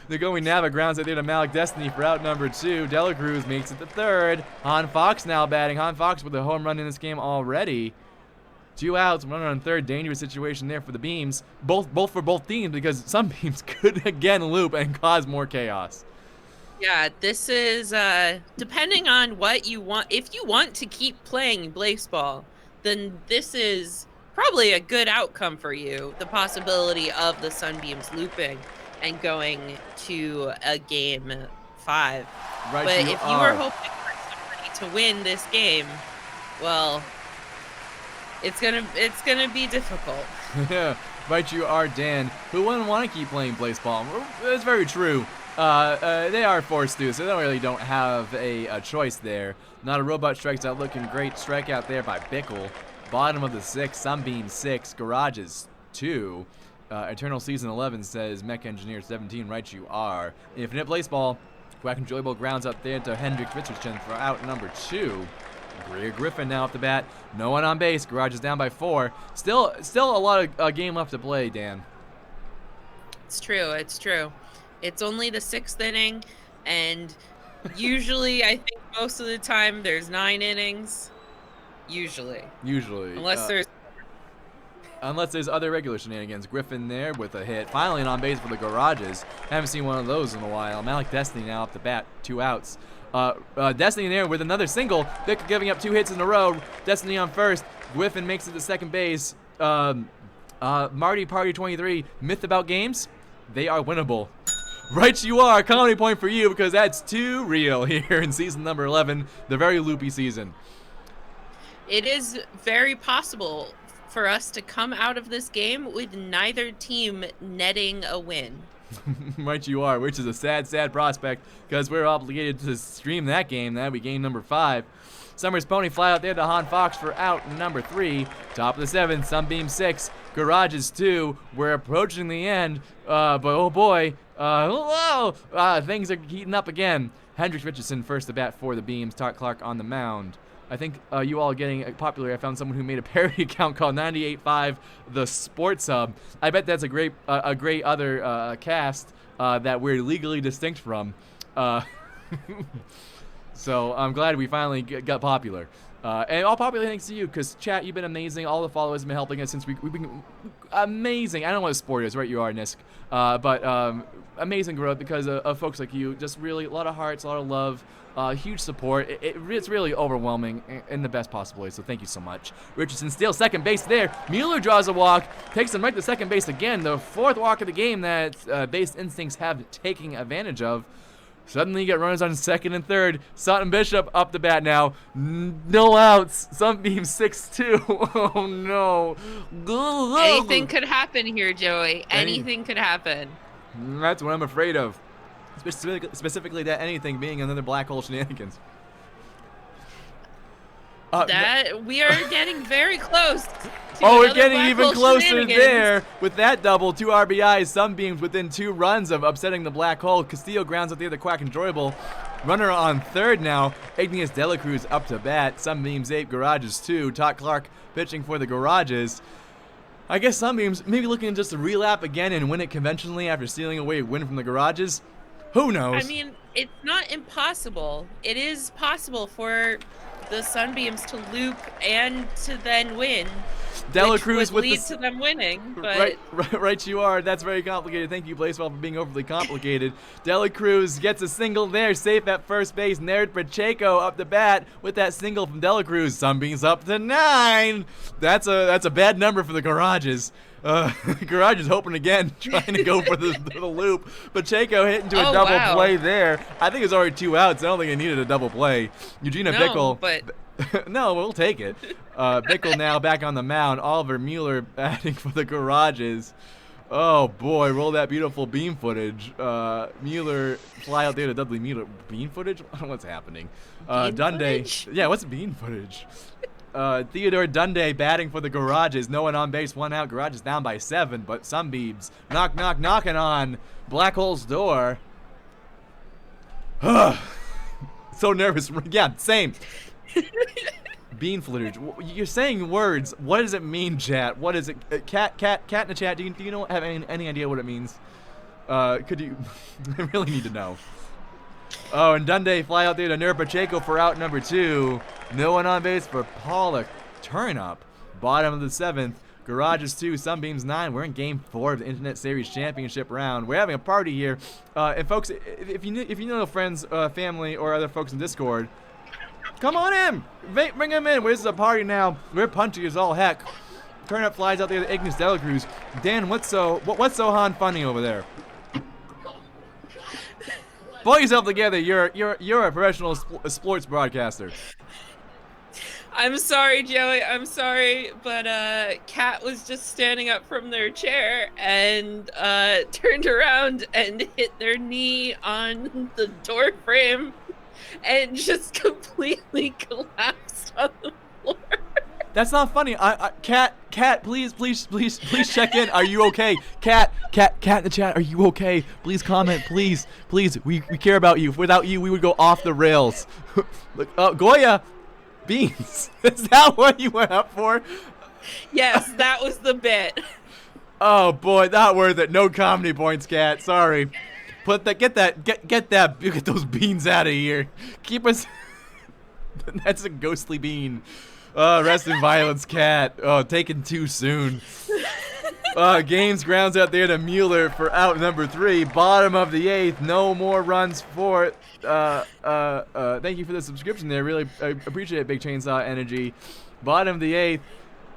Nagomi Nava grounds it there to Malik Destiny for out number 2. Dela Cruz makes it to 3rd. Hahn Fox now batting. Hahn Fox with a home run in this game already. 2 outs, runner on 3rd. Dangerous situation there for the Beams. Both for both teams because some Beams could again loop and cause more chaos. Yeah, this is depending on what you want. If you want to keep playing Blaseball, then this is probably a good outcome for you. The possibility of the Sunbeams looping and going to a game 5. Right, but if you were hoping for somebody to win this game, well, it's gonna be difficult. Yeah, right you are, Dan. Who wouldn't want to keep playing Blaseball? That's very true. They are forced to, so they don't have a choice there. Not a Robot strikes out, looking great. Strikeout there by Bickle. Bottom of the 6th, Sunbeam 6, Garages 2. Eternal Season 11 says Mech Engineer 17, right you are. Infinite Blaseball. Quack and Joyable grounds up there to Hendricks Richardson for out number 2. Greer Griffin now off the bat. No one on base. Garage is down by 4. Still a lot of game left to play, Dan. It's true. It's true. It's only the 6th inning, and usually, I think most of the time, there's 9 innings. Usually. Unless there's other regular shenanigans. Griffin there with a hit. Finally, an on base for the Garages. Haven't seen one of those in a while. Malik Destiny now up the bat, 2 outs. Destiny there with another single. Vic giving up 2 hits in a row. Destiny on first. Griffin makes it to second base. Marty Party 23. Myth about games? They are winnable. Right you are. Comedy point for you because that's too real here in season number 11. The very loopy season. It is very possible for us to come out of this game with neither team netting a win. Right you are, which is a sad, sad prospect because we're obligated to stream that game. That'd be game number 5. Summers Pony fly out there to Hahn Fox for out number 3. Top of the 7th, Sunbeams 6, Garages 2. We're approaching the end, but oh boy, things are heating up again. Hendricks Richardson first to bat for the Beams. Todd Clark on the mound. I think you all are getting popular. I found someone who made a parody account called 98.5 The Sports Hub. I bet that's a great other cast that we're legally distinct from. So I'm glad we finally got popular. And all popular thanks to you, because chat, you've been amazing. All the followers have been helping us since we've been amazing. I don't know what sport is, right? You are, Nisk. But amazing growth because of folks like you. Just really a lot of hearts, a lot of love. Huge support. It's really overwhelming in the best possible way, so thank you so much. Richardson steals second base there. Mueller draws a walk, takes him right to second base again. The 4th walk of the game that base instincts have taken advantage of. Suddenly you get runners on second and third. Sutton Bishop up the bat now. No outs. Sunbeam 6-2. Oh no. Anything could happen here, Joey. Anything could happen. That's what I'm afraid of. Specifically that anything being another black hole shenanigans. We are getting very close. We're getting even closer there with that double. 2 RBIs, Sunbeams within 2 runs of upsetting the black hole. Castillo grounds out the other Quack enjoyable. Runner on third now. Igneous Dela Cruz up to bat. Sunbeams 8, Garages 2. Todd Clark pitching for the Garages. I guess Sunbeams maybe looking just to relap again and win it conventionally after stealing away a win from the Garages. Who knows? I mean, it's not impossible. It is possible for the Sunbeams to loop and to then win. Dela which Cruz would with lead to them winning. But right you are. That's very complicated. Thank you, Blaseball, for being overly complicated. Dela Cruz gets a single there, safe at first base. Nerd Pacheco up the bat with that single from Dela Cruz. Sunbeams up to 9. That's a bad number for the Garages. Garage is hoping again, trying to go for the loop. Pacheco hit into a double play there. I think it's already 2 outs. I don't think it needed a double play. Eugenia Bickle. But no, we'll take it. Bickle now back on the mound. Oliver Mueller batting for the Garages. Oh boy, roll that beautiful beam footage. Mueller fly out there to Dudley Mueller. Bean footage? I don't know what's happening. Dundee. Yeah, what's bean footage? Theodore Dundee batting for the Garages. No one on base, 1 out. Garages down by 7, but Sunbeams knocking on Black Hole's door. So nervous. Yeah, same. Bean footage. You're saying words. What does it mean, chat? What is it? Cat in the chat. Do you know have any idea what it means? Could you? I really need to know. Oh, and Dundee fly out there to Nerd Pacheco for out number 2. No one on base for Pollock. Turn up. Bottom of the 7th. Garages 2, Sunbeams 9. We're in Game 4 of the Internet Series Championship round. We're having a party here. And folks, if you know friends, family, or other folks in Discord, come on in. Bring them in. This is a party now. We're punchy as all heck. Turn up flies out there to Ignis Dela Cruz. Dan, what's so Hahn funny over there? Pull yourself together. You're a professional sports broadcaster. I'm sorry, Joey. I'm sorry, but Kat was just standing up from their chair and turned around and hit their knee on the door frame and just completely collapsed on the floor. That's not funny. Kat, please check in. Are you okay? Kat in the chat. Are you okay? Please comment, please. We care about you. Without you, we would go off the rails. Look, Goya, beans. Is that what you went up for? Yes, that was the bit. Oh boy, not worth it. No comedy points, Cat. Sorry. Get those beans out of here. Keep us. That's a ghostly bean. Rest in violence, Cat. Oh, taken too soon. Games grounds out there to Mueller for out number 3. Bottom of the 8th. No more runs for. Thank you for the subscription there. Really appreciate it, Big Chainsaw Energy. Bottom of the 8th.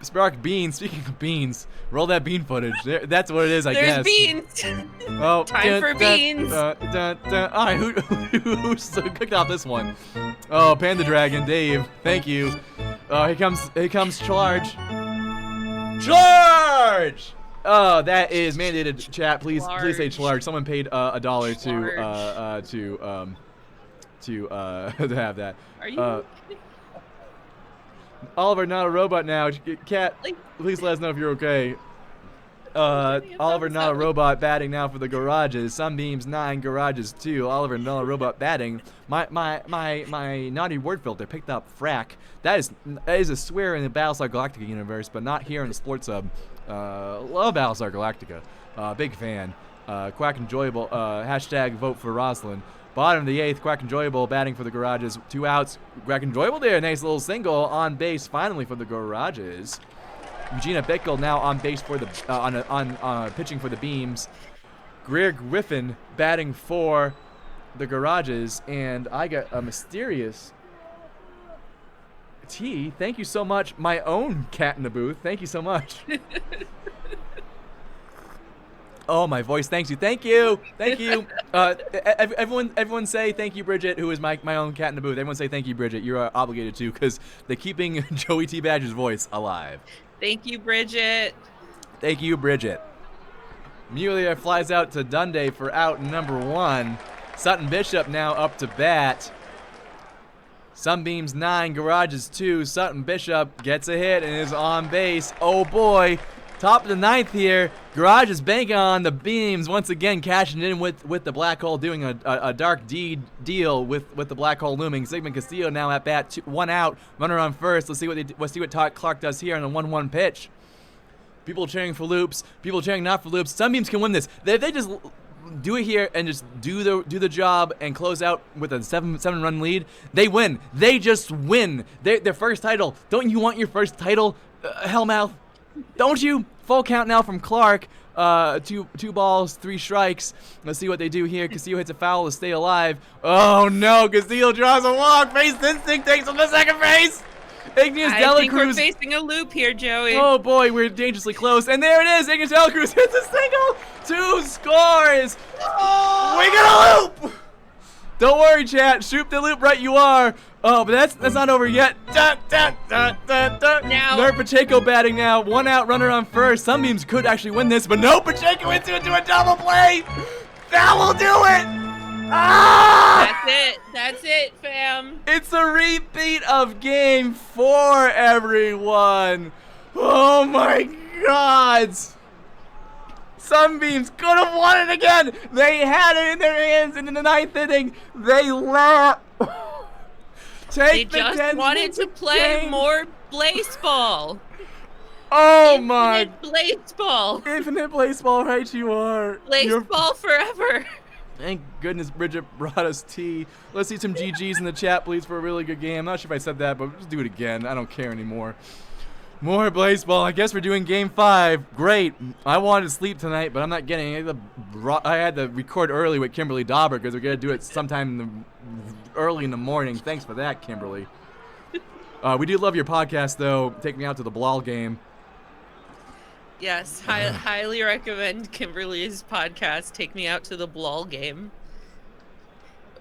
Spark beans. Speaking of beans, roll that bean footage. That's what it is, I guess. There's beans. Oh, Time for beans. All right, who kicked off this one? Oh, Panda Dragon, Dave. Thank you. Here comes Charge. Charge! Oh, that is mandated. Chat, please say Charge. Someone paid $1 to have that. Are you? Oliver, not a robot now. Cat, please let us know if you're okay. Oliver, not a robot, batting now for the garages. Sunbeams 9, garages 2. Oliver, not a robot, batting. My naughty word filter picked up frack. That is a swear in the Battlestar Galactica universe, but not here in the Sports Hub. Love Battlestar Galactica. Big fan. Quack enjoyable. Hashtag vote for Roslyn. Bottom of the 8th, Quack Enjoyable batting for the garages. 2 outs. Quack Enjoyable there. Nice little single on base finally for the garages. Regina Bickle now on base for the pitching for the Beams. Greer Griffin batting for the garages, and I got a mysterious T. Thank you so much, my own cat in the booth. Thank you so much. Oh, my voice. Thank you. Thank you. Thank you. Everyone say thank you, Bridget, who is my own cat in the booth. Everyone say thank you, Bridget. You're obligated to, because they're keeping Joey T. Badger's voice alive. Thank you, Bridget. Thank you, Bridget. Mueller flies out to Dundee for out number 1. Sutton Bishop now up to bat. Sunbeams 9, garages 2. Sutton Bishop gets a hit and is on base. Oh boy. Top of the 9th here. Garage is banking on the Beams once again, cashing in with the Black Hole, doing a dark deed deal with the Black Hole looming. Sigmund Castillo now at bat, 1 out, runner on first. Let's see what Todd Clark does here on the 1-1 pitch. People cheering for loops, people cheering not for loops. Sunbeams can win this. If they just do it here and just do the job and close out with a 7-run lead, they win. They just win. Their first title. Don't you want your first title, Hellmouth? Don't you? Full count now from Clark. 2 balls, 3 strikes. Let's see what they do here. Castillo hits a foul to stay alive. Oh no, Castillo draws a walk. Base instinct takes him to second base. Igneous Delacruz. I think we're facing a loop here, Joey. Oh boy, we're dangerously close. And there it is. Igneous Delacruz hits a single. 2 scores. Oh. We got a loop. Don't worry, chat. Shoot the loop right you are. Oh, but that's not over yet. Now. Nerd Pacheco batting now. 1 out, runner on first. Sunbeams could actually win this, but no. Pacheco into a double play. That will do it. Ah! That's it, fam. It's a repeat of game 4, everyone. Oh my God. Sunbeams could have won it again. They had it in their hands, and in the 9th inning, they laughed. They just wanted to play more Blaseball. Oh my! Infinite Blaseball. Infinite Blaseball, right you are. Blaseball forever. Thank goodness Bridget brought us tea. Let's see some GGs in the chat, please, for a really good game. I'm not sure if I said that, but just do it again. I don't care anymore. More Blaseball. I guess we're doing game 5. Great. I wanted to sleep tonight, but I'm not getting it. I had to record early with Kimberly Dauber because we're going to do it sometime early in the morning. Thanks for that, Kimberly. We do love your podcast, though. Take me out to the Blal game. Yes, highly recommend Kimberly's podcast, Take Me Out to the Blal game.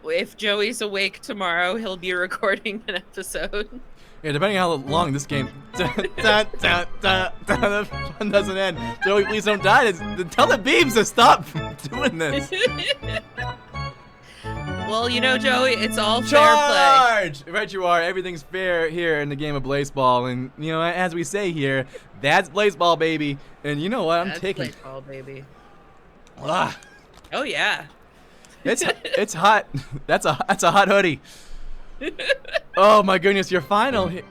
If Joey's awake tomorrow, he'll be recording an episode. Yeah, depending on how long this game the fun doesn't end. Joey, please don't die. Tell the Beams to stop doing this. Well, you know, Joey, it's all Charge! fair play. Right you are. Everything's fair here in the game of Blaseball. And, you know, as we say here, that's Blaseball, baby. And you know what? I'm taking... Blaseball, baby. Ah. Oh, yeah. It's hot. That's a hot hoodie. Oh my goodness, your final hit.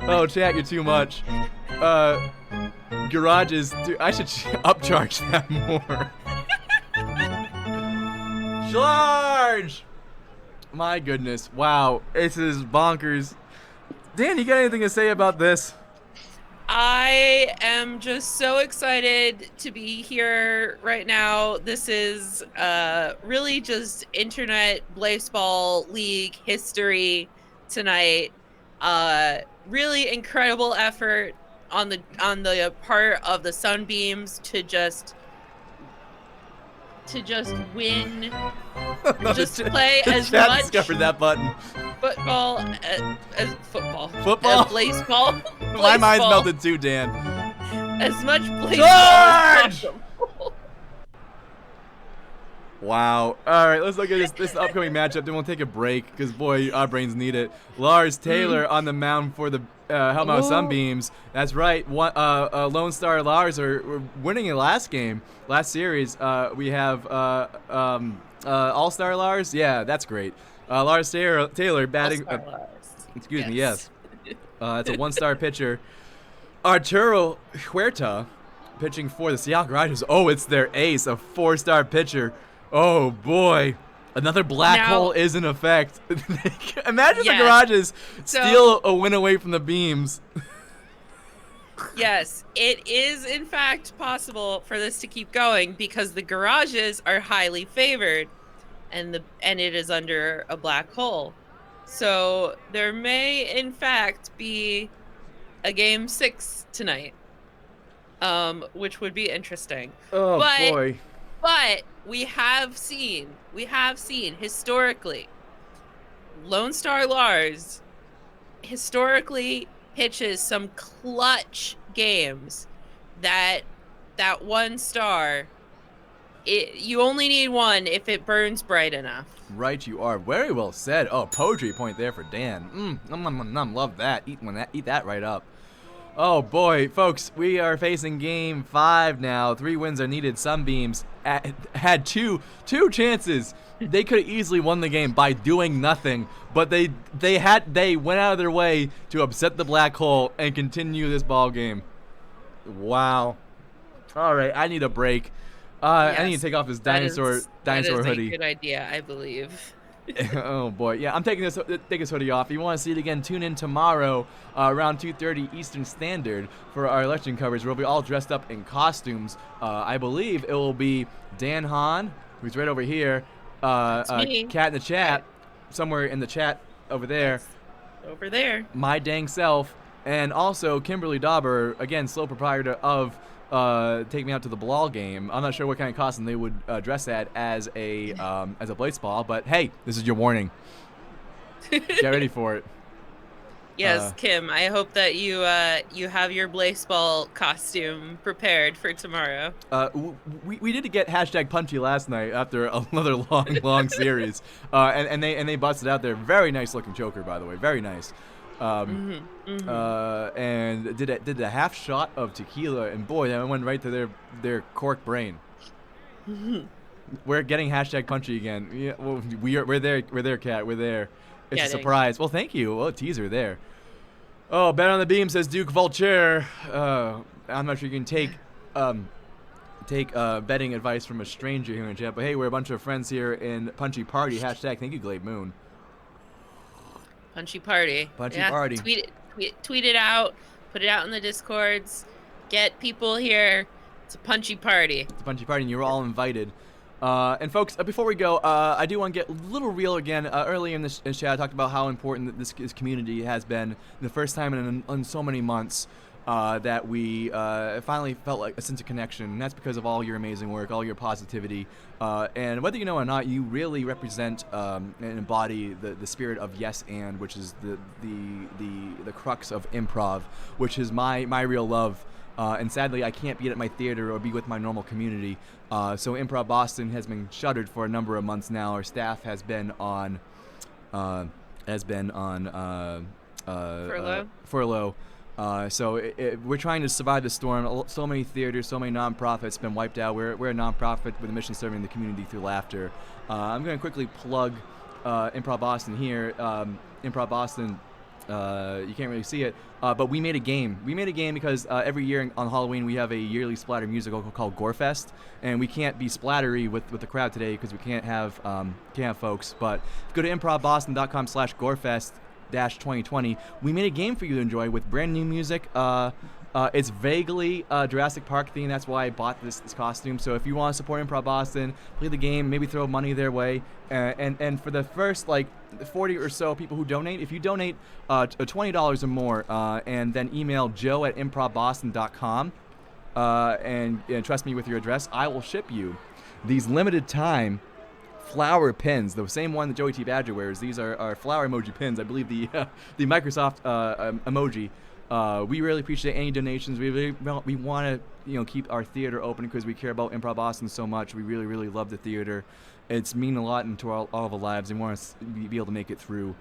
Oh, chat, you're too much. garages. Dude, I should upcharge that more. Charge! My goodness. Wow. This is bonkers. Dan, you got anything to say about this? I am just so excited to be here right now. This is really just internet Blaseball League history tonight. Really incredible effort on the part of the Sunbeams to just win, just play as Chat much discovered that button. football as football. Football? Blaseball. My mind's Blaseball. melted too, Dan. As much Blaseball Charge! as possible. Wow. All right, let's look at this upcoming matchup. Then we'll take a break because boy, our brains need it. Lars Taylor on the mound for the Helmut Sunbeams. That's right. Lone Star Lars were winning in last series. We have All Star Lars. Yeah, that's great. Lars Taylor batting. Excuse me. Yes. It's a 1-star pitcher. Arturo Huerta pitching for the Seattle Garages. Oh, it's their ace, a 4-star pitcher. Oh boy, another black hole is in effect. Imagine the Garages steal a win away from the Beams. Yes, it is in fact possible for this to keep going because the Garages are highly favored, and it is under a black hole. So there may in fact be a game 6 tonight, which would be interesting. Oh boy. But we have seen historically, Lone Star Lars historically pitches some clutch games that 1 star, you only need one if it burns bright enough. Right, you are. Very well said. Oh, poetry point there for Dan. Love that. Eat that right up. Oh boy, folks, we are facing game 5 now. 3 wins are needed. Sunbeams had two chances. They could have easily won the game by doing nothing, but they went out of their way to upset the black hole and continue this ball game. Wow. All right, I need a break. I need to take off this dinosaur hoodie. That is a good idea, I believe. Oh boy, yeah, I'm taking this hoodie off. If you want to see it again, tune in tomorrow around 2:30 Eastern Standard for our election coverage. We'll be all dressed up in costumes. I believe it will be Dan Hahn, who's right over here, me. Cat in the chat, somewhere in the chat over there. Yes, over there. My dang self, and also Kimberly Dauber, again, sole proprietor of Take Me Out to the Ball game. I'm not sure what kind of costume they would dress that as a Blaseball, but hey, this is your warning. Get ready for it. Yes, Kim, I hope that you have your Blaseball costume prepared for tomorrow. We did get #punchy last night after another long series, and they busted out their very nice looking choker, by the way, very nice. And did a half shot of tequila, and boy, that went right to their cork brain. We're getting #punchy again. Yeah, well, we're there, Cat. We're there. It's a surprise. Well, thank you. Well, teaser there. Oh, Bet on the Beam says Duke Vulture. I'm not sure you can take betting advice from a stranger here in chat, but hey, we're a bunch of friends here in Punchy Party. #thank you, Glade Moon. Punchy Party. Party. Tweet it out. Put it out in the Discords. Get people here. It's a Punchy Party. It's a Punchy Party, and you're all invited. And folks, before we go, I do want to get a little real again. Earlier in this chat, I talked about how important this community has been. The first time in so many months that we finally felt like a sense of connection. And that's because of all your amazing work, all your positivity. And whether you know or not, you really represent and embody the spirit of yes and, which is the crux of improv, which is my real love. And sadly, I can't be at my theater or be with my normal community. So Improv Boston has been shuttered for a number of months now. Our staff has been on furlough. So we're trying to survive the storm. So many theaters, so many nonprofits been wiped out. We're a nonprofit with a mission serving the community through laughter. I'm going to quickly plug Improv Boston here. Improv Boston You can't really see it, but we made a game. We made a game because every year on Halloween we have a yearly splatter musical called Gorefest, and we can't be splattery with the crowd today because we can't have folks. But go to improvboston.com/Gorefest 2020. We made a game for you to enjoy with brand new music. It's vaguely Jurassic Park themed. That's why I bought this costume. So if you want to support Improv Boston, play the game, maybe throw money their way. And for the first 40 or so people who donate, if you donate $20 or more, and then email joe@improvboston.com, and trust me with your address, I will ship you these limited time flower pins, the same one that Joey T. Badger wears. These are flower emoji pins. I believe the Microsoft emoji. We really appreciate any donations. We want to keep our theater open because we care about Improv Boston so much. We really love the theater. It's mean a lot into all of our lives, and we want to be able to make it through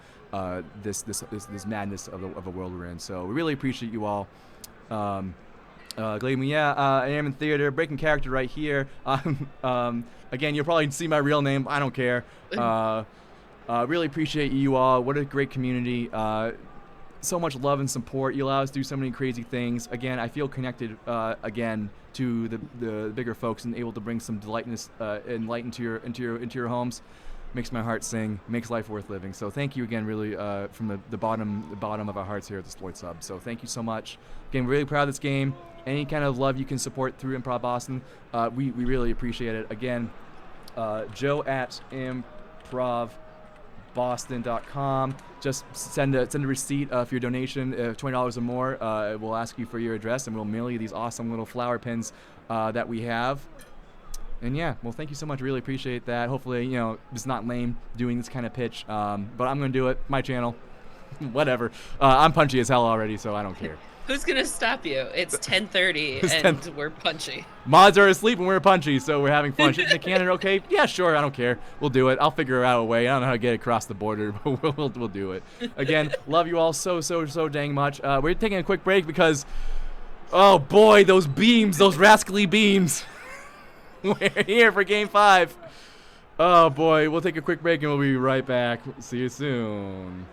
this madness of a world we're in. So we really appreciate you all. I am in theater, breaking character right here. Again, you'll probably see my real name. I don't care. Really appreciate you all. What a great community. So much love and support. You allow us to do so many crazy things. Again, I feel connected again to the bigger folks and able to bring some delightness and light into your homes. Makes my heart sing. Makes life worth living. So thank you again, really, from the bottom of our hearts here at the Sploit Sub. So thank you so much. Again, we're really proud of this game. Any kind of love you can support through Improv Boston, we really appreciate it. Again, joe@improvboston.com. Just send a receipt for your donation, $20 or more. We'll ask you for your address, and we'll mail you these awesome little flower pins that we have. And yeah, well, thank you so much. Really appreciate that. Hopefully, it's not lame doing this kind of pitch, but I'm going to do it. My channel. Whatever. I'm punchy as hell already, so I don't care. Who's gonna stop you? It's 10:30 It's and we're punchy. Mods are asleep and we're punchy, so we're having fun. Shooting the cannon, okay? Yeah, sure. I don't care. We'll do it. I'll figure out a way. I don't know how to get across the border, but we'll do it. Again, love you all so dang much. We're taking a quick break because, oh boy, those beams, those rascally beams. We're here for Game 5. Oh boy, we'll take a quick break and we'll be right back. See you soon.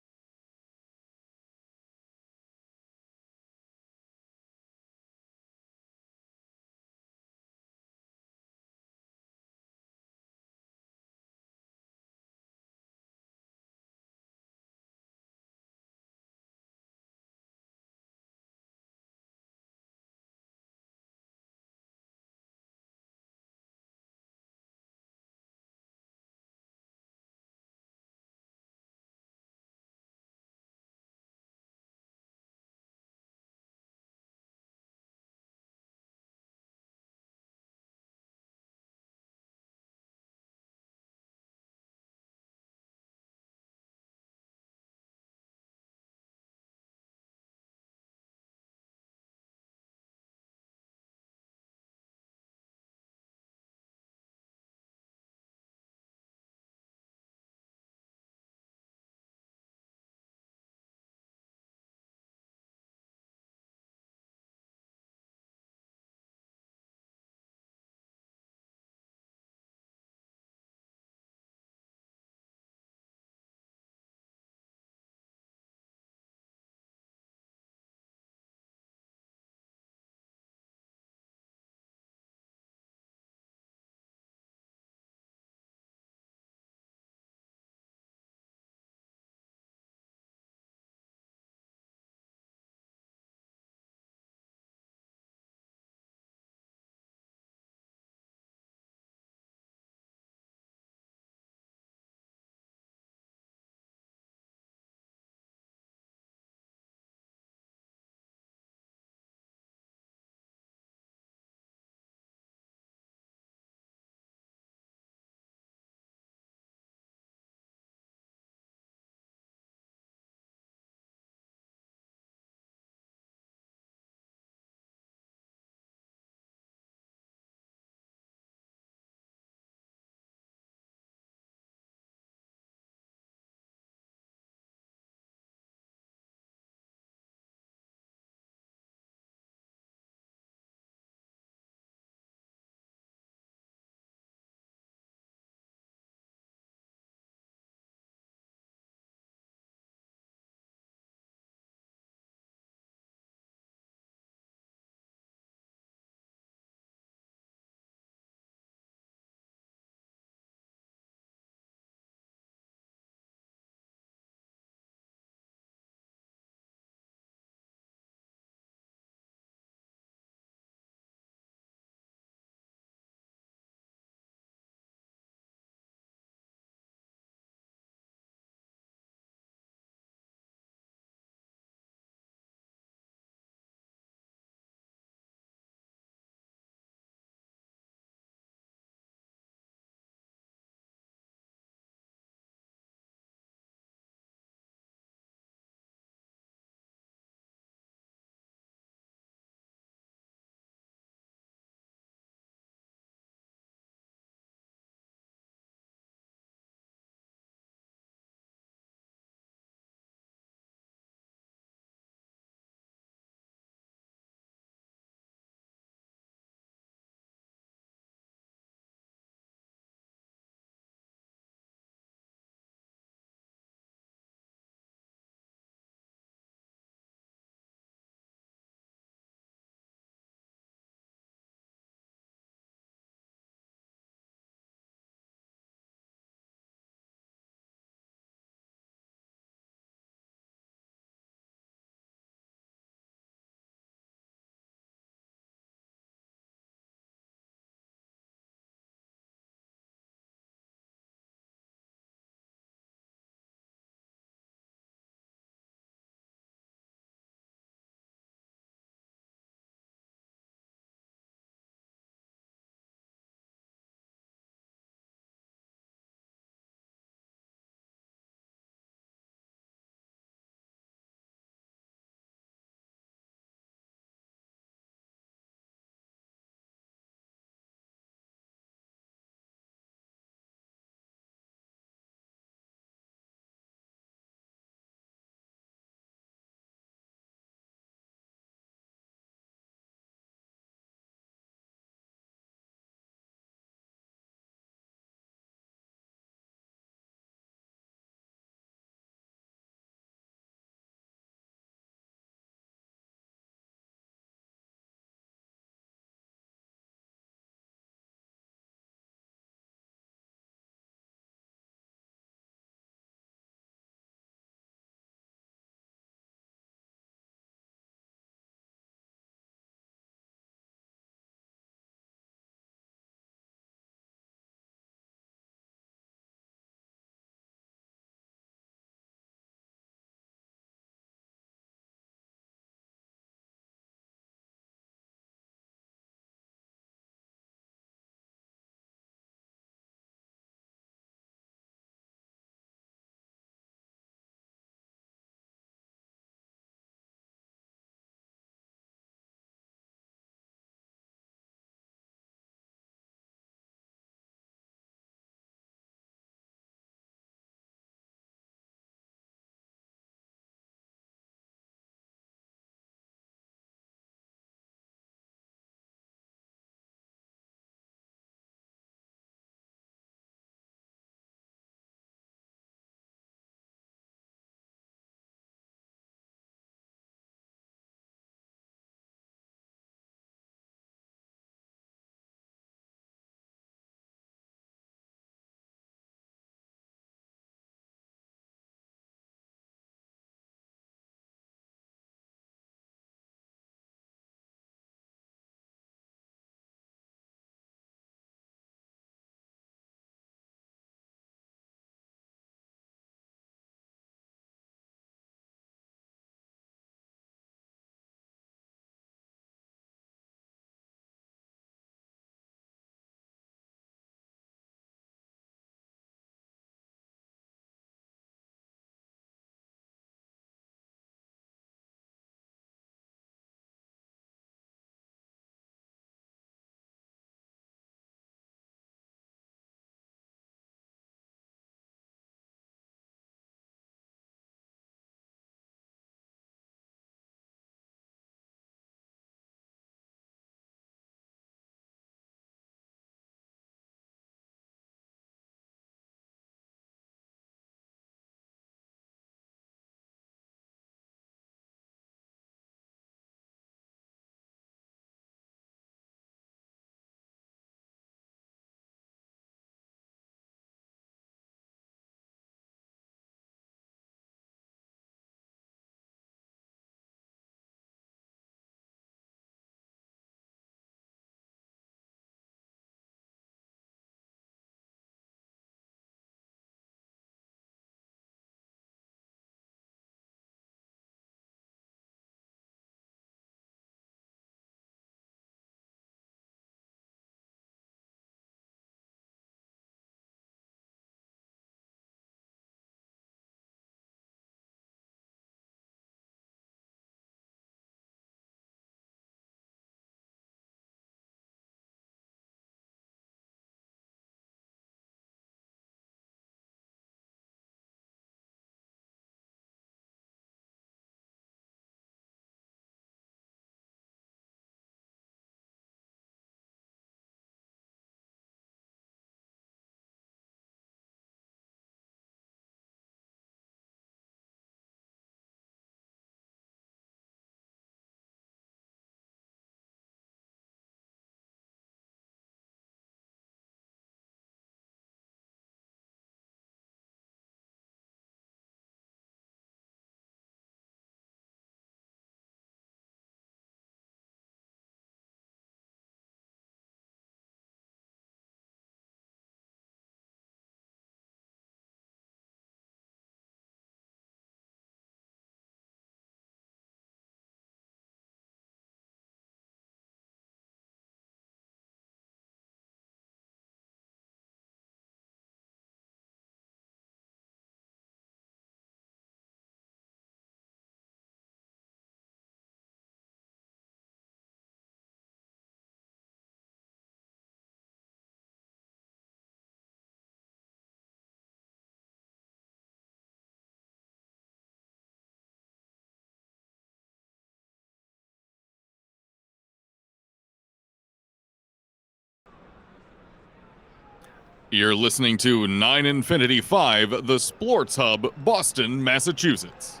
You're listening to 9 Infinity 5, the Sports Hub, Boston, Massachusetts.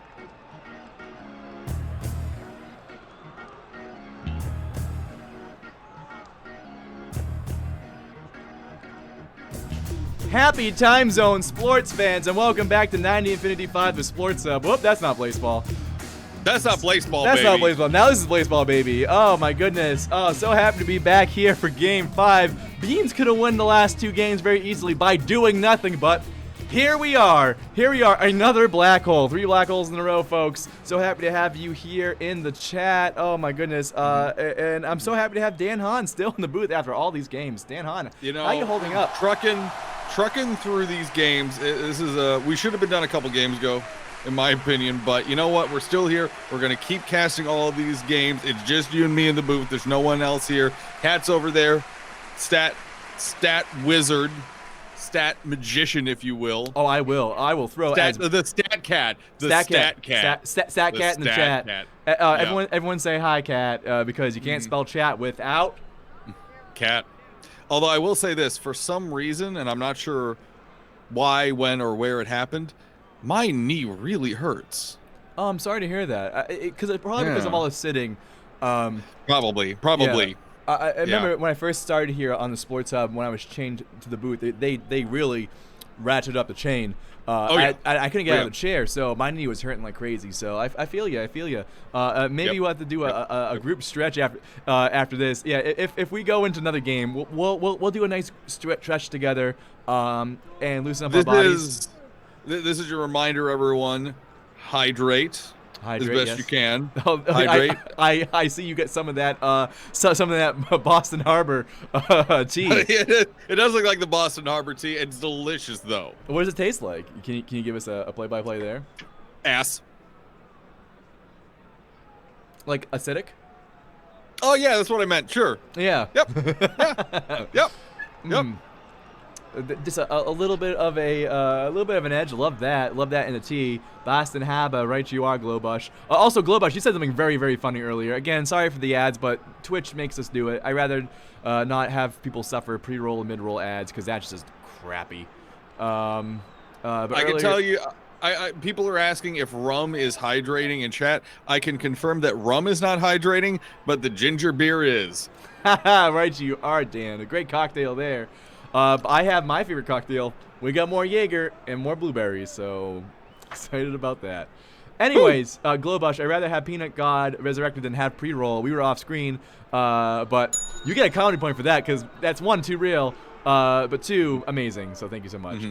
Happy time zone, sports fans, and welcome back to 90 Infinity 5, the Sports Hub. Whoop, that's not Blaseball. That's not Blaseball, That's baby. not Blaseball. Now this is Blaseball, baby. Oh, my goodness. Oh, so happy to be back here for Game 5. Beans could have won the last 2 games very easily by doing nothing, but here we are. Here we are. Another black hole. 3 black holes in a row, folks. So happy to have you here in the chat. Oh, my goodness. And I'm so happy to have Dan Hahn still in the booth after all these games. Dan Hahn, how are you holding up? Trucking through these games. This is we should have been done a couple games ago, in my opinion, but you know what? We're still here. We're going to keep casting all of these games. It's just you and me in the booth. There's no one else here. Cat's over there. Stat wizard. Stat magician, if you will. Oh, I will throw the stat cat. Stat cat in the chat. Cat. Everyone say hi, cat, because you can't spell chat without cat. Although I will say this, for some reason, and I'm not sure why, when, or where it happened, my knee really hurts. Oh, I'm sorry to hear that. Because of all the sitting. Probably. Yeah. I remember when I first started here on the Sports Hub, when I was chained to the booth, they really ratcheted up the chain. I couldn't get out of the chair, so my knee was hurting like crazy. So I feel you. Maybe we'll have to do a group stretch after this. Yeah, if we go into another game, we'll do a nice stretch together and loosen up our bodies. This is your reminder, everyone. Hydrate as best you can. Hydrate. I see you get some of that Boston Harbor tea. It does look like the Boston Harbor tea. It's delicious, though. What does it taste like? Can you give us a play-by-play there? Ass. Like acidic? Oh yeah, that's what I meant. Sure. Yeah. Yep. Yep. Just a little bit of an edge. Love that in the tea. Boston Haba, right you are, Glowbush. Also, Glowbush, you said something very, very funny earlier. Again, sorry for the ads, but Twitch makes us do it. I'd rather not have people suffer pre-roll and mid-roll ads because that's just crappy. But I can tell you, people are asking if rum is hydrating in chat. I can confirm that rum is not hydrating, but the ginger beer is. Right you are, Dan. A great cocktail there. I have my favorite cocktail. We got more Jaeger and more blueberries, so excited about that. Anyways, Glowbush, I'd rather have Peanut God resurrected than have pre-roll. We were off screen, but you get a comedy point for that because that's 1, too real, but 2, amazing. So thank you so much.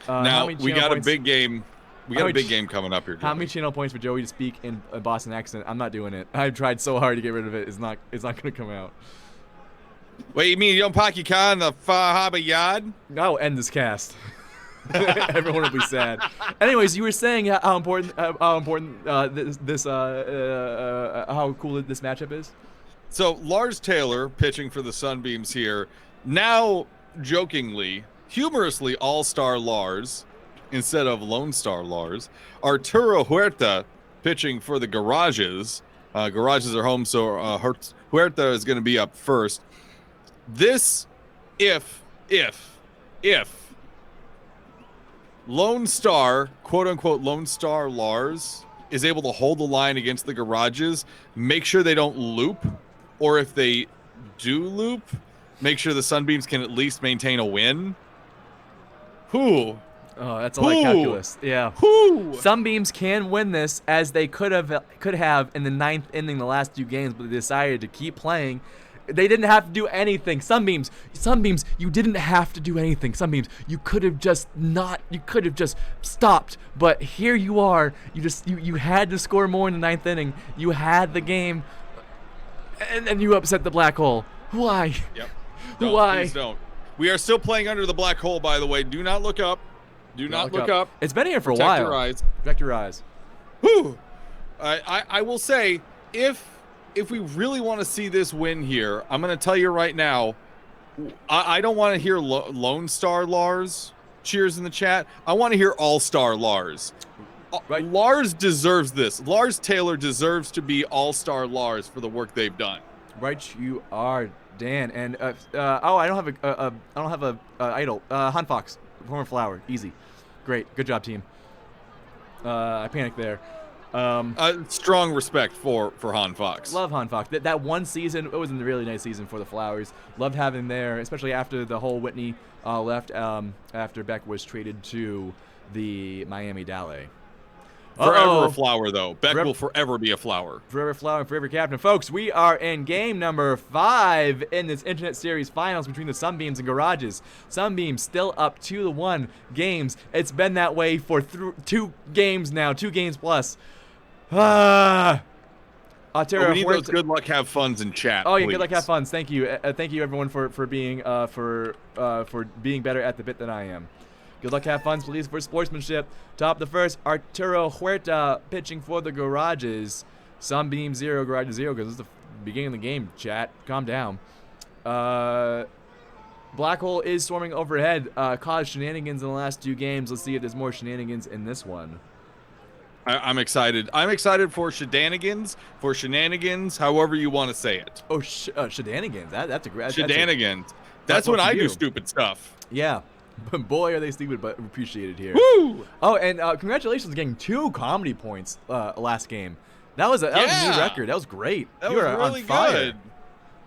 Now we got a big game. We got a big game coming up here. How many channel points for Joey to speak in a Boston accent? I'm not doing it. I've tried so hard to get rid of it. It's not going to come out. Wait, you mean you don't Paki Khan the Fahaba Yad? I'll end this cast. Everyone will be sad. Anyways, you were saying how important how cool this matchup is. So Lars Taylor pitching for the Sunbeams here. Now, jokingly, humorously, All-Star Lars instead of Lone Star Lars. Arturo Huerta pitching for the Garages. Garages are home, so Huerta is going to be up first. This, if Lone Star, quote unquote Lone Star Lars, is able to hold the line against the Garages, make sure they don't loop, or if they do loop, make sure the Sunbeams can at least maintain a win. Oh, that's a lot of calculus. Yeah. Sunbeams can win this as they could have in the 9th inning the last 2 games, but they decided to keep playing. They didn't have to do anything. Sunbeams, you didn't have to do anything. Sunbeams, you could have just stopped. But here you are. You had to score more in the 9th inning. You had the game, and you upset the black hole. Why? Yep. Why? Please don't. We are still playing under the black hole, by the way. Do not look up. Do not look up. It's been here for a Protect while. your eyes. Protect your eyes. Whew. I will say, if we really want to see this win here, I'm going to tell you right now, I don't want to hear Lone Star Lars cheers in the chat. I want to hear All-Star Lars. Right. Lars deserves this. Lars Taylor deserves to be All-Star Lars for the work they've done. Right, you are, Dan. And oh, I don't have a idol. Hahn Fox, former flower, easy, great, good job, team. I panicked there. Strong respect for Hahn Fox. Love Hahn Fox. That one season, it was a really nice season for the Flowers. Loved having him there, especially after the whole Whitney left. After Beck was traded to the Miami Dale. Forever a flower, though. Beck will forever be a flower. Forever flower and forever captain. Folks, we are in game number 5 in this Internet Series Finals between the Sunbeams and Garages. Sunbeams still up 2-1 games. It's been that way for 2 games now, 2 games plus. We need those good luck, have funs in chat. Oh, yeah, please. good luck, have funs. Thank you, thank you everyone for being better at the bit than I am. Good luck, have fun, please, for sportsmanship. Top the first, Arturo Huerta pitching for the Garages. Sunbeam 0, Garages 0, because this is the beginning of the game, chat. Calm down. Black Hole is swarming overhead. Caused shenanigans in the last 2 games. Let's see if there's more shenanigans in this one. I'm excited. I'm excited for shenanigans, however you want to say it. Oh, shenanigans. That's a great... Shenanigans. That's when I do stupid stuff. Yeah. But boy, are they stupid, but appreciated here. Woo! Oh, and congratulations on getting 2 comedy points last game. That was a new record. That was great. That you was were really on fire. good.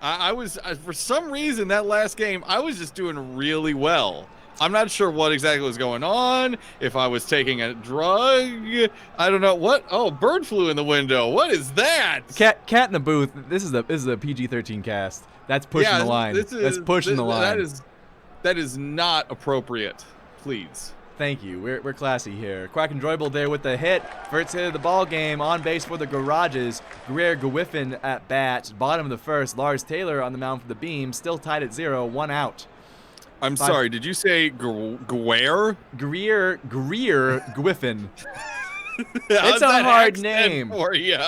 I was, for some reason, that last game, I was just doing really well. I'm not sure what exactly was going on, if I was taking a drug. I don't know. What? Oh, bird flew in the window. What is that? Cat in the booth. This is a PG-13 cast. That's pushing the line. That's pushing the line. That is not appropriate. Please. Thank you. We're classy here. Quack and Joyble there with the hit. First hit of the ball game. On base for the Garages. Greer Gwiffin at bat. Bottom of the first. Lars Taylor on the mound for the Beams. Still tied at 0. 1 out. I'm sorry. Did you say Greer? Greer Gwiffin. It's a hard name. For you?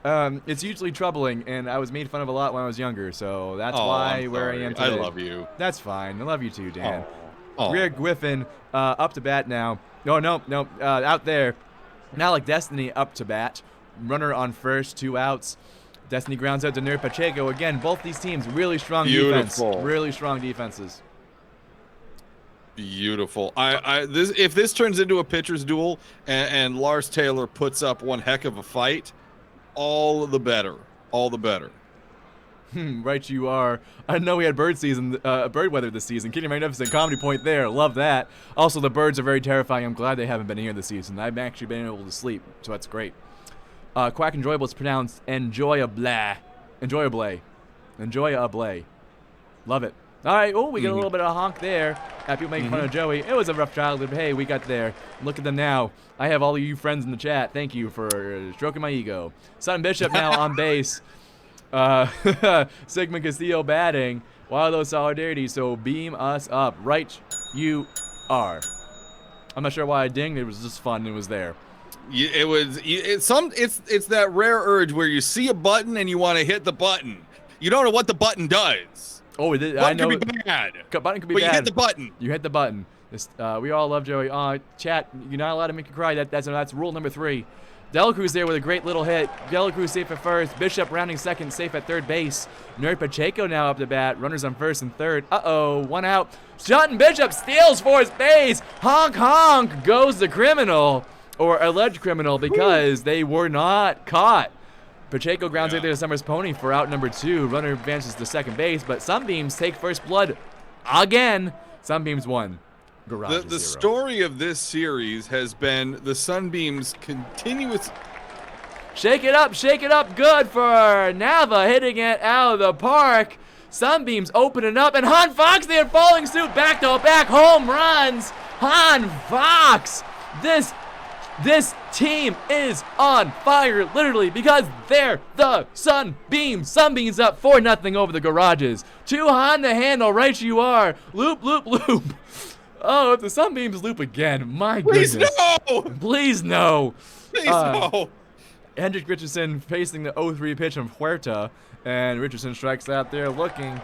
It's usually troubling, and I was made fun of a lot when I was younger, so that's why where I am today. I love you. That's fine. I love you too, Dan. Oh. Greer Gwiffin up to bat now. No, out there. Now like Destiny up to bat. Runner on first, 2 outs. Destiny grounds out to Nerd Pacheco. Again, both these teams really strong defense. Really strong defenses. Beautiful. If this turns into a pitcher's duel and Lars Taylor puts up one heck of a fight, all the better. All the better. Right you are. I know we had bird weather this season. Kitty Magnificent, comedy point there. Love that. Also, the birds are very terrifying. I'm glad they haven't been here this season. I've actually been able to sleep, so that's great. Quack Enjoyable is pronounced enjoyable. Enjoyable. Love it. All right. Oh, we get a little bit of a honk there. People making fun of Joey. It was a rough childhood, but hey, we got there. Look at them now. I have all of you friends in the chat. Thank you for stroking my ego. Sutton Bishop now on base. Sigmund Castillo batting. Wild those solidarity, so beam us up. Right you are. I'm not sure why I dinged. It was just fun. It was there. It's that rare urge where you see a button and you want to hit the button. You don't know what the button does. Oh, I know. Button could be bad. Button could be bad. But you hit the button. You hit the button. We all love Joey. Chat, you're not allowed to make you cry. That's rule number 3. Delacruz there with a great little hit. Delacruz safe at first. Bishop rounding second, safe at third base. Nerd Pacheco now up to bat. Runners on first and third. 1 out. Sutton Bishop steals fourth base. Honk, honk goes the criminal. Or alleged criminal, because they were not caught. Pacheco grounds out there to Summers Pony for out number 2. Runner advances to second base, but Sunbeams take first blood again. Sunbeams 1. Garage the 0. story of this series has been the Sunbeams' continuous... Shake it up, good for Nava, hitting it out of the park. Sunbeams opening up, and Hahn Fox there following suit, back to back home runs. Hahn Fox, this team is on fire, literally, because they're the Sunbeams. Sunbeams up 4-0 over the Garages. 2 Hahn the handle, right you are. Loop, loop, loop. Oh, if the Sunbeams loop again, my goodness. Please no. Please no. Hendrik Richardson facing the 0-3 pitch from Huerta, and Richardson strikes out there looking.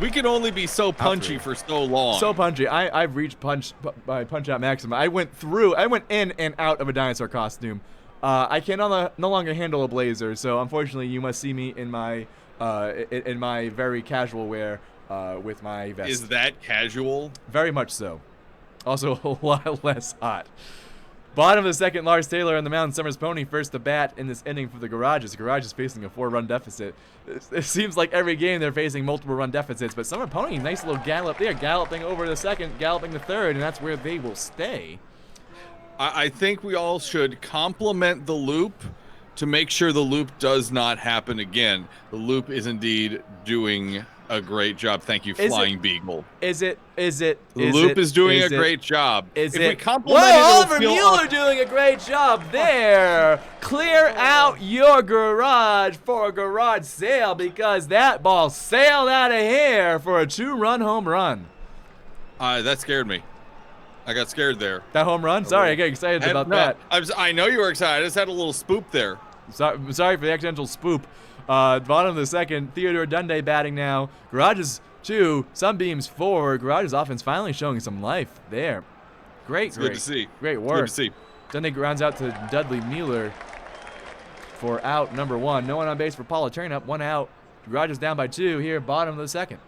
We can only be so punchy for so long. So punchy. I've reached punch out maximum. I went in and out of a dinosaur costume. I can no longer handle a blazer, so unfortunately you must see me in my in my very casual wear with my vest. Is that casual? Very much so. Also a lot less hot. Bottom of the second, Lars Taylor on the mound. Summers Pony first to bat in this inning for the Garages. The Garages facing a 4-run deficit. It seems like every game they're facing multiple run deficits, but Summer Pony, nice little gallop there, galloping over the second, galloping the third, and that's where they will stay. I think we all should compliment the loop to make sure the loop does not happen again. The loop is indeed doing a great job. Thank you, Flying Beagle. The Loop is doing a great job. We compliment Oliver Mueller doing a great job there. Clear out your garage for a garage sale because that ball sailed out of here for a 2-run home run. That scared me. I got scared there. That home run? Sorry, I get excited about that. I know you were excited. I just had a little spoop there. Sorry for the accidental spoop. Bottom of the second, Theodore Dundee batting now. Garages 2, Sunbeams 4. Garages offense finally showing some life there. Good to see. Great work. Good to see. Dundee grounds out to Dudley Mueller for out number 1. No one on base for Paula Turnup. 1 out. Garages down by 2 here, bottom of the second.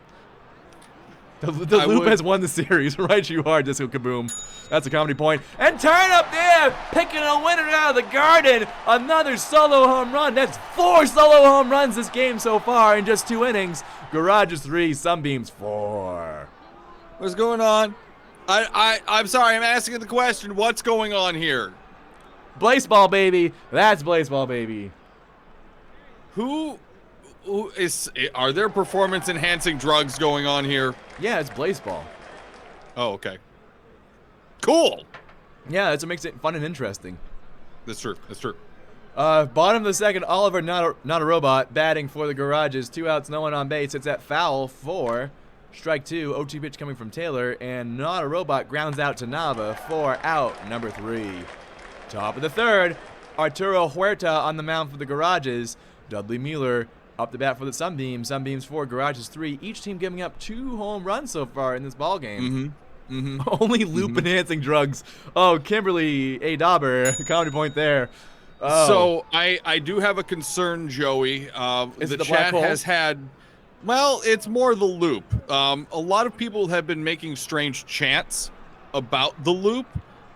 The loop has won the series. Right you are, Disco Kaboom. That's a comedy point. And Turnup there, picking a winner out of the garden. Another solo home run. That's 4 solo home runs this game so far in just 2 innings. Garages 3, Sunbeams 4. What's going on? I'm sorry, I'm asking the question. What's going on here? Blaseball, baby. That's Blaseball, baby. Are there performance enhancing drugs going on here? Yeah, it's Blaseball. Oh, okay. Cool. Yeah, that's what makes it fun and interesting. That's true. Bottom of the second, Oliver, not a robot, batting for the Garages. 2 outs, no one on base. It's at foul for strike 2. 0-2 pitch coming from Taylor, and not a robot grounds out to Nava for out number 3. Top of the third, Arturo Huerta on the mound for the Garages. Dudley Mueller up the bat for the Sunbeams. Sunbeams 4, Garages 3. Each team giving up 2 home runs so far in this ball game. Only loop enhancing drugs. Oh, Kimberly A. Dauber, comedy point there. Oh. So I do have a concern, Joey. The chat has had, well, it's more the loop. A lot of people have been making strange chants about the loop,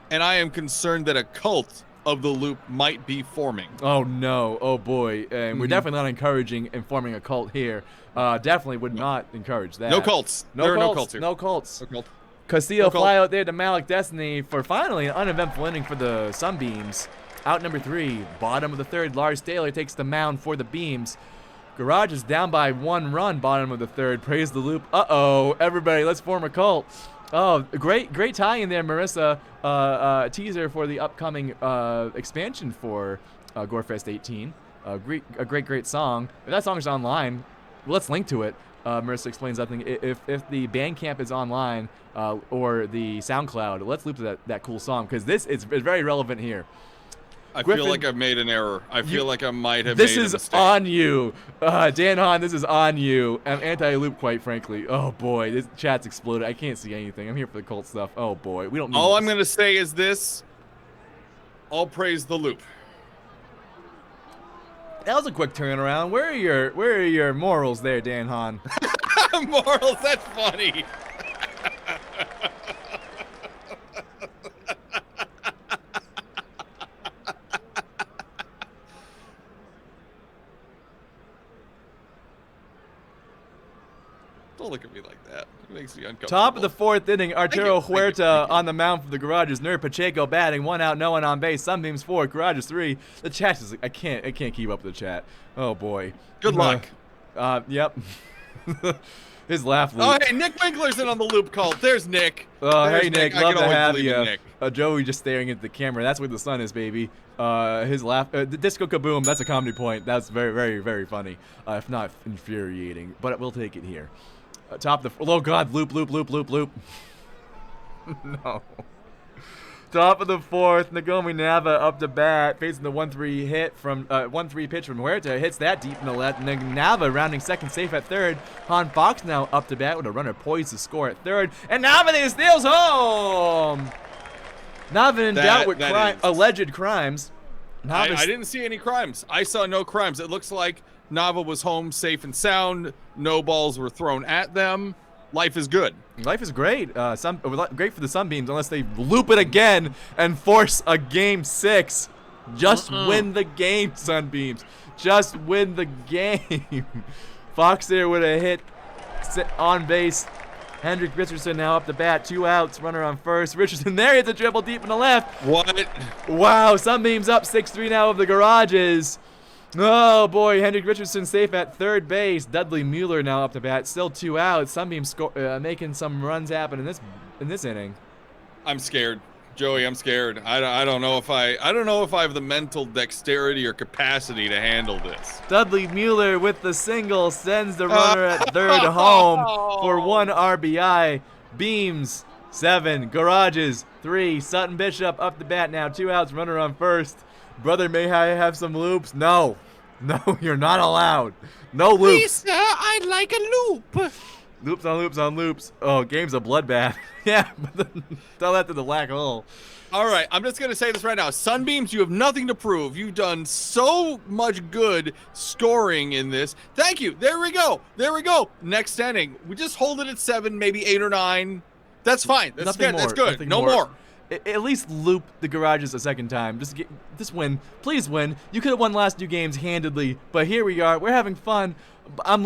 and I am concerned that a cult of the loop might be forming. Oh no, oh boy. And we're definitely not encouraging and forming a cult here. Definitely would not encourage that. No cults. There are no cults here. No cults. No cult. Castillo fly out there to Malik Destiny for finally an uneventful inning for the Sunbeams. Out number 3, bottom of the third, Lars Taylor takes the mound for the Beams. Garage is down by 1 run, bottom of the third. Praise the loop. Uh-oh, everybody, let's form a cult. Oh, great tie in there, Marissa. Teaser for the upcoming expansion for Gorefest 18. A great song. If that song's online, let's link to it. Marissa explains something. If the Bandcamp is online or the SoundCloud, let's loop to that cool song because this is very relevant here. I feel like I've made an error. I feel like I might have made a mistake. This is on you. Dan Hahn, this is on you. I'm anti-loop, quite frankly. Oh, boy. This chat's exploded. I can't see anything. I'm here for the cult stuff. Oh, boy. We don't need All this. I'm going to say is this. All praise the loop. That was a quick turnaround. Where are your morals there, Dan Hahn? Morals? That's funny. Don't look at me like that. It makes me uncomfortable. Top of the 4th inning, Arturo Huerta on the mound for the Garages. Nerd Pacheco batting, 1 out, no one on base. Sunbeams 4, Garages 3. The chat is I can't keep up with the chat. Oh boy. Good luck. Yep. His laugh loop. Oh hey, Nick Winkler's in on the loop call. There's Nick. Oh hey Nick, love to have you. Nick. Joey just staring at the camera. That's where the sun is, baby. His laugh, the Disco Kaboom. That's a comedy point. That's very funny. If not infuriating, but we'll take it here. Top of the oh god, loop. No. Top of the 4th, Nagomi Nava up to bat, facing the 1-3 hit from 1-3 pitch from Huerta, hits that deep in the left. Nava rounding second, safe at third. Hahn Fox now up to bat with a runner poised to score at third, and Nava steals home. Nava in doubt with alleged crimes. I didn't see any crimes. I saw no crimes. It looks like Nava was home safe and sound. No balls were thrown at them. Life is good. Life is great. Great for the Sunbeams, unless they loop it again and force a game 6. Just win the game, Sunbeams. Just win the game. Fox there with a hit on base. Hendrik Richardson now up the bat. 2 outs. Runner on first. Richardson there hits a dribble deep in the left. What? Wow. Sunbeams up 6-3 now of the Garages. Oh boy, Hendrik Richardson safe at third base. Dudley Mueller now up the bat. Still 2 outs. Sunbeams making some runs happen in this inning. I'm scared, Joey. I'm scared. I don't know if I have the mental dexterity or capacity to handle this. Dudley Mueller with the single sends the runner at third home for 1 RBI. Beams 7, Garages 3. Sutton Bishop up the bat now. 2 outs. Runner on first. Brother, may I have some loops? No, you're not allowed. No loops. Please, sir, I'd like a loop. Loops on loops on loops. Oh, game's a bloodbath. Yeah, tell that to the black hole. All right, I'm just going to say this right now. Sunbeams, you have nothing to prove. You've done so much good scoring in this. Thank you. There we go. Next inning. We just hold it at 7, maybe 8 or 9. That's fine. That's good. That's good. No more. At least loop the Garages a second time. Just win. Please win. You could have won last 2 games handedly, but here we are. We're having fun. I'm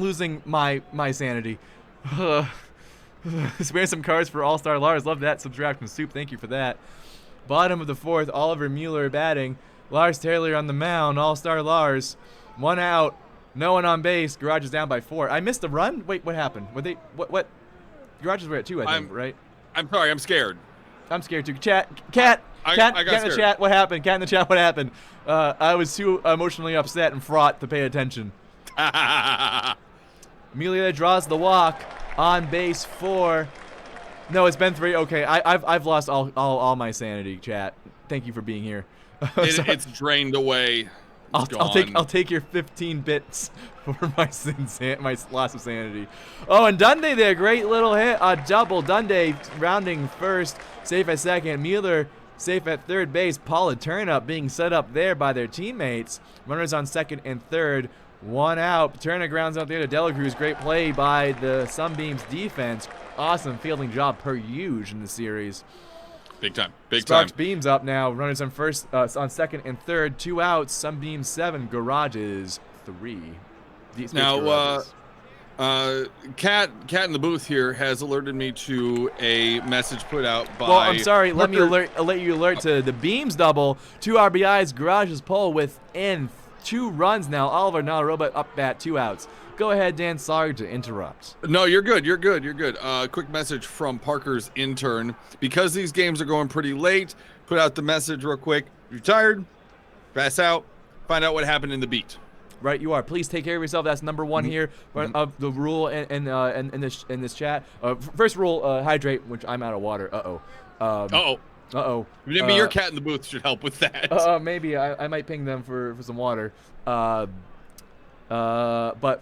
losing my sanity. Sparing some cards for All-Star Lars. Love that. Subtract from Soup. Thank you for that. Bottom of the 4th, Oliver Mueller batting. Lars Taylor on the mound. All-Star Lars. 1 out. No one on base. Garages down by 4. I missed a run? Wait, what happened? Were they what? Garages were at 2, I think, right? I'm sorry. I'm scared. I'm scared too. Cat in the chat, what happened? Cat in the chat, what happened? I was too emotionally upset and fraught to pay attention. Amelia draws the walk on base 4. No, it's been 3. Okay, I've lost all my sanity, chat. Thank you for being here. It's drained away. I'll take your 15 bits for my loss of sanity. Oh, and Dundee there, great little hit, a double. Dundee rounding first, safe at second. Mueller safe at third base. Paula Turnup being set up there by their teammates. Runners on second and third. 1 out. Turner grounds out there to Delacruz. Great play by the Sunbeams defense. Awesome fielding job per usual in the series. Big time. Sparks Beams up now. Runners on first, on second and third. 2 outs. Sunbeams 7. Garages 3. Now, Cat in the booth here has alerted me to a message put out by. Well, I'm sorry. Let you alert to the Beams double. 2 RBIs. Garages pull within 2 runs now. Oliver Nalarobot up bat. 2 outs. Go ahead, Dan. Sorry to interrupt. No, you're good. Quick message from Parker's intern. Because these games are going pretty late, put out the message real quick. If you're tired, pass out, find out what happened in the beat. Right, you are. Please take care of yourself. That's number 1 here of the rule in this chat. First rule, hydrate, which I'm out of water. Maybe your cat in the booth should help with that. Maybe I might ping them for some water. But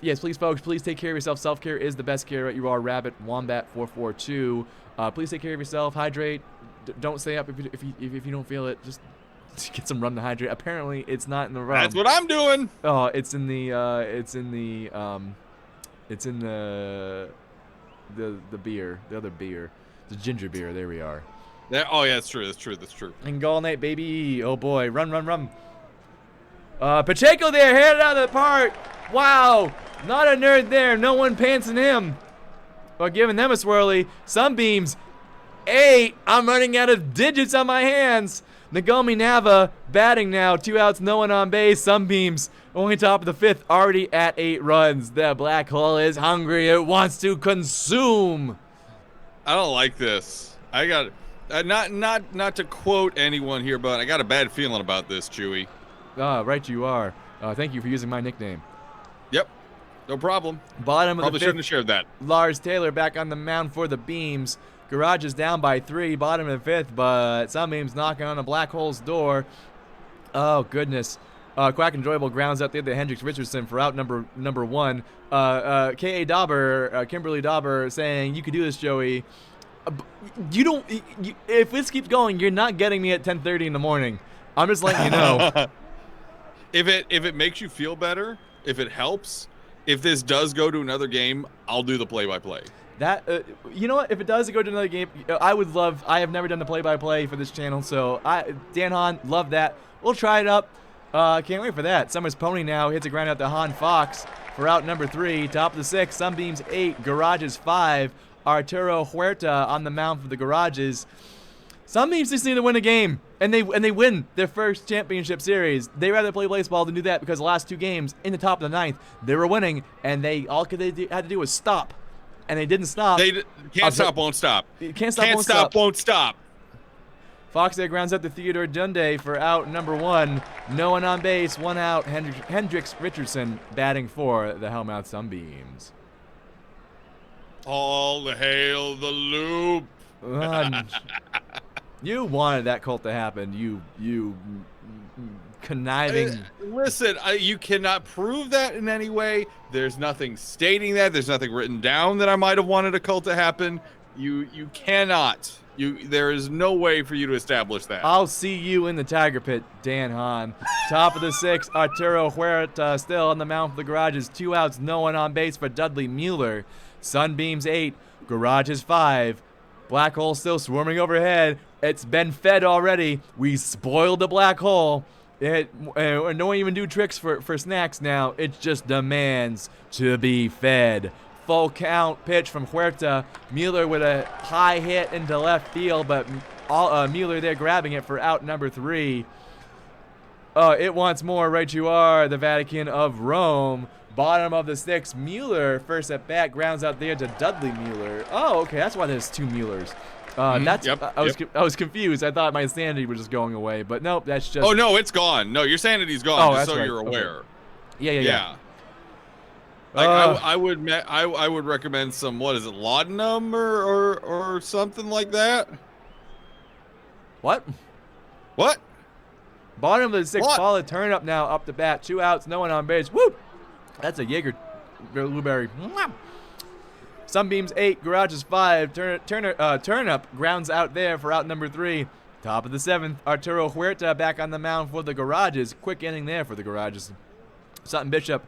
yes, please, folks, please take care of yourself. Self-care is the best care. Right? You are Rabbit Wombat 442. Please take care of yourself. Hydrate. Don't stay up if you don't feel it. Just get some rum to hydrate. Apparently, it's not in the rum. That's what I'm doing. Oh, it's in the beer, the other beer, the ginger beer. There we are. Oh yeah, that's true. And Gall Night, baby. Oh boy, run. Pacheco there, hit it out of the park. Wow, not a nerd there. No one pantsing him. But giving them a swirly. Sunbeams, 8. I'm running out of digits on my hands. Nagomi Nava batting now. 2 outs, no one on base. Sunbeams only top of the 5th, already at 8 runs. The black hole is hungry. It wants to consume. I don't like this. I got not to quote anyone here, but I got a bad feeling about this, Chewy. Right you are. Thank you for using my nickname. Yep, no problem. Bottom of Probably the 5th, shouldn't have shared that. Lars Taylor back on the mound for the Beams. Garage is down by 3, bottom of the 5th, but Sunbeams knocking on the black hole's door. Oh, goodness. Quack Enjoyable grounds out there to Hendricks Richardson for out number 1. K.A. Dauber, Kimberly Dauber saying, you could do this, Joey. If this keeps going, you're not getting me at 10:30 in the morning. I'm just letting you know. If it makes you feel better, if it helps, if this does go to another game, I'll do the play-by-play. That you know what? If it does go to another game, I would love. I have never done the play-by-play for this channel, so Dan Hahn, love that. We'll try it up. Can't wait for that. Summer's Pony now hits a ground out to Hahn Fox for out number 3. Top of the 6, Sunbeams 8, Garages 5. Arturo Huerta on the mound for the Garages. Sunbeams just need to win a game, and they win their first championship series. They rather play baseball than do that because the last 2 games in the top of the 9th, they were winning, and they all they had to do was stop. And they didn't stop. They can't stop, won't stop. Can't stop, can't stop, won't stop. Fox there grounds out to Theodore Dunday for out number 1. No one on base, 1 out. Hendricks Richardson batting for the Hellmouth Sunbeams. All hail the loop. You wanted that cult to happen. You conniving. Listen, you cannot prove that in any way. There's nothing stating that. There's nothing written down that I might have wanted a cult to happen. You cannot. There is no way for you to establish that. I'll see you in the Tiger Pit, Dan Hahn. Top of the 6, Arturo Huerta still on the mound for the Garages. 2 outs, no one on base for Dudley Mueller. Sunbeams 8, Garages 5. Black hole still swarming overhead. It's been fed already. We spoiled the black hole. No one even do tricks for snacks now. It just demands to be fed. Full count pitch from Huerta. Mueller with a high hit into left field, but Mueller there grabbing it for out number 3. It wants more. Right you are, the Vatican of Rome. Bottom of the 6, Mueller first at bat grounds out there to Dudley Mueller. Oh, okay, that's why there's 2 Muellers. I was confused. I thought my sanity was just going away, but nope, that's just. Oh no, it's gone. No, your sanity's gone. Oh, just that's so right. you're aware. Okay. Yeah. Like I would recommend some, what is it, laudanum or something like that. What? Bottom of the 6, solid turn up now, up the bat, 2 outs, no one on base. Woo! That's a Jaeger blueberry. Sunbeams 8, Garages 5. Turnip grounds out there for out number 3. Top of the 7th, Arturo Huerta back on the mound for the Garages. Quick inning there for the Garages. Sutton Bishop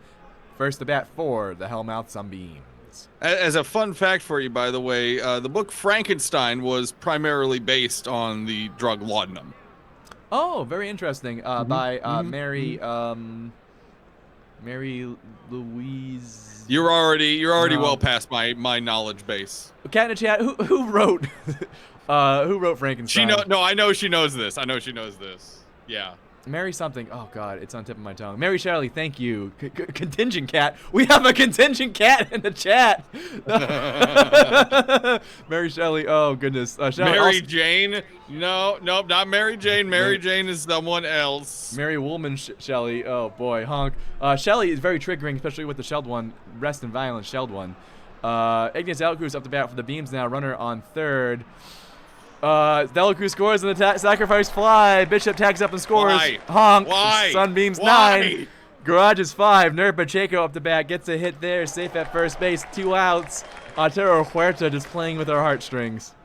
first to bat for the Hellmouth Sunbeams. As a fun fact for you, by the way, the book Frankenstein was primarily based on the drug laudanum. Oh, very interesting. By Mary Louise. You're already well past my knowledge base. Cat in the chat. Who wrote Frankenstein? I know she knows this. Yeah. Mary something. Oh God, it's on the tip of my tongue. Mary Shelley, thank you. Contingent cat. We have a contingent cat in the chat. Mary Shelley. Oh goodness. Mary Jane. No, not Mary Jane. Mary Jane is someone else. Mary Woolman Shelley. Oh boy, honk. Shelley is very triggering, especially with the shelled one. Rest and violence shelled one. Ignis Delacruz up the bat for the Beams now. Runner on third. Delacruz scores in the sacrifice fly. Bishop tags up and scores. Why? Honk. Why? Sunbeams Why? 9. Garages 5. Nerd Pacheco up the bat. Gets a hit there. Safe at first base. 2 outs. Arturo Huerta just playing with our heartstrings.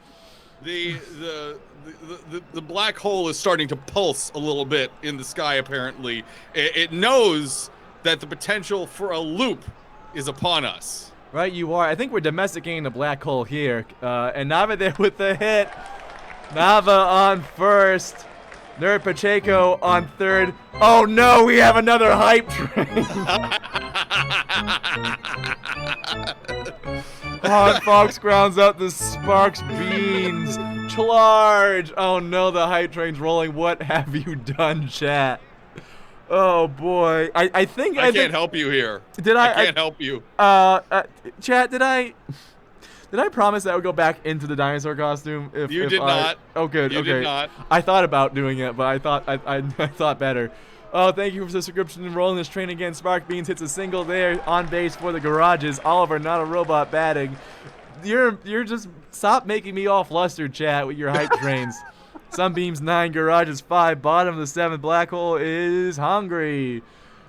The black hole is starting to pulse a little bit in the sky, apparently. It knows that the potential for a loop is upon us. Right, you are. I think we're domesticating the black hole here. And Nava there with the hit. Nava on first. Nerd Pacheco on third. Oh no, we have another hype train. Hahn Fox grounds out the Sparks Beans. Charge. Oh no, the hype train's rolling. What have you done, chat? Oh boy. I think I can't help you here. I can't help you. Chat, did I promise that I would go back into the dinosaur costume? If did not. Oh, good. You okay. did not. I thought about doing it, but I thought better. Oh, thank you for the subscription and rolling this train again. Spark Beans hits a single there on base for the Garages. Oliver, not a robot, batting. You're just stop making me all flustered, chat, with your hype trains. Sunbeams 9, Garages 5. Bottom of the 7th, Black Hole is hungry.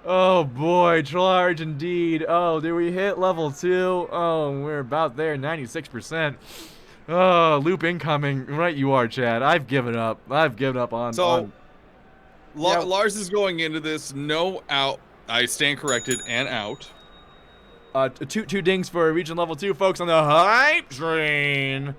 Oh boy, charge indeed. Oh, did we hit level 2? Oh, we're about there, 96%. Oh, loop incoming. Right you are, Chad. I've given up. on... Lars is going into this no out I stand corrected and out. Two dings for region level 2, folks, on the hype train.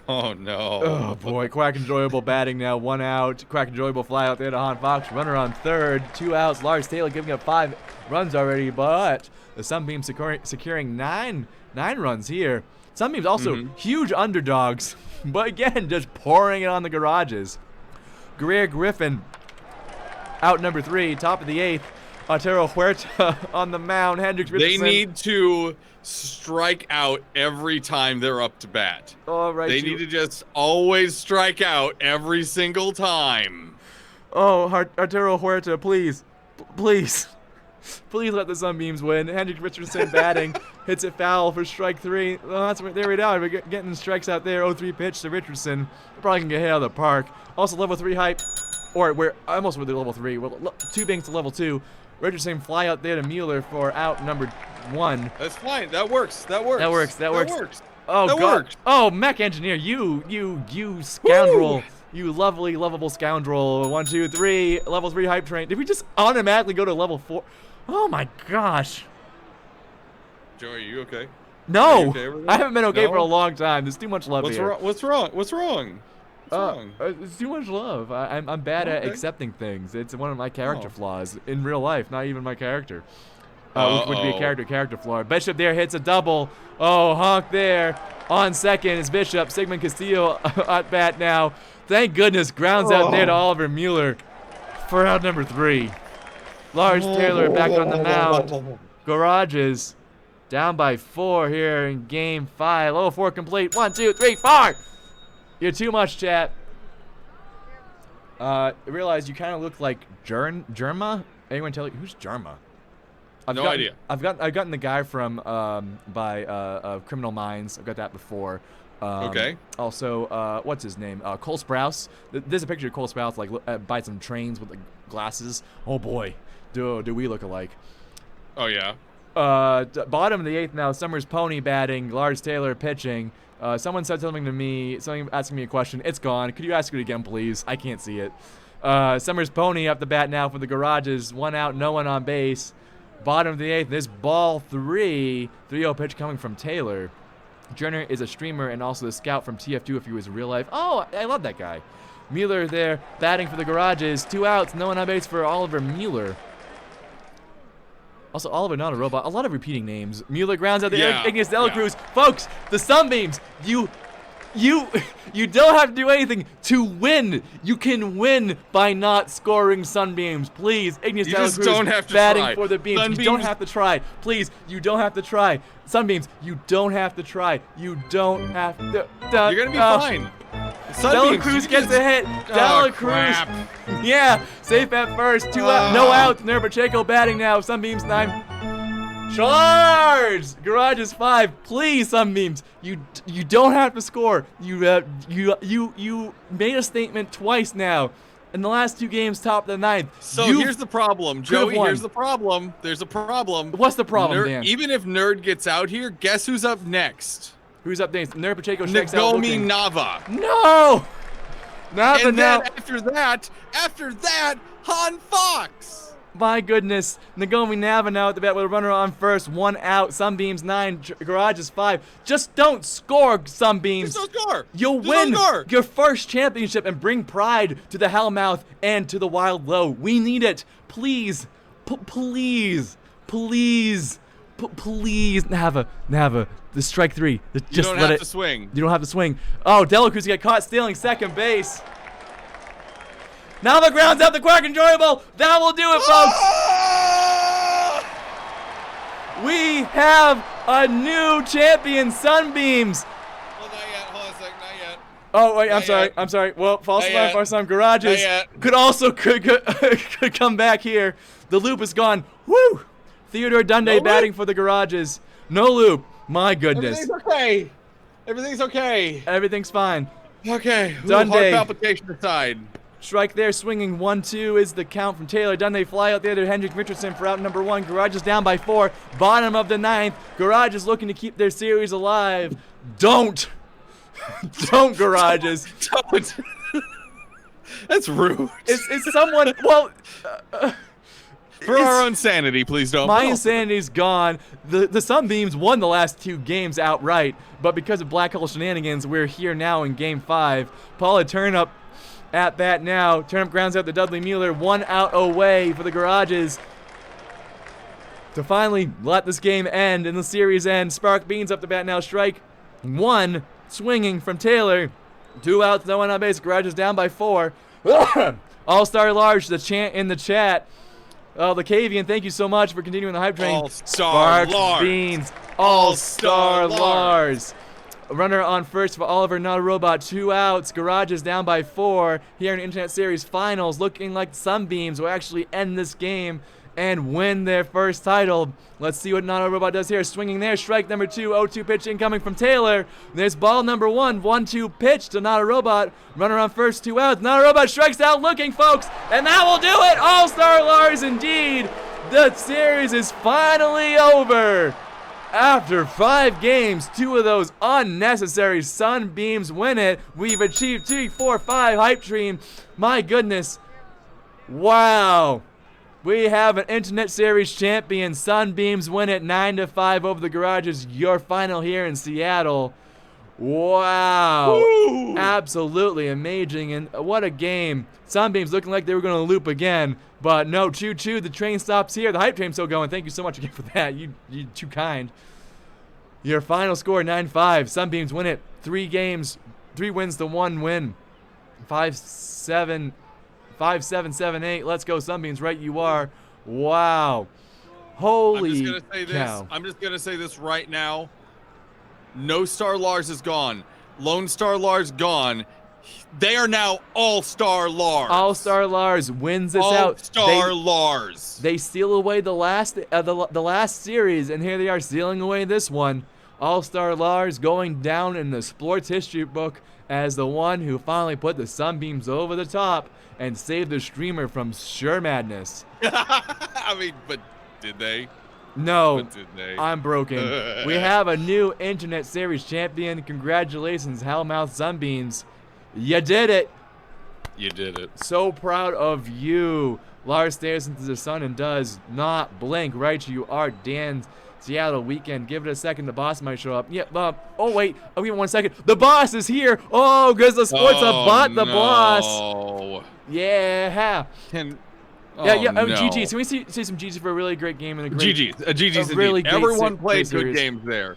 Oh no. Oh boy, Quack Enjoyable batting now, 1 out. Quack Enjoyable fly out there to Hahn Fox, runner on third, 2 outs. Lars Taylor giving up 5 runs already, but the Sunbeams securing nine runs here. Sunbeams also huge underdogs, but again, just pouring it on the garages. Greer Griffin out number 3, top of the 8th. Otero Huerta on the mound. Hendricks Richardson. They need to strike out every time they're up to bat. All right, they need to just always strike out every single time. Oh, Arturo Huerta, please. Please let the Sunbeams win. Hendricks Richardson batting. Hits it foul for strike 3. Oh, that's there we go. We're getting strikes out there. 0-3 pitch to Richardson. Probably can get hit out of the park. Also, level 3 hype. Or we're almost with the level 3. We're 2 bings to level 2. Richardson fly out there to Mueller for out number 1. That's fine. That works. That works. That works. Oh, that God. Works. Oh, Mech Engineer, you scoundrel. Woo! You lovely, lovable scoundrel. 1, 2, 3. Level 3 hype train. Did we just automatically go to level 4? Oh, my gosh. Joey, are you okay? No. Okay I haven't been okay for a long time. There's too much love here. What's wrong? What's wrong? It's too much love. I'm bad at accepting things. It's one of my character flaws in real life, not even my character. Which would be a character flaw. Bishop there hits a double. Oh, honk there. On second is Bishop. Sigmund Castillo at bat now. Thank goodness. Grounds out there to Oliver Mueller for out number 3. Lars Taylor back on the mound. Garages down by 4 here in game 5. Oh, 4 complete. 1, 2, 3, 4. You're too much, chat. I realize you kind of look like Jerma. Anyone tell you who's Jerma? No idea. I've gotten the guy from Criminal Minds. I've got that before. Okay. Also, what's his name? Cole Sprouse. There's a picture of Cole Sprouse like by some trains with the glasses. Oh boy, do we look alike? Oh yeah. Bottom of the 8th now. Summers Pony batting. Lars Taylor pitching. Someone said something to me, asking me a question. It's gone. Could you ask it again, please? I can't see it. Summers Pony up the bat now for the garages. 1 out, no one on base. Bottom of the 8th, this ball 3. 3-0 pitch coming from Taylor. Jenner is a streamer and also the scout from TF2 if he was real life. Oh, I love that guy. Mueller there batting for the garages. 2 outs, no one on base for Oliver Mueller. Also, Oliver, not a robot. A lot of repeating names. Mueller grounds out the Ignis De La Cruz. Folks, the Sunbeams, you don't have to do anything to win. You can win by not scoring Sunbeams. Please, Ignis De La Cruz don't have to batting try. for the Beams. Sunbeams. You don't have to try. Please, you don't have to try. Sunbeams, you don't have to try. You don't have to. You're going to be fine. De La Cruz gets a hit. De La Cruz. Crap. Yeah, safe at first. 2 out, no outs. Nerva Pacheco batting now. Sunbeams 9. Charge! Garage is 5. Please, Sunbeams. You don't have to score. You made a statement twice now. In the last 2 games, top of the 9th. So here's the problem, Joey. Here's the problem. There's a problem. What's the problem, Dan? Even if Nerd gets out here, guess who's up next? Who's up next? Nerva Pacheco strikes out. Nagomi Nava. No! Nava And now. then after that, Han Fox. My goodness. Nagomi Nava now at the bat with a runner on first. 1 out. Sunbeams 9. Garage is 5. Just don't score, Sunbeams. Just don't score. You'll win your first championship and bring pride to the Hellmouth and to the Wild Low. We need it. Please. Please. Please. Please. Nava. The strike 3. Just you don't let have it. to swing. You don't have to swing. Oh, De La Cruz got caught stealing second base. Now the ground's out the Quack Enjoyable. That will do it, folks. We have a new champion, Sunbeams. Well, not yet. Hold on a sec. Not yet. Oh wait, Not yet. I'm sorry. Well, false Not alarm, yet. false alarm. Garages could come back here. The loop is gone. Woo! Theodore Dunday batting for the garages. No loop. My goodness. Everything's okay. Everything's okay. Everything's fine. Okay. Dunday. Heart palpitation aside. Strike there, swinging 1-2 is the count from Taylor. Dunday fly out there to Hendrick Richardson for out number 1. Garage is down by 4. Bottom of the 9th. Garage is looking to keep their series alive. Don't Garages. Don't. That's rude. Is someone? Well, For our own sanity, please don't. My insanity's gone. The Sunbeams won the last 2 games outright, but because of Black Hole shenanigans, we're here now in Game 5. Paula Turnup at bat now. Turnup grounds out the Dudley Mueller. 1 out away for the Garages to finally let this game end and the series end. Spark Beans up to bat now. Strike 1, swinging from Taylor. 2 outs, no one on base. Garages down by 4. All-Star Large, the chant in the chat. The Cavian, thank you so much for continuing the hype train. All-Star Lars. Beans, All-Star Lars. Runner on first for Oliver, not a robot. 2 outs. Garages down by 4 here in Internet Series Finals. Looking like the Sunbeams will actually end this game and win their first title. Let's see what Not a Robot does here. Swinging there, strike number 2, 0-2 pitch incoming from Taylor. There's ball number 1, 1-2 pitch to Not a Robot. Runner on first, 2 outs. Not a Robot strikes out looking, folks, and that will do it. All-Star Lars indeed. The series is finally over. After 5 games, 2 of those unnecessary Sunbeams win it. We've achieved 2, 4, 5 hype train. My goodness. Wow. We have an Internet Series champion. Sunbeams win it 9-5 over the Garages. Your final here in Seattle. Wow. Woo! Absolutely amazing. And what a game. Sunbeams looking like they were going to loop again. But no, choo-choo. The train stops here. The hype train's still going. Thank you so much again for that. You're too kind. Your final score, 9-5. Sunbeams win it. 3 games. 3 wins to 1 win. 5-7. 5-7, 7-8. Let's go, Sunbeams. Right you are. Wow. Holy cow. I'm just gonna say this right now. No Star Lars is gone. Lone Star Lars gone. They are now All-Star Lars. All-Star Lars wins this out. All-Star Lars. They steal away the last series, and here they are stealing away this one. All-Star Lars going down in the sports history book as the one who finally put the Sunbeams over the top and saved the streamer from sure madness. I mean, but did they? No, But did they? I'm broken. We have a new Internet Series champion. Congratulations, Hellmouth Sunbeams. You did it. You did it. So proud of you. Lars stares into the sun and does not blink. Right you are, Dan. Seattle weekend. Give it a second. The boss might show up. Yep. Oh, wait. Oh, give me 1 second. The boss is here. Oh, because the sports have bought the boss. Yeah. Yeah. No. GG's. Can we see some GG's for a really great game and a great GG's. really indeed. great Everyone played great good series. games there.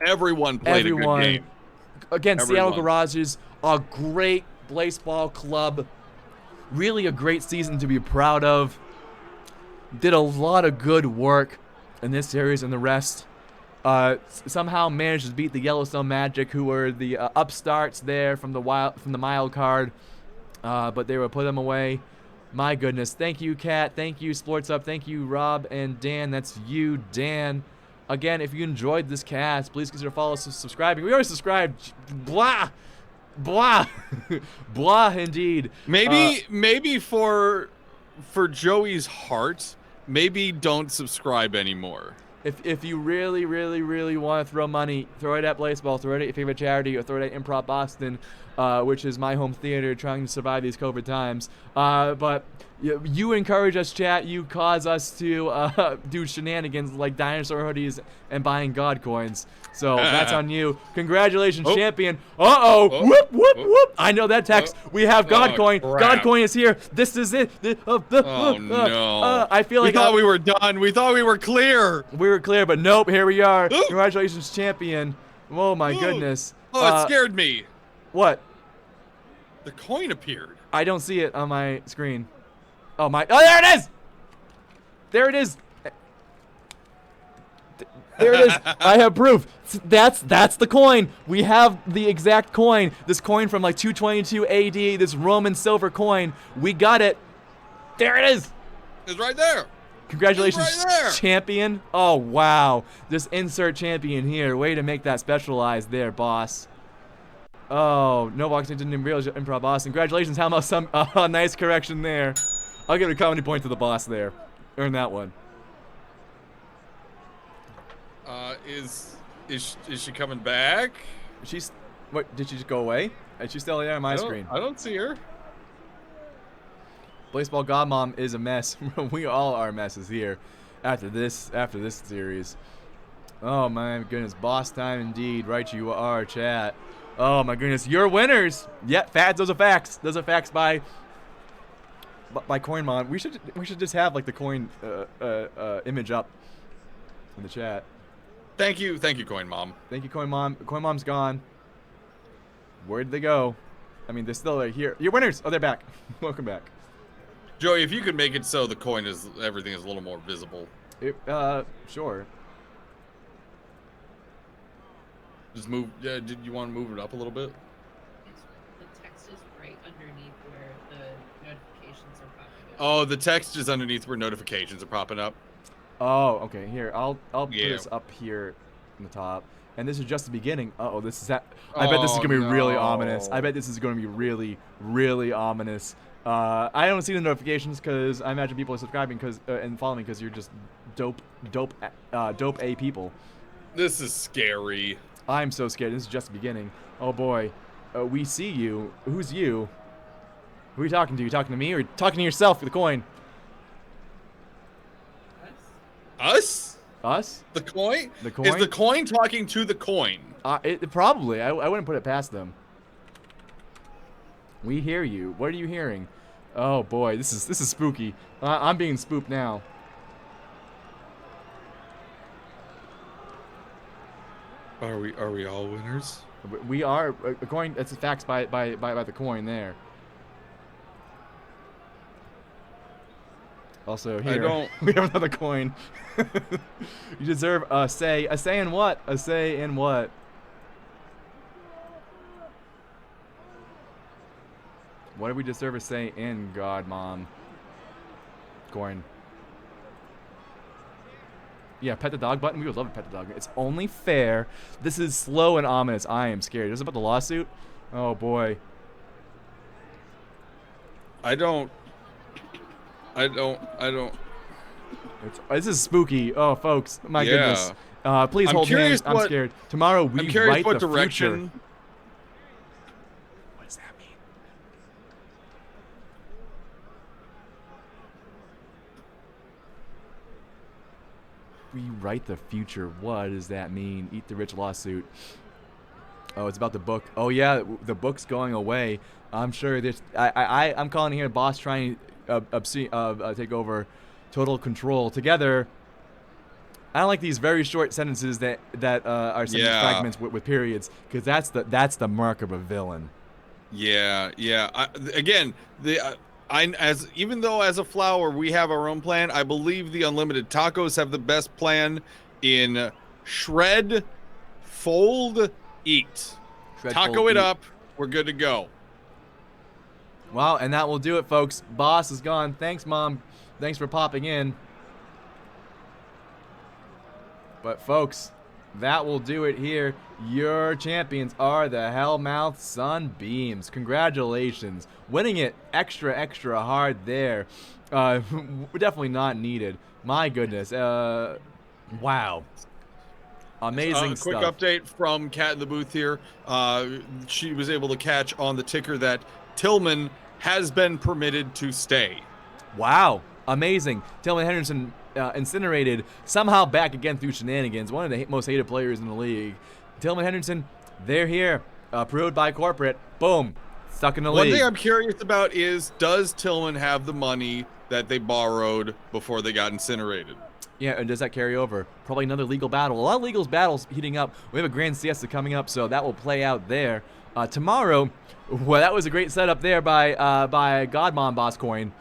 Everyone played a good game. Again, Seattle Everyone. Garages, a great Blaseball club. Really a great season to be proud of. Did a lot of good work in this series and the rest. Somehow managed to beat the Yellowstone Magic, who were the upstarts there from the mild card. But they were put them away. My goodness. Thank you, Kat. Thank you, Sports Up. Thank you, Rob and Dan. That's you, Dan. Again, if you enjoyed this cast, please consider following, subscribing. We already subscribed. Blah. Blah. Blah, indeed. Maybe for Joey's heart, maybe don't subscribe anymore. If you really, really, really want to throw money, throw it at Blaseball, throw it at your favorite charity, or throw it at Improv Boston, which is my home theater trying to survive these COVID times. But you encourage us, chat. You cause us to do shenanigans like dinosaur hoodies and buying God coins. So that's on you. Congratulations, champion. Whoop, whoop, whoop. I know that text. We have God coin. Crap. God coin is here. This is it. No. I feel like we thought we were done. We thought we were clear. we were clear, but nope, here we are. Congratulations, champion. Oh, my goodness. Oh, it scared me. What? The coin appeared. I don't see it on my screen. Oh, there it is! There it is. There it is. I have proof. That's the coin. We have the exact coin. This coin from like 222 AD, this Roman silver coin. We got it. There it is. It's right there. Congratulations, It's right there. champion. Oh, wow. Just insert champion here. Way to make that specialized there, boss. Oh, no boxing didn't even realize Improv Boston. Congratulations, how about some nice correction there. I'll give a comedy point to the boss there. Earn that one. Is she coming back? What, did she just go away? Is she still there on my screen? I don't see her. Blaseball Godmom is a mess. We all are messes here after this series. Oh my goodness, boss time indeed. Right you are, chat. Oh my goodness, you're winners. Yeah, fads. Those are facts. Those are facts by CoinMon. We should just have like the coin image up in the chat. Thank you, Coin Mom. Thank you, CoinMom. CoinMom's gone. Where did they go? I mean, they're still here. You're winners. Oh, they're back. Welcome back. Joey, if you could make it so the coin is everything is a little more visible. Sure. Just move. Did you want to move it up a little bit? The text is right underneath where the notifications are popping up. Oh, the text is underneath where notifications are popping up. Oh, okay. Here, I'll put Yeah. this up here in the top. And this is just the beginning. Uh-oh, this is that. I bet this is gonna be really ominous. I bet this is gonna be really, really ominous. I don't see the notifications because I imagine people are subscribing and following because you're just dope A people. This is scary. I'm so scared. This is just the beginning. Oh boy, we see you. Who's you? Who are you talking to? You talking to me or talking to yourself for the coin? Us? Us? The coin? The coin? Is the coin talking to the coin? Probably. I wouldn't put it past them. We hear you. What are you hearing? Oh boy, this is spooky. I'm being spooked now. Are we all winners? We are a coin. That's facts by the coin there. Also here we have another coin. You deserve a say. A say in what? A say in what? What do we deserve a say in, God, Mom? Coin. Yeah, pet the dog button. We would love to pet the dog. It's only fair. This is slow and ominous. I am scared. Is it about the lawsuit? Oh boy. I don't. This is spooky. Oh, folks, my Yeah. goodness. Please hold hands. I'm scared. Tomorrow we I'm curious write what the direction. future. What does that mean? We write the future. What does that mean? Eat the rich lawsuit. Oh, it's about the book. Oh yeah, the book's going away. I'm sure this. I'm calling here boss trying to take over total control. Together, I don't like these very short sentences that are sentence fragments with periods, because that's the mark of a villain. Yeah. Even though as a flower we have our own plan, I believe the Unlimited Tacos have the best plan in shred, fold, eat. Taco it up. We're good to go. Wow, and that will do it, folks. Boss is gone. Thanks, Mom. Thanks for popping in. But, folks, that will do it here. Your champions are the Hellmouth Sunbeams. Congratulations. Winning it extra hard there. Definitely not needed. My goodness. Wow. Amazing Quick stuff. update from Kat in the booth here. She was able to catch on the ticker that Tillman has been permitted to stay. Wow. Amazing. Tillman Henderson incinerated, somehow back again through shenanigans. One of the most hated players in the league. Tillman Henderson, they're here. Approved by corporate. Boom. Stuck in the league. One thing I'm curious about is, does Tillman have the money that they borrowed before they got incinerated? Yeah, and does that carry over? Probably another legal battle. A lot of legal battles heating up. We have a Grand Siesta coming up, so that will play out there. Tomorrow, well, that was a great setup there by Godmom Boss Coin.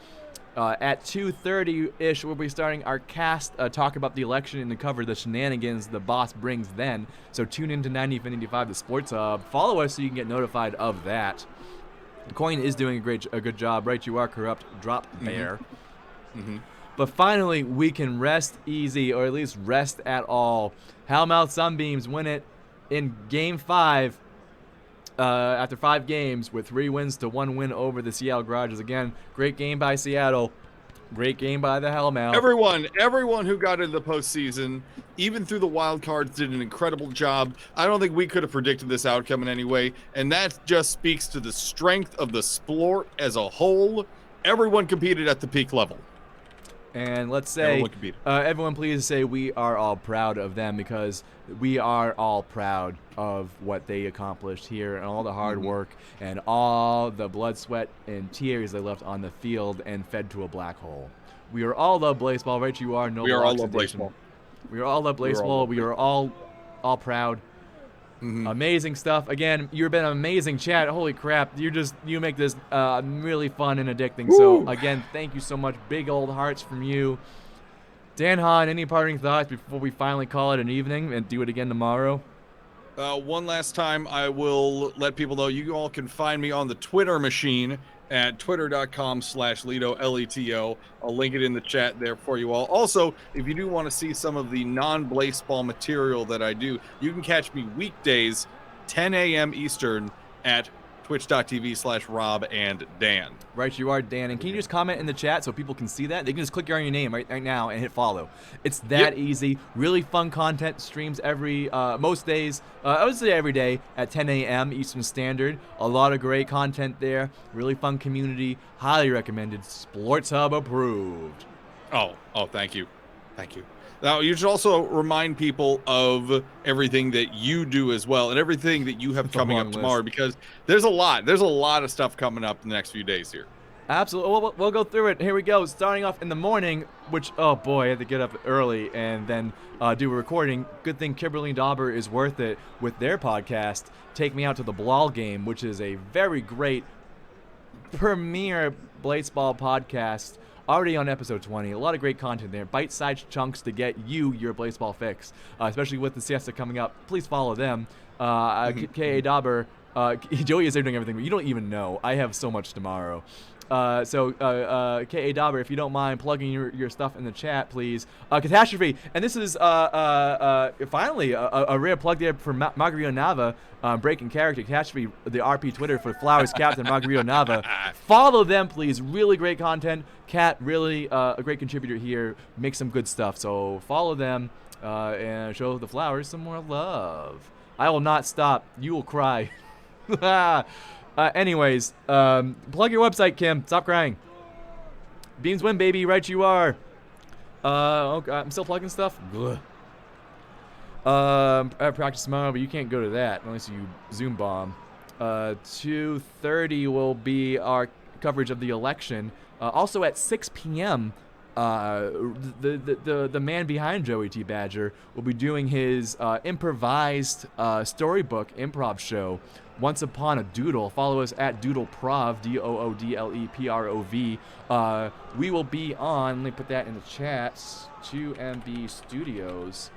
At 2:30-ish, we'll be starting our cast, talk about the election and to cover the shenanigans the boss brings then. So tune in to 90/95, the Sports Hub. Follow us so you can get notified of that. The coin is doing a good job. Right, you are corrupt. Drop there. Mm-hmm. But finally, we can rest easy, or at least rest at all. Hellmouth Sunbeams win it in Game 5 after 5 games with 3 wins to 1 win over the Seattle Garages. Again, great game by Seattle. Great game by the Hellmouth. Everyone who got into the postseason, even through the wild cards, did an incredible job. I don't think we could have predicted this outcome in any way, and that just speaks to the strength of the sport as a whole. everyone competed at the peak level. And let's say, everyone please say we are all proud of them, because we are all proud of what they accomplished here and all the hard work and all the blood, sweat, and tears they left on the field and fed to a black hole. We are all love Blaseball, right? You are. No, we are all love Blaseball. We are all love Blaseball. We are all proud. Amazing stuff. Again, you've been an amazing chat. Holy crap. You make this really fun and addicting. Woo! So again, thank you so much. Big old hearts from you. Dan Hahn, any parting thoughts before we finally call it an evening and do it again tomorrow? One last time, I will let people know you all can find me on the Twitter machine at twitter.com/Leto, Leto. I'll link it in the chat there for you all. Also, if you do want to see some of the non-Blaseball material that I do, you can catch me weekdays, 10 a.m. Eastern at twitch.tv/Rob and Dan. Right, you are, Dan. And can you just comment in the chat so people can see that? They can just click on your name right now and hit follow. It's that easy. Really fun content. Streams every, most days, I would say every day at 10 a.m. Eastern Standard. A lot of great content there. Really fun community. Highly recommended. Sports Hub approved. Oh, thank you. Thank you. Now, you should also remind people of everything that you do as well and everything that you have coming up tomorrow, because there's a lot of stuff coming up in the next few days here. Absolutely. We'll go through it. Here we go. Starting off in the morning, which, oh boy, I had to get up early and then do a recording. Good thing Kimberly Dauber is worth it with their podcast, Take Me Out to the Ball Game, which is a very great premier Blaseball podcast. Already on episode 20, a lot of great content there. Bite-sized chunks to get you your Blaseball fix, especially with the siesta coming up. Please follow them. K.A. Dauber, Joey is there doing everything, but you don't even know. I have so much tomorrow. K.A. Dauber, if you don't mind plugging your stuff in the chat, please. Catastrophe, and this is finally a rare plug there for Margarito Nava, breaking character. Catastrophe, the RP Twitter for Flowers Captain Margarito Nava. Follow them, please. Really great content. Cat, really a great contributor here. Make some good stuff. So follow them and show the Flowers some more love. I will not stop. You will cry. Anyways, plug your website, Kim. Stop crying. Beans win, baby. Right you are. Okay, I'm still plugging stuff. I have practice tomorrow, but you can't go to that unless you Zoom bomb. 2:30 will be our coverage of the election. Also at 6 p.m., the man behind Joey T. Badger will be doing his improvised storybook improv show, Once Upon a Doodle. Follow us at DoodleProv, DoodleProv. We will be on, let me put that in the chat, 2MB Studios.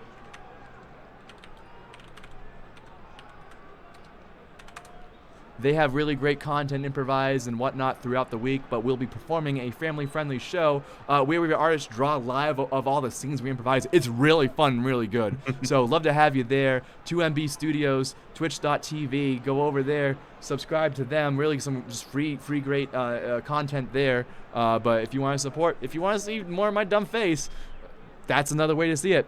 They have really great content improvised and whatnot throughout the week, but we'll be performing a family-friendly show where we artists draw live of all the scenes we improvise. It's really fun, really good. So love to have you there. 2MB Studios, twitch.tv. Go over there, subscribe to them. Really some just free great content there. But if you want to support, if you want to see more of my dumb face, that's another way to see it.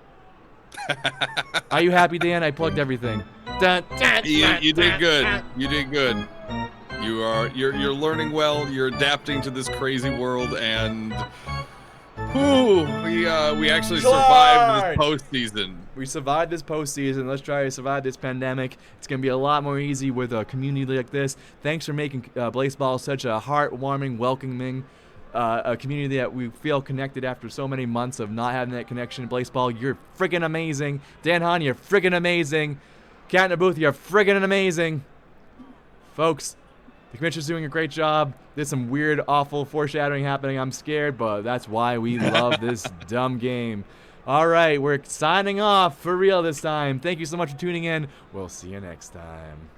Are you happy, Dan? I plugged everything. You did good. You did good. You're learning well. You're adapting to this crazy world, and we actually survived this postseason. We survived this postseason. Let's try to survive this pandemic. It's gonna be a lot more easy with a community like this. Thanks for making Blaseball such a heartwarming, welcoming a community that we feel connected after so many months of not having that connection. Blaseball, you're friggin' amazing. Dan Hahn, you're friggin' amazing. Cat in the booth, you're friggin' amazing. Folks, the commissioner's doing a great job. There's some weird, awful foreshadowing happening. I'm scared, but that's why we love this dumb game. All right, we're signing off for real this time. Thank you so much for tuning in. We'll see you next time.